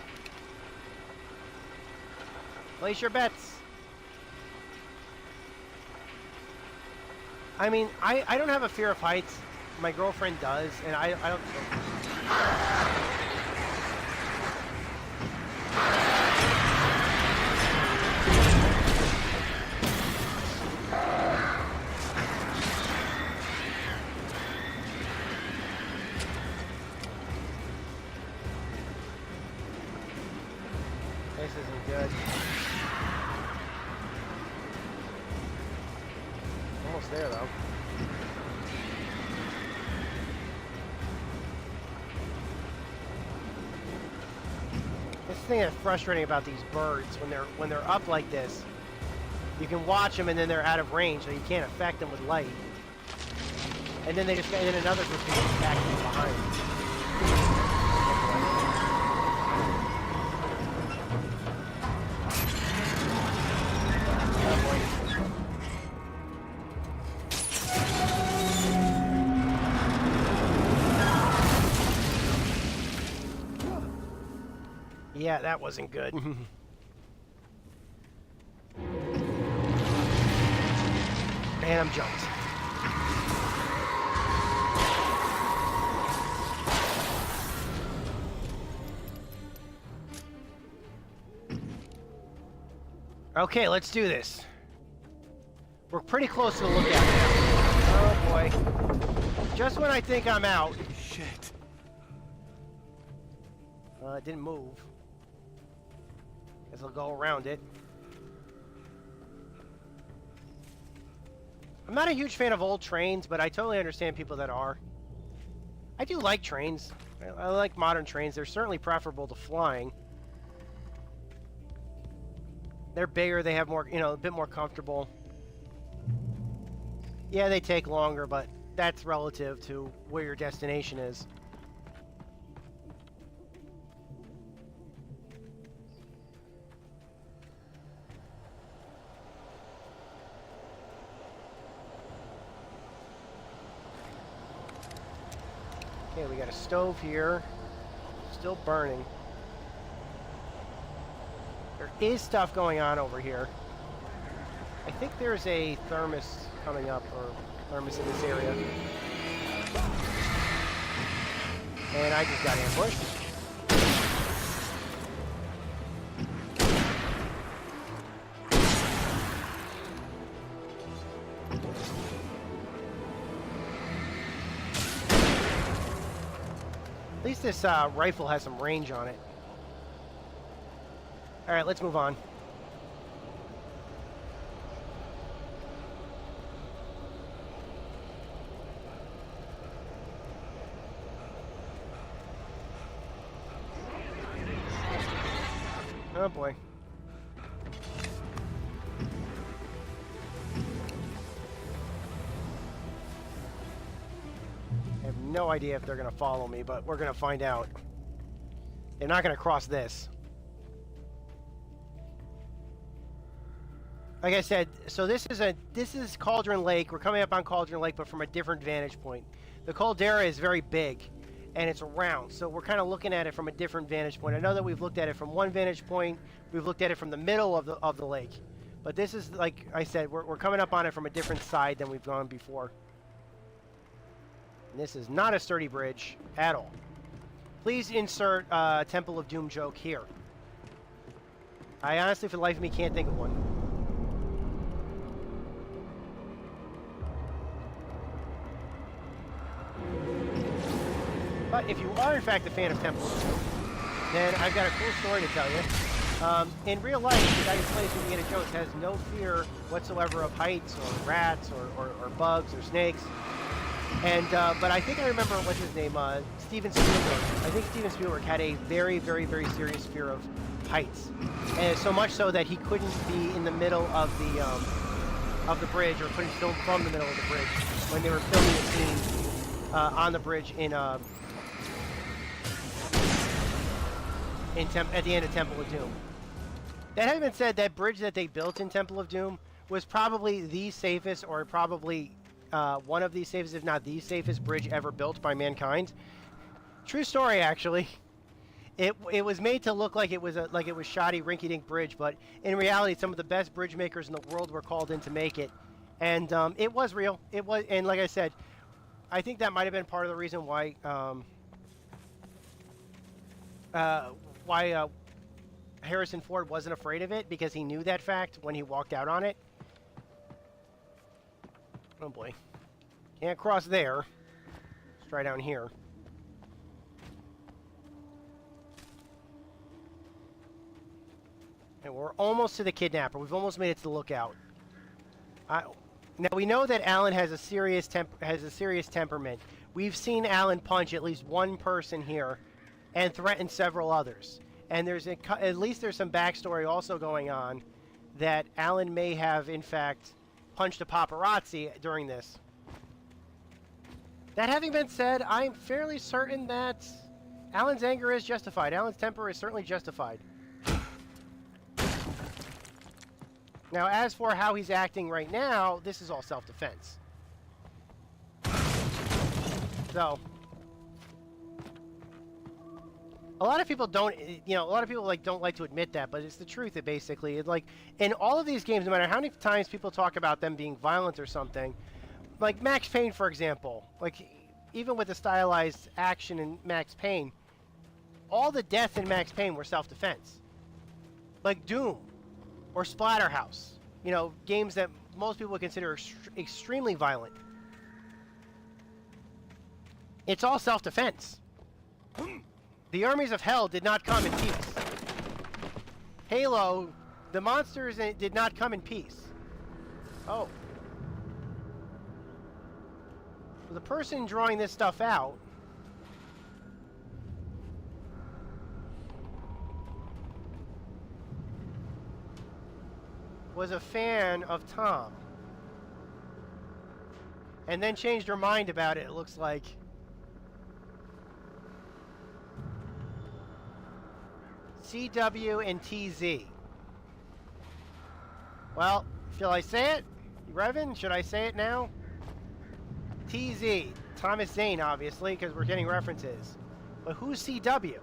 Place your bets. I mean, I don't have a fear of heights. My girlfriend does, and I don't... This isn't good. Almost there, though. This thing that's frustrating about these birds when they're up like this, you can watch them and then they're out of range, so you can't affect them with light. And then and then another group can attack them behind. Yeah, that wasn't good. And I'm jumped. Okay, let's do this. We're pretty close to the lookout now. Oh boy. Just when I think I'm out. Shit. It didn't move. Guess I'll go around it. I'm not a huge fan of old trains, but I totally understand people that are. I do like trains. I like modern trains. They're certainly preferable to flying. They're bigger, they have more, a bit more comfortable. Yeah, they take longer, but that's relative to where your destination is. Okay, we got a stove here. Still burning. There is stuff going on over here. I think there's a thermos coming up, or thermos in this area. And I just got ambushed. At least this rifle has some range on it. Alright, let's move on. Oh boy. I have no idea if they're going to follow me, but we're going to find out. They're not going to cross this. like I said, so this is Cauldron Lake. We're coming up on Cauldron Lake, but from a different vantage point. The caldera is very big, and it's round, so we're kind of looking at it from a different vantage point. I know that we've looked at it from one vantage point. We've looked at it from the middle of the lake, but this is, like I said, we're coming up on it from a different side than we've gone before. And this is not a sturdy bridge at all. Please insert Temple of Doom joke here. I honestly, for the life of me, can't think of one. But if you are, in fact, a fan of Temple of Doom, then I've got a cool story to tell you. In real life, the guy who plays Indiana Jones has no fear whatsoever of heights or rats or bugs or snakes. And but I think I remember what's his name, Steven Spielberg. I think Steven Spielberg had a very, very, very serious fear of heights, and so much so that he couldn't be in the middle of the bridge, or couldn't film from the middle of the bridge when they were filming a scene on the bridge at the end of Temple of Doom. That having been said, that bridge that they built in Temple of Doom was probably the safest, or probably one of the safest, if not the safest, bridge ever built by mankind. True story, actually. It was made to look like it was shoddy, rinky-dink bridge, but in reality, some of the best bridge makers in the world were called in to make it, and it was real. It was, and like I said, I think that might have been part of the reason why Harrison Ford wasn't afraid of it, because he knew that fact when he walked out on it. Oh boy. Can't cross there. Let's try down here. And we're almost to the kidnapper. We've almost made it to the lookout. Now we know that Alan has a serious temperament. We've seen Alan punch at least one person here and threaten several others. And at least there's some backstory also going on that Alan may have, in fact, punched a paparazzi during this. That having been said, I'm fairly certain that Alan's anger is justified. Alan's temper is certainly justified. Now, as for how he's acting right now, this is all self-defense. So, a lot of people don't, a lot of people don't like to admit that, but it's the truth. Basically, like in all of these games, no matter how many times people talk about them being violent or something, like Max Payne, for example, like even with the stylized action in Max Payne, all the deaths in Max Payne were self-defense. Like Doom or Splatterhouse, games that most people would consider extremely violent. It's all self-defense. The armies of hell did not come in peace. Halo, the monsters did not come in peace. Oh. Well, the person drawing this stuff out was a fan of Tom. And then changed her mind about it looks like. CW and TZ. Well, shall I say it? Revan, should I say it now? TZ. Thomas Zane, obviously, because we're getting references. But who's CW?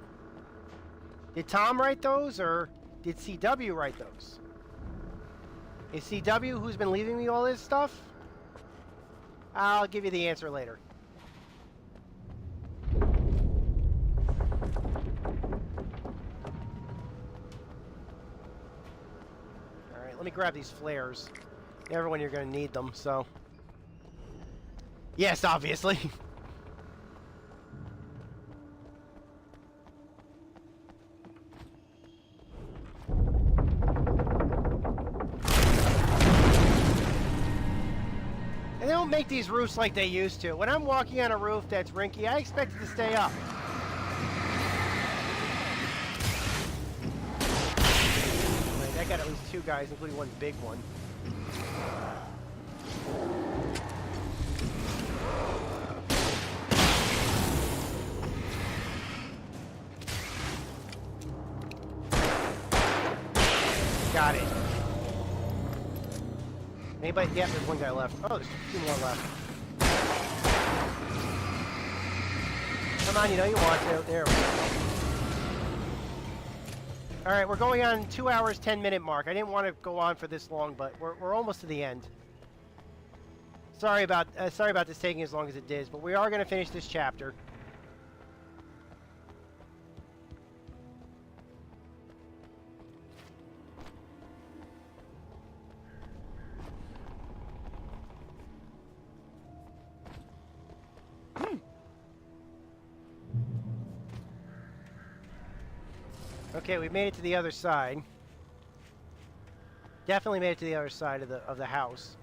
Did Tom write those, or did CW write those? Is CW who's been leaving me all this stuff? I'll give you the answer later. Alright, let me grab these flares. Never when you're going to need them, so... Yes, obviously. And they don't make these roofs like they used to. When I'm walking on a roof that's rinky, I expect it to stay up. Wait, that got at least 2 guys, including one big one. Got it. Anybody? Yeah, there's one guy left. Oh, there's 2 more left. Come on, you know you want to. There we go. Alright, we're going on 2 hours, 10-minute mark. I didn't want to go on for this long, but we're almost to the end. Sorry about this taking as long as it did, but we are going to finish this chapter. Okay, we made it to the other side. Definitely made it to the other side of the house.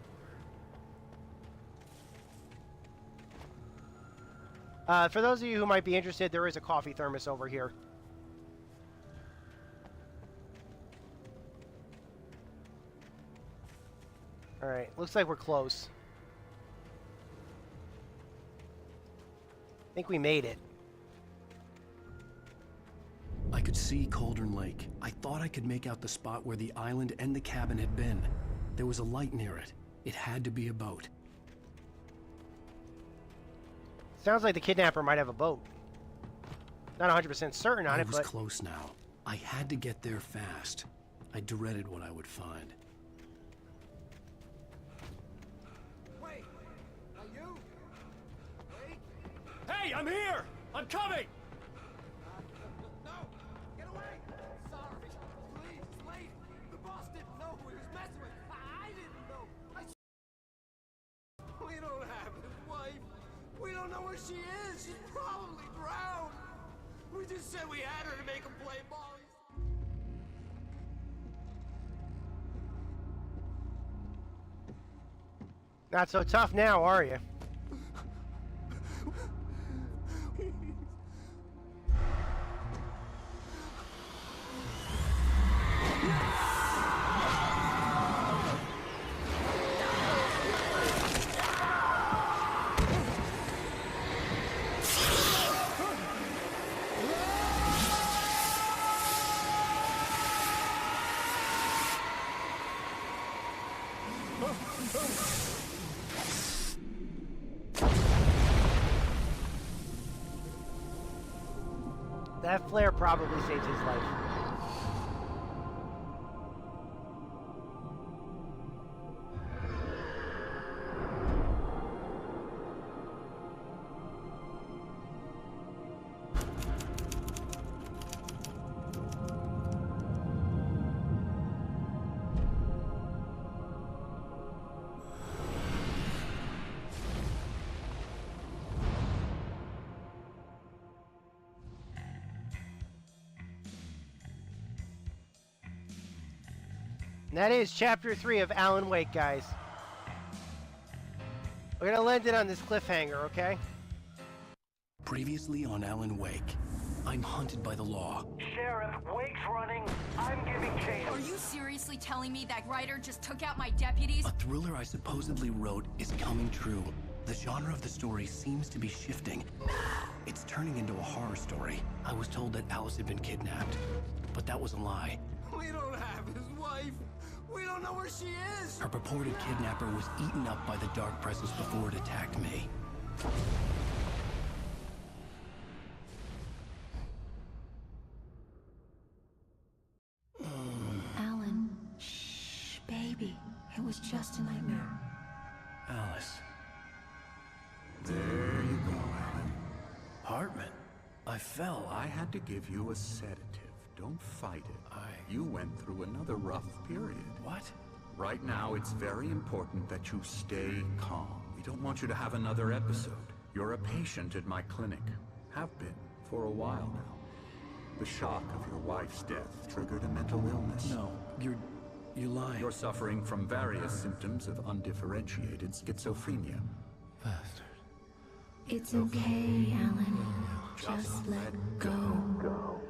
For those of you who might be interested, there is a coffee thermos over here. Alright, looks like we're close. I think we made it. I could see Cauldron Lake. I thought I could make out the spot where the island and the cabin had been. There was a light near it. It had to be a boat. Sounds like the kidnapper might have a boat. Not 100% certain on it, but... I was close now. I had to get there fast. I dreaded what I would find. Wait! Are you? Wait! Hey, I'm here! I'm coming! No! Get away! Sorry. Please, lady. The boss didn't know who he was messing with. I didn't know. We don't have his wife. We don't know where she is. She's probably drowned. We just said we had her to make him play ball. Not so tough now, are you? That flare probably saved his life. And that is Chapter 3 of Alan Wake, guys. We're gonna land it on this cliffhanger, okay? Previously on Alan Wake, I'm hunted by the law. Sheriff, Wake's running. I'm giving chase. Are you seriously telling me that writer just took out my deputies? A thriller I supposedly wrote is coming true. The genre of the story seems to be shifting. It's turning into a horror story. I was told that Alice had been kidnapped, but that was a lie. We don't have his wife. We don't know where she is. Her purported kidnapper was eaten up by the dark presence before it attacked me. Alan, shh, baby. It was just a nightmare. Alice. There you go, Alan. Hartman, I fell. I had to give you a sedative. Don't fight it. You went through another rough period. What? Right now, it's very important that you stay calm. We don't want you to have another episode. You're a patient at my clinic. Have been for a while now. The shock of your wife's death triggered a mental illness. No, you're lying. You're suffering from various symptoms of undifferentiated schizophrenia. Bastard. It's okay, Alan. Just let go.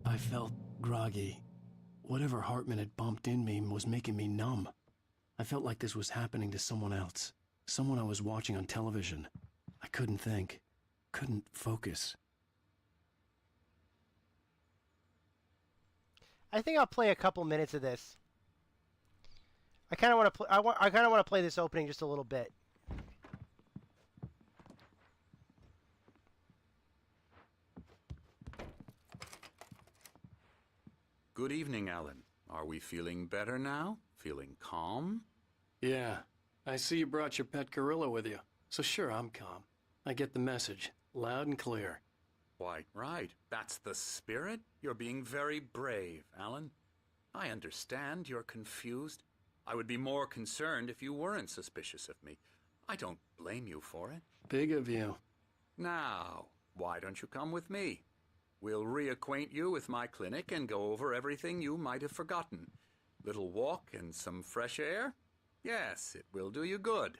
I felt groggy. Whatever Hartman had bumped in me was making me numb. I felt like this was happening to someone else. Someone I was watching on television. I couldn't think. Couldn't focus. I think I'll play a couple minutes of this. I kind of want to I kind of want to play this opening just a little bit. Good evening, Alan. Are we feeling better now? Feeling calm? Yeah. I see you brought your pet gorilla with you. So sure, I'm calm. I get the message. Loud and clear. Quite right. That's the spirit. You're being very brave, Alan. I understand you're confused. I would be more concerned if you weren't suspicious of me. I don't blame you for it. Big of you. Now, why don't you come with me? We'll reacquaint you with my clinic and go over everything you might have forgotten. Little walk and some fresh air? Yes, it will do you good.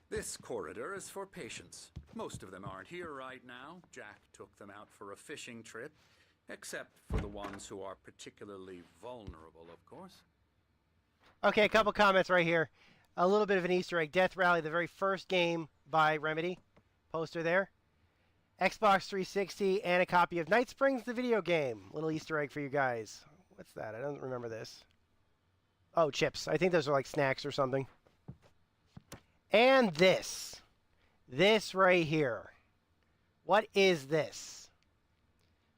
This corridor is for patients. Most of them aren't here right now. Jack took them out for a fishing trip, except for the ones who are particularly vulnerable, of course. Okay, a couple comments right here. A little bit of an Easter egg. Death Rally, the very first game by Remedy. Poster there. Xbox 360 and a copy of Night Springs, the video game. Little Easter egg for you guys. What's that? I don't remember this. Oh, chips. I think those are like snacks or something. And this. This right here. What is this?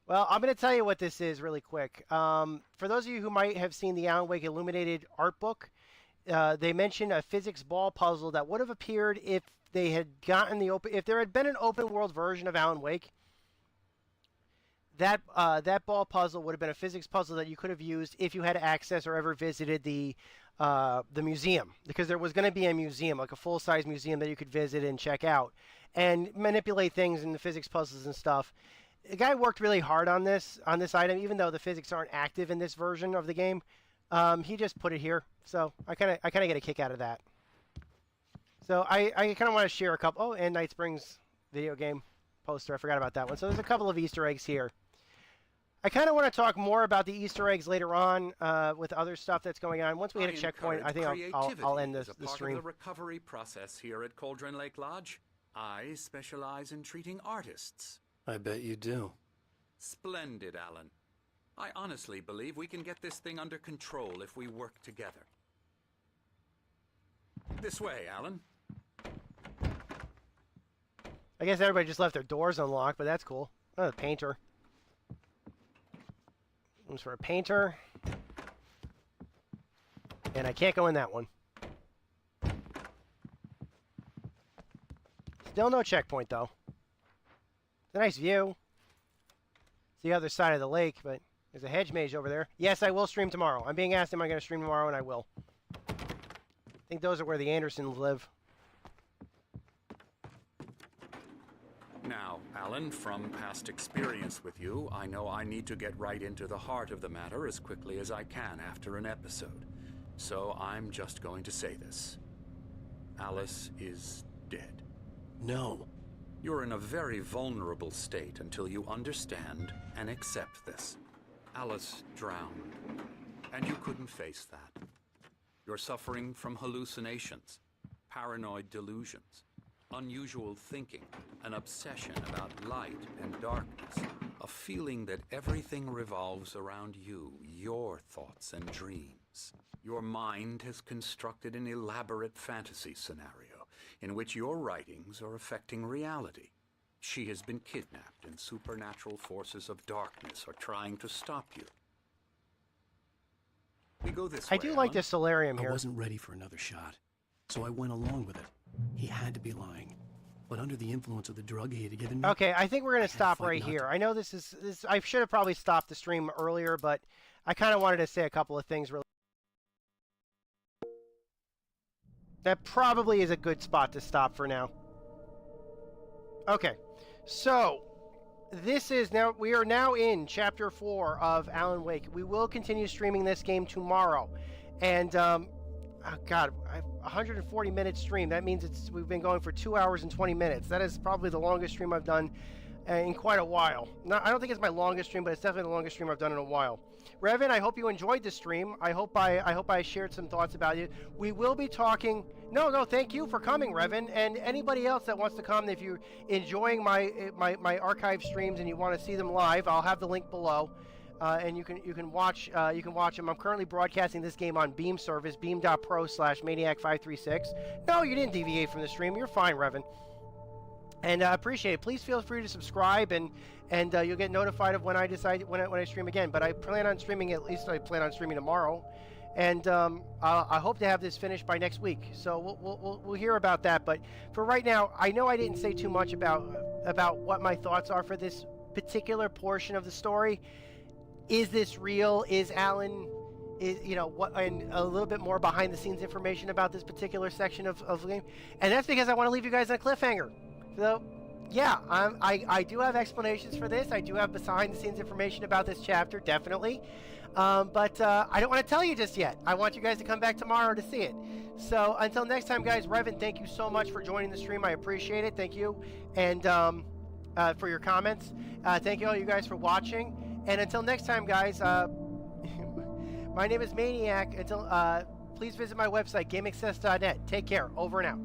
Well, I'm going to tell you what this is really quick. For those of you who might have seen the Alan Wake Illuminated art book, they mentioned a physics ball puzzle that would have appeared if they had gotten the if there had been an open world version of Alan Wake. That ball puzzle would have been a physics puzzle that you could have used if you had access or ever visited the museum, because there was going to be a museum, like a full-size museum that you could visit and check out and manipulate things in the physics puzzles and stuff. The guy worked really hard on this item, even though the physics aren't active in this version of the game. He just put it here, so I kind of get a kick out of that. So I kind of want to share a couple. Oh, and Night Springs video game poster. I forgot about that one. So there's a couple of Easter eggs here. I kind of want to talk more about the Easter eggs later on with other stuff that's going on. Once we hit a checkpoint, I think I'll end the stream. Part of the recovery process here at Cauldron Lake Lodge. I specialize in treating artists. I bet you do. Splendid, Alan. I honestly believe we can get this thing under control if we work together. This way, Alan. I guess everybody just left their doors unlocked, but that's cool. Oh, the painter. Rooms for a painter. And I can't go in that one. Still no checkpoint, though. It's a nice view. It's the other side of the lake, but there's a hedge maze over there. Yes, I will stream tomorrow. I'm being asked, am I going to stream tomorrow, and I will. I think those are where the Andersons live. Now, Alan, from past experience with you, I know I need to get right into the heart of the matter as quickly as I can after an episode. So I'm just going to say this. Alice is dead. No. You're in a very vulnerable state until you understand and accept this. Alice drowned, and you couldn't face that. You're suffering from hallucinations, paranoid delusions, unusual thinking, an obsession about light and darkness, a feeling that everything revolves around you, your thoughts and dreams. Your mind has constructed an elaborate fantasy scenario in which your writings are affecting reality. She has been kidnapped and supernatural forces of darkness are trying to stop you. We go this way, I do like this solarium here. I wasn't ready for another shot, so I went along with it. He had to be lying. But under the influence of the drug he had given me... Okay, I think we're going to stop right here. I know this is... I should have probably stopped the stream earlier, but I kind of wanted to say a couple of things really... That probably is a good spot to stop for now. Okay, so... This is now... We are now in Chapter 4 of Alan Wake. We will continue streaming this game tomorrow. And, oh God, 140-minute stream. That means we've been going for 2 hours and 20 minutes. That is probably the longest stream I've done in quite a while. I don't think it's my longest stream, but it's definitely the longest stream I've done in a while. Revan, I hope you enjoyed the stream. I hope I shared some thoughts about it. We will be talking. No, thank you for coming, Revan, and anybody else that wants to come. If you're enjoying my archive streams and you want to see them live, I'll have the link below, and you can watch them. I'm currently broadcasting this game on Beam service, beam.pro/maniac536. No, you didn't deviate from the stream. You're fine, Revan. And I appreciate it. Please feel free to subscribe, and you'll get notified of when I decide when I stream again. But I plan on streaming, at least I plan on streaming tomorrow, and I hope to have this finished by next week. So we'll hear about that. But for right now, I know I didn't say too much about what my thoughts are for this particular portion of the story. Is this real? Is Alan? What, and a little bit more behind the scenes information about this particular section of the game, and that's because I want to leave you guys on a cliffhanger. So, yeah, I do have explanations for this. I do have behind-the-scenes information about this chapter, definitely. But I don't want to tell you just yet. I want you guys to come back tomorrow to see it. So, until next time, guys, Revan, thank you so much for joining the stream. I appreciate it. Thank you. And for your comments. Thank you all you guys for watching. And until next time, guys, my name is Maniac. Please visit my website, gameaccess.net. Take care. Over and out.